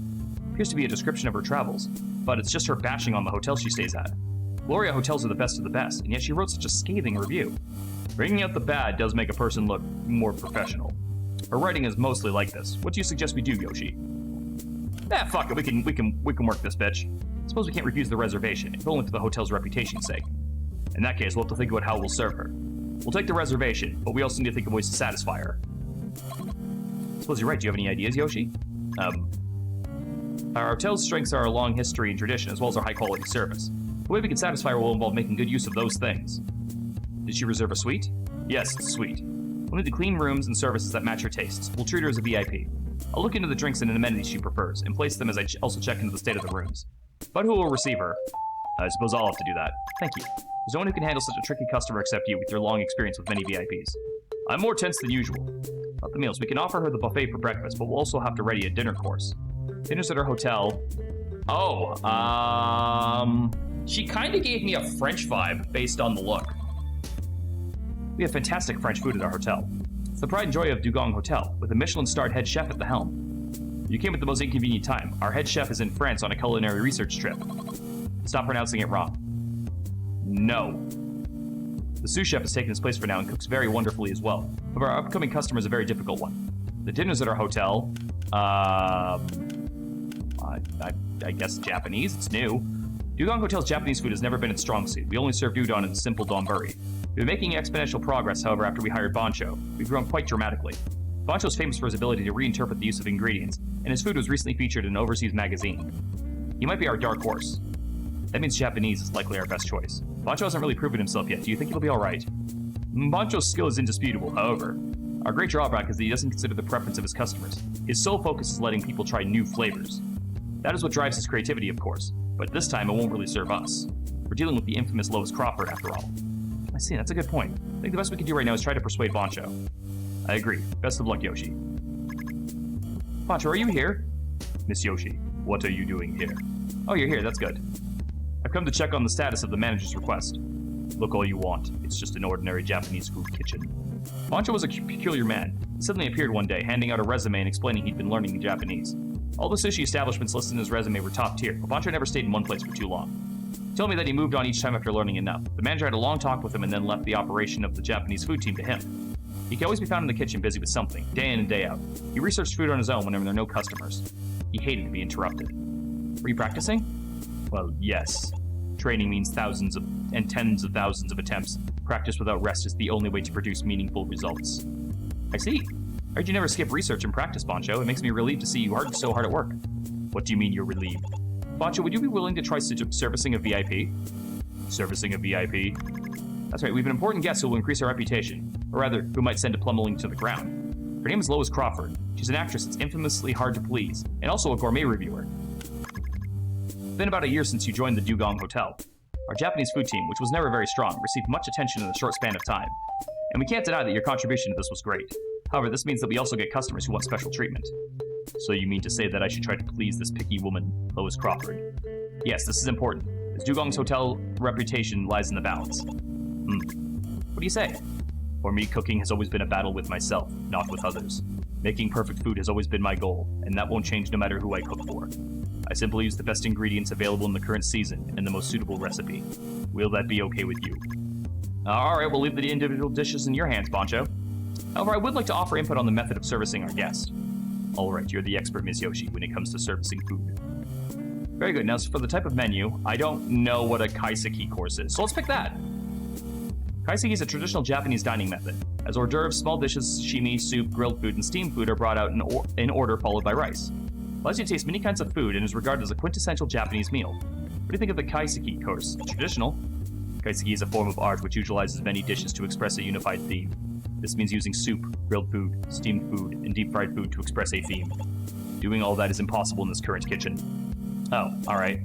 Appears to be a description of her travels, but it's just her bashing on the hotel she stays at. Gloria hotels are the best of the best, and yet she wrote such a scathing review. Bringing out the bad does make a person look more professional. Her writing is mostly like this. What do you suggest we do, Yoshi? Fuck it. We can work this bitch. Suppose we can't refuse the reservation, if only for the hotel's reputation's sake. In that case, we'll have to think about how we'll serve her. We'll take the reservation, but we also need to think of ways to satisfy her. Suppose you're right. Do you have any ideas, Yoshi? Our hotel's strengths are our long history and tradition, as well as our high-quality service. The way we can satisfy her will involve making good use of those things. Did she reserve a suite? Yes, it's a suite. We'll need to clean rooms and services that match her tastes. We'll treat her as a VIP. I'll look into the drinks and amenities she prefers, and place them as I also check into the state of the rooms. But who will receive her? I suppose I'll have to do that. Thank you. There's no one who can handle such a tricky customer except you, with your long experience with many VIPs. I'm more tense than usual. About the meals, we can offer her the buffet for breakfast, but we'll also have to ready a dinner course. Dinners at our hotel. She kind of gave me a French vibe based on the look. We have fantastic French food at our hotel. It's the pride and joy of Dugong Hotel, with a Michelin-starred head chef at the helm. You came at the most inconvenient time. Our head chef is in France on a culinary research trip. Stop pronouncing it wrong. No. The sous chef has taken his place for now and cooks very wonderfully as well. But our upcoming customer is a very difficult one. The dinners at our hotel, I guess Japanese. It's new. Dugong Hotel's Japanese food has never been its strong suit. We only serve udon and simple donburi. We've been making exponential progress, however, after we hired Bancho. We've grown quite dramatically. Bancho is famous for his ability to reinterpret the use of ingredients, and his food was recently featured in an overseas magazine. He might be our dark horse. That means Japanese is likely our best choice. Bancho hasn't really proven himself yet. Do you think he'll be alright? Bancho's skill is indisputable, however. Our great drawback is that he doesn't consider the preference of his customers. His sole focus is letting people try new flavors. That is what drives his creativity, of course, but this time it won't really serve us. We're dealing with the infamous Lois Crawford, after all. I see, that's a good point. I think the best we can do right now is try to persuade Bancho. I agree. Best of luck, Yoshi. Bancho, are you here? Miss Yoshi, what are you doing here? Oh, you're here, that's good. I've come to check on the status of the manager's request. Look all you want. It's just an ordinary Japanese food kitchen. Bancho was a peculiar man. He suddenly appeared one day, handing out a resume and explaining he'd been learning Japanese. All the sushi establishments listed in his resume were top tier, but Bancho never stayed in one place for too long. He told me that he moved on each time after learning enough. The manager had a long talk with him and then left the operation of the Japanese food team to him. He could always be found in the kitchen busy with something, day in and day out. He researched food on his own whenever there were no customers. He hated to be interrupted. Were you practicing? Well, yes. Training means thousands and tens of thousands of attempts. Practice without rest is the only way to produce meaningful results. I see. I heard you never skip research and practice, Bancho. It makes me relieved to see you so hard at work. What do you mean you're relieved? Bancho, would you be willing to try servicing a VIP? Servicing a VIP? That's right, we have an important guest who will increase our reputation. Or rather, who might send a plummeting to the ground. Her name is Lois Crawford. She's an actress that's infamously hard to please, and also a gourmet reviewer. It's been about a year since you joined the Dugong Hotel. Our Japanese food team, which was never very strong, received much attention in a short span of time. And we can't deny that your contribution to this was great. However, this means that we also get customers who want special treatment. So you mean to say that I should try to please this picky woman, Lois Crawford? Yes, this is important, as Dugong's hotel reputation lies in the balance. What do you say? For me, cooking has always been a battle with myself, not with others. Making perfect food has always been my goal, and that won't change no matter who I cook for. I simply use the best ingredients available in the current season and the most suitable recipe. Will that be okay with you? Alright, we'll leave the individual dishes in your hands, Bancho. However, I would like to offer input on the method of servicing our guest. All right, you're the expert, Ms. Yoshi, when it comes to servicing food. Very good. Now, for the type of menu, I don't know what a kaiseki course is, so let's pick that. Kaiseki is a traditional Japanese dining method. As hors d'oeuvres, small dishes, sashimi, soup, grilled food, and steamed food are brought out in order, followed by rice. It allows you to taste many kinds of food and is regarded as a quintessential Japanese meal. What do you think of the kaiseki course? Traditional. Kaiseki is a form of art which utilizes many dishes to express a unified theme. This means using soup, grilled food, steamed food, and deep-fried food to express a theme. Doing all that is impossible in this current kitchen. Oh, alright.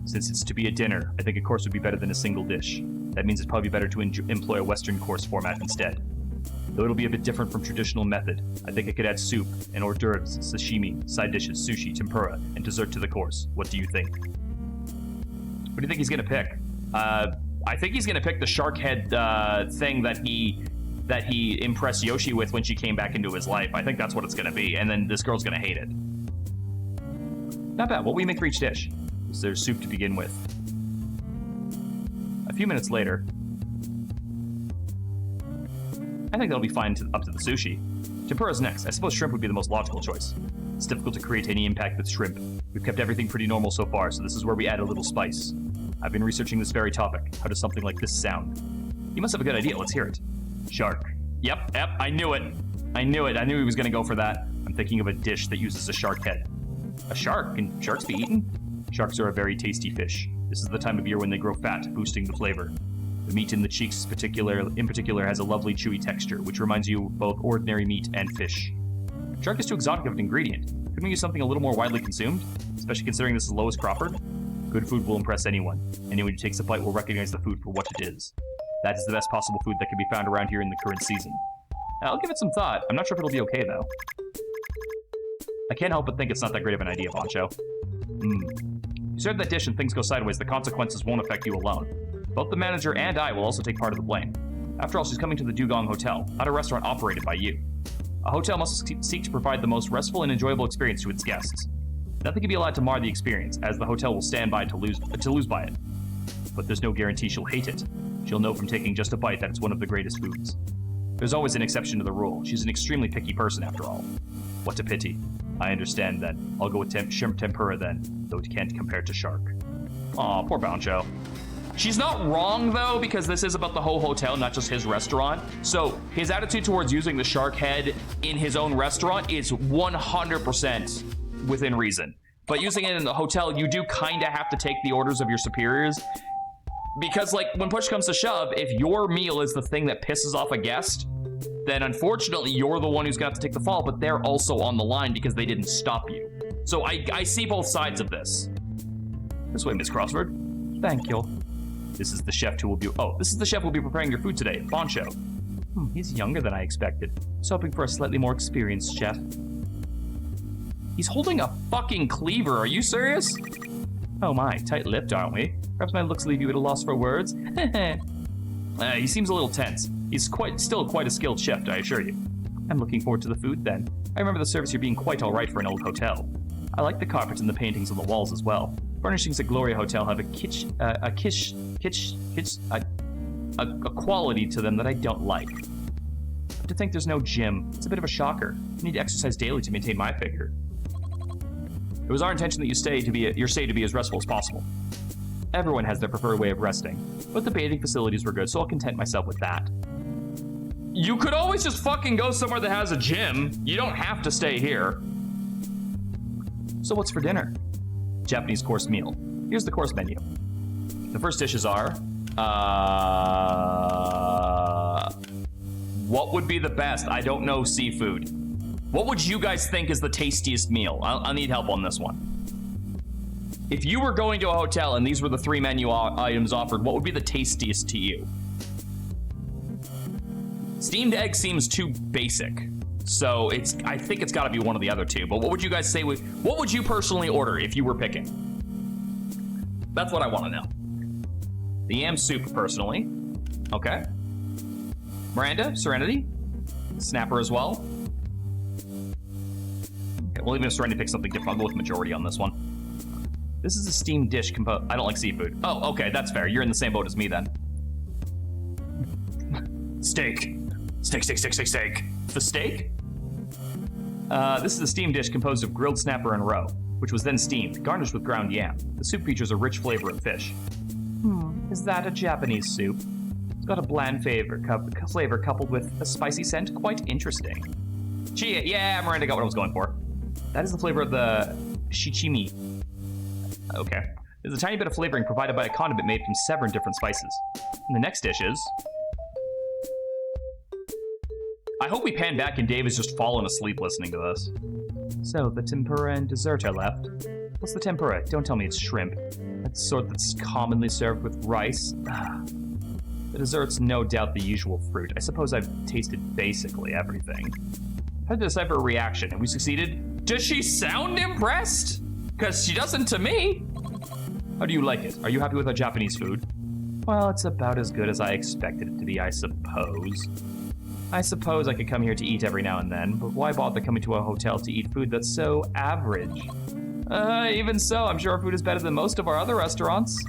Since it's to be a dinner, I think a course would be better than a single dish. That means it's probably better to employ a Western course format instead. Though it'll be a bit different from traditional method, I think I could add soup and hors d'oeuvres, sashimi, side dishes, sushi, tempura, and dessert to the course. What do you think? What do you think he's gonna pick? I think he's gonna pick the shark head thing that he impressed Yoshi with when she came back into his life. I think that's what it's gonna be, and then this girl's gonna hate it. Not bad. What will we make for each dish? Is there soup to begin with? A few minutes later, I think that'll be fine up to the sushi. Tempura's next. I suppose shrimp would be the most logical choice. It's difficult to create any impact with shrimp. We've kept everything pretty normal so far, so this is where we add a little spice. I've been researching this very topic. How does something like this sound? You must have a good idea. Let's hear it. Shark. Yep, I knew it. I knew he was gonna go for that. I'm thinking of a dish that uses a shark head. A shark? Can sharks be eaten? Sharks are a very tasty fish. This is the time of year when they grow fat, boosting the flavor. The meat in the cheeks in particular has a lovely chewy texture, which reminds you of both ordinary meat and fish. Shark is too exotic of an ingredient. Couldn't we use something a little more widely consumed? Especially considering this is Lois Crawford? Good food will impress anyone. Anyone who takes a bite will recognize the food for what it is. That is the best possible food that can be found around here in the current season. I'll give it some thought. I'm not sure if it'll be okay, though. I can't help but think it's not that great of an idea, Boncho. You serve that dish and things go sideways, the consequences won't affect you alone. Both the manager and I will also take part of the blame. After all, she's coming to the Dugong Hotel, not a restaurant operated by you. A hotel must seek to provide the most restful and enjoyable experience to its guests. Nothing can be allowed to mar the experience, as the hotel will stand by to lose by it. But there's no guarantee she'll hate it. She'll know from taking just a bite that it's one of the greatest foods. There's always an exception to the rule. She's an extremely picky person, after all. What a pity. I understand, then. I'll go with shrimp tempura, then, though it can't compare to shark. Aw, poor Bouncho. She's not wrong, though, because this is about the whole hotel, not just his restaurant. So his attitude towards using the shark head in his own restaurant is 100% within reason. But using it in the hotel, you do kind of have to take the orders of your superiors. Because, like, when push comes to shove, if your meal is the thing that pisses off a guest, then unfortunately you're the one who's going to have to take the fall, but they're also on the line because they didn't stop you. So I see both sides of this. This way, Miss Crossford. Thank you. This is the chef who will be preparing your food today, Boncho. He's younger than I expected. I was hoping for a slightly more experienced chef. He's holding a fucking cleaver, are you serious? Oh my, tight-lipped, aren't we? Perhaps my looks leave you at a loss for words? He seems a little tense. He's still quite a skilled chef, I assure you. I'm looking forward to the food, then. I remember the service here being quite all right for an old hotel. I like the carpets and the paintings on the walls as well. Furnishings at Gloria Hotel have a quality to them that I don't like. To think there's no gym, it's a bit of a shocker. I need to exercise daily to maintain my figure. It was our intention that your stay to be as restful as possible. Everyone has their preferred way of resting, but the bathing facilities were good, so I'll content myself with that. You could always just fucking go somewhere that has a gym. You don't have to stay here. So what's for dinner? Japanese course meal. Here's the course menu. The first dishes are... what would be the best? I don't know seafood. What would you guys think is the tastiest meal? I'll need help on this one. If you were going to a hotel and these were the 3 menu items offered, what would be the tastiest to you? Steamed egg seems too basic. So I think it's gotta be one of the other two. But what would you guys say what would you personally order if you were picking? That's what I wanna know. The yam soup, personally. Okay. Miranda, Serenity. Snapper as well. Okay, well, even if Serenity picks something different, I'll go with majority on this one. This is a steamed dish composed... I don't like seafood. Oh, okay, that's fair. You're in the same boat as me, then. Steak. Steak. The steak? This is a steamed dish composed of grilled snapper and roe, which was then steamed, garnished with ground yam. The soup features a rich flavor of fish. Is that a Japanese soup? It's got a bland flavor coupled with a spicy scent. Quite interesting. Yeah, Miranda got what I was going for. That is the flavor of the shichimi. Okay. There's a tiny bit of flavoring provided by a condiment made from 7 different spices. And the next dish is... I hope we pan back and Dave is just fallen asleep listening to this. So, the tempura and dessert are left. What's the tempura? Don't tell me it's shrimp. That sort that's commonly served with rice. The dessert's no doubt the usual fruit. I suppose I've tasted basically everything. How to decipher a reaction? Have we succeeded? Does she sound impressed? Because she doesn't to me. How do you like it? Are you happy with our Japanese food? Well, it's about as good as I expected it to be, I suppose. I suppose I could come here to eat every now and then, but why bother coming to a hotel to eat food that's so average? Even so, I'm sure our food is better than most of our other restaurants.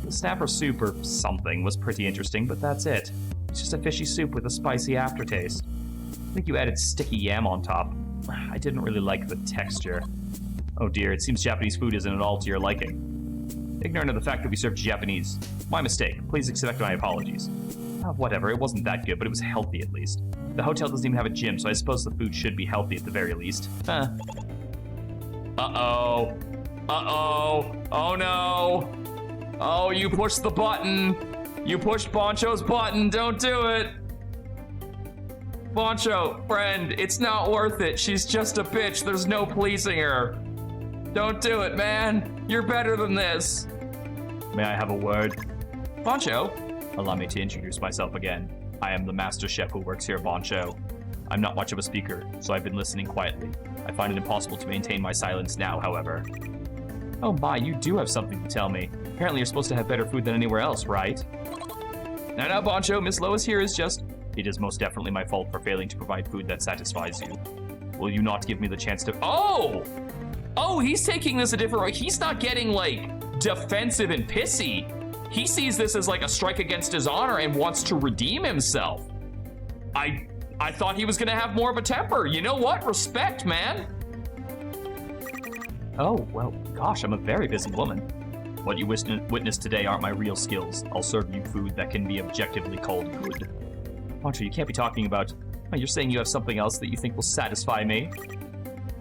The snapper soup or something was pretty interesting, but that's it. It's just a fishy soup with a spicy aftertaste. I think you added sticky yam on top. I didn't really like the texture. Oh dear, it seems Japanese food isn't at all to your liking. Ignorant of the fact that we served Japanese. My mistake. Please accept my apologies. Whatever, it wasn't that good, but it was healthy at least. The hotel doesn't even have a gym, so I suppose the food should be healthy at the very least. Uh-oh. Uh-oh. Oh no. Oh, you pushed the button. You pushed Boncho's button. Don't do it. Boncho, friend, it's not worth it. She's just a bitch. There's no pleasing her. Don't do it, man. You're better than this. May I have a word? Boncho? Allow me to introduce myself again. I am the master chef who works here, Boncho. I'm not much of a speaker, so I've been listening quietly. I find it impossible to maintain my silence now, however. Oh my, you do have something to tell me. Apparently you're supposed to have better food than anywhere else, right? Now, Boncho, Miss Lois here is just... It is most definitely my fault for failing to provide food that satisfies you. Will you not give me the chance to... Oh! Oh, he's taking this a different way. He's not getting, like, defensive and pissy. He sees this as, like, a strike against his honor and wants to redeem himself. I thought he was gonna have more of a temper. You know what? Respect, man. Oh, well, gosh, I'm a very busy woman. What you witnessed today aren't my real skills. I'll serve you food that can be objectively called good. Poncho, you can't be talking about... Oh, you're saying you have something else that you think will satisfy me?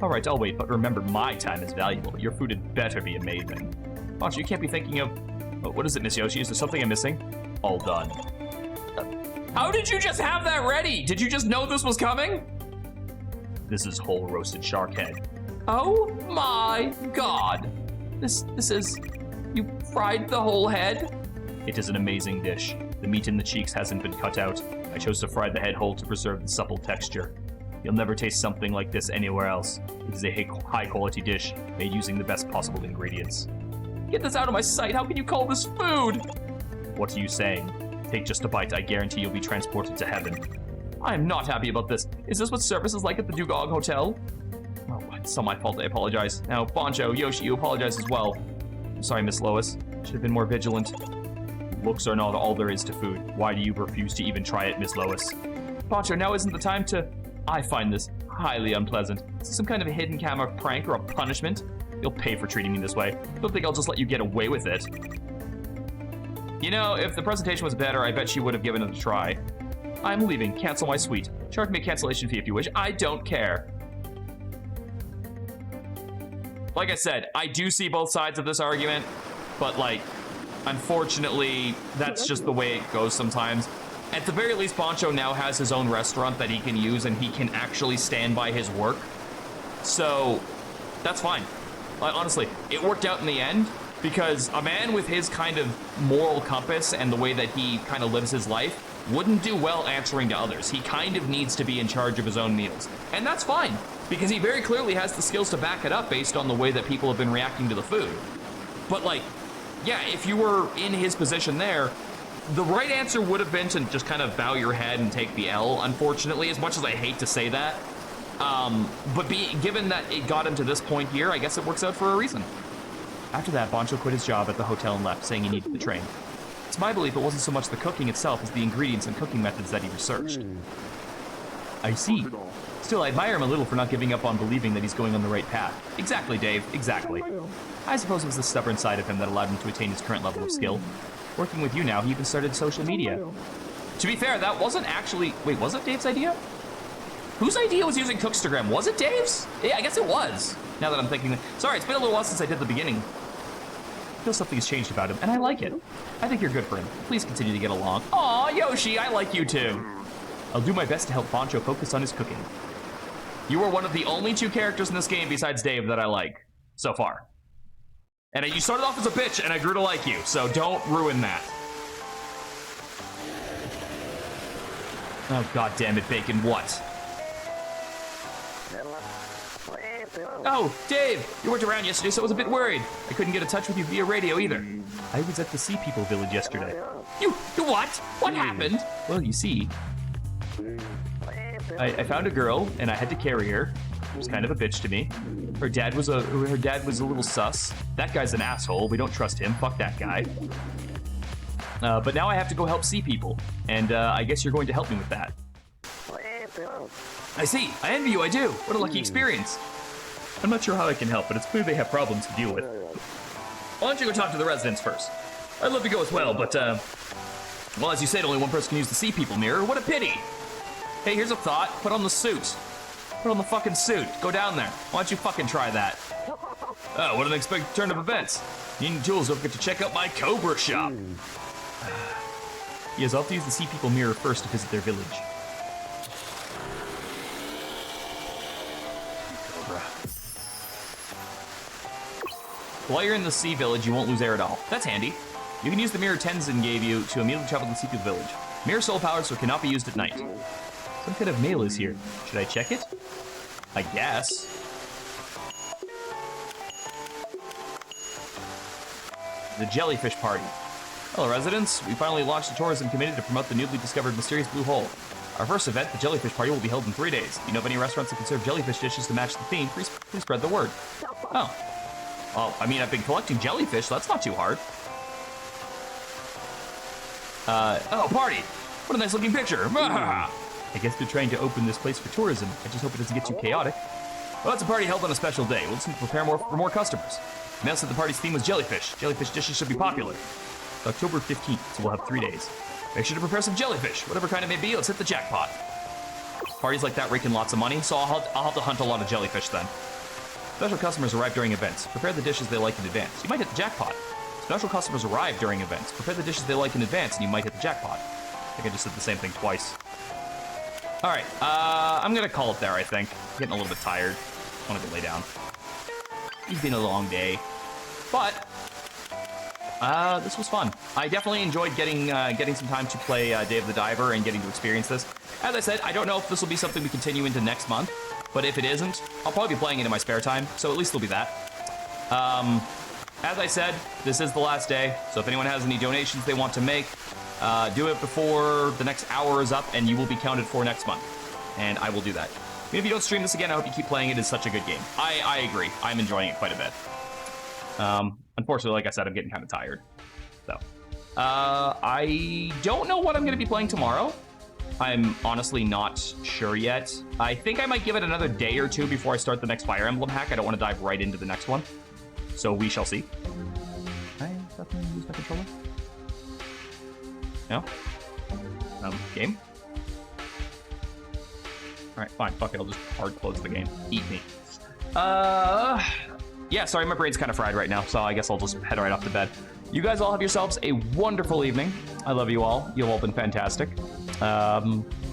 All right, I'll wait, but remember, my time is valuable. Your food had better be amazing. Poncho, you can't be thinking of... Oh, what is it, Miss Yoshi? Is there something I'm missing? All done. How did you just have that ready? Did you just know this was coming? This is whole roasted shark head. Oh my god. This is... You fried the whole head? It is an amazing dish. The meat in the cheeks hasn't been cut out. I chose to fry the head whole to preserve the supple texture. You'll never taste something like this anywhere else. It is a high-quality dish made using the best possible ingredients. Get this out of my sight! How can you call this food? What are you saying? Take just a bite. I guarantee you'll be transported to heaven. I am not happy about this. Is this what service is like at the Dugong Hotel? Oh, it's all my fault. I apologize. Now, Boncho, Yoshi, you apologize as well. I'm sorry, Miss Lois. Should have been more vigilant. Looks are not all there is to food. Why do you refuse to even try it, Miss Lois? Boncho, now isn't the time to... I find this highly unpleasant. Is this some kind of a hidden camera prank or a punishment? You'll pay for treating me this way. Don't think I'll just let you get away with it. You know, if the presentation was better, I bet she would have given it a try. I'm leaving. Cancel my suite. Charge me a cancellation fee if you wish. I don't care. Like I said, I do see both sides of this argument, but like, unfortunately, that's just the way it goes sometimes. At the very least, Boncho now has his own restaurant that he can use and he can actually stand by his work. So, that's fine. Like, honestly, it worked out in the end because a man with his kind of moral compass and the way that he kind of lives his life wouldn't do well answering to others. He kind of needs to be in charge of his own meals. And that's fine, because he very clearly has the skills to back it up based on the way that people have been reacting to the food. But like, yeah, if you were in his position there, the right answer would have been to just kind of bow your head and take the L, unfortunately, as much as I hate to say that. But given that it got him to this point here, I guess it works out for a reason. After that, Boncho quit his job at the hotel and left, saying he needed the train. It's my belief it wasn't so much the cooking itself as the ingredients and cooking methods that he researched. I see. Still, I admire him a little for not giving up on believing that he's going on the right path. Exactly, Dave, exactly. I suppose it was the stubborn side of him that allowed him to attain his current level of skill. Working with you now, he even started social media. To be fair, that wasn't actually... Wait, was it Dave's idea? Whose idea was using Cookstagram? Was it Dave's? Yeah, I guess it was. Now that I'm thinking... Sorry, it's been a little while since I did the beginning. I feel something has changed about him, and I like it. I think you're good for him. Please continue to get along. Aw, Yoshi, I like you too. I'll do my best to help Poncho focus on his cooking. You are one of the only 2 characters in this game besides Dave that I like so far. And you started off as a bitch, and I grew to like you, so don't ruin that. Oh, god damn it, Bacon, what? Oh, Dave, you weren't around yesterday, so I was a bit worried. I couldn't get in touch with you via radio either. I was at the Sea People village yesterday. You what? What happened? Well, you see, I found a girl, and I had to carry her. She was kind of a bitch to me. Her dad was a little sus. That guy's an asshole. We don't trust him. Fuck that guy. But now I have to go help Sea People, and I guess you're going to help me with that. I see. I envy you. I do. What a lucky experience. I'm not sure how I can help, but it's clear they have problems to deal with. Why don't you go talk to the residents first? I'd love to go as well, but well, as you said, only one person can use the Sea People mirror. What a pity. Hey, here's a thought. Put on the suit. Put on the fucking suit. Go down there. Why don't you fucking try that? Oh, what an unexpected turn of events. Needing tools, don't forget to check out my Cobra shop. Yes, I'll have to use the Sea People mirror first to visit their village. Cobra. While you're in the sea village, you won't lose air at all. That's handy. You can use the mirror Tenzin gave you to immediately travel to the Sea People village. Mirror soul powered, so it cannot be used at night. Some kind of mail is here. Should I check it? I guess. The Jellyfish Party. Hello, residents. We finally launched a tourism committee to promote the newly discovered mysterious blue hole. Our first event, the Jellyfish Party, will be held in 3 days. Do you know of any restaurants that can serve jellyfish dishes to match the theme? Please spread the word. Oh. Well, I mean, I've been collecting jellyfish, so that's not too hard. Oh, party! What a nice looking picture! I guess they're trying to open this place for tourism. I just hope it doesn't get too chaotic. Well, it's a party held on a special day. We'll just need to prepare for more customers. Now said the party's theme was jellyfish. Jellyfish dishes should be popular. It's October 15th, so we'll have 3 days. Make sure to prepare some jellyfish. Whatever kind it may be, let's hit the jackpot. Parties like that rake in lots of money, so I'll have to hunt a lot of jellyfish then. Special customers arrive during events. Prepare the dishes they like in advance. You might hit the jackpot. Special customers arrive during events. Prepare the dishes they like in advance, and you might hit the jackpot. I think I just did the same thing twice. All right, I'm gonna call it there, I think. Getting a little bit tired. I want to go lay down. It's been a long day. But, this was fun. I definitely enjoyed getting some time to play Dave the Diver and getting to experience this. As I said, I don't know if this will be something we continue into next month, but if it isn't, I'll probably be playing it in my spare time, so at least it'll be that. As I said, this is the last day, so if anyone has any donations they want to make, do it before the next hour is up, and you will be counted for next month. And I will do that. Even if you don't stream this again, I hope you keep playing it. It's such a good game. I agree. I'm enjoying it quite a bit. Unfortunately, like I said, I'm getting kind of tired. So, I don't know what I'm going to be playing tomorrow. I'm honestly not sure yet. I think I might give it another day or two before I start the next Fire Emblem hack. I don't want to dive right into the next one. So we shall see. I definitely use my controller. No? Game? Alright, fine. Fuck it. I'll just hard close the game. Eat me. Yeah, sorry. My brain's kind of fried right now, so I guess I'll just head right off to bed. You guys all have yourselves a wonderful evening. I love you all. You've all been fantastic.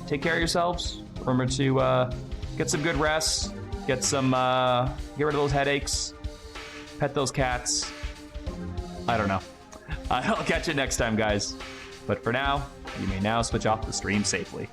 Take care of yourselves. Remember to get some good rest. Get rid of those headaches. Pet those cats. I don't know. I'll catch you next time, guys. But for now, you may now switch off the stream safely.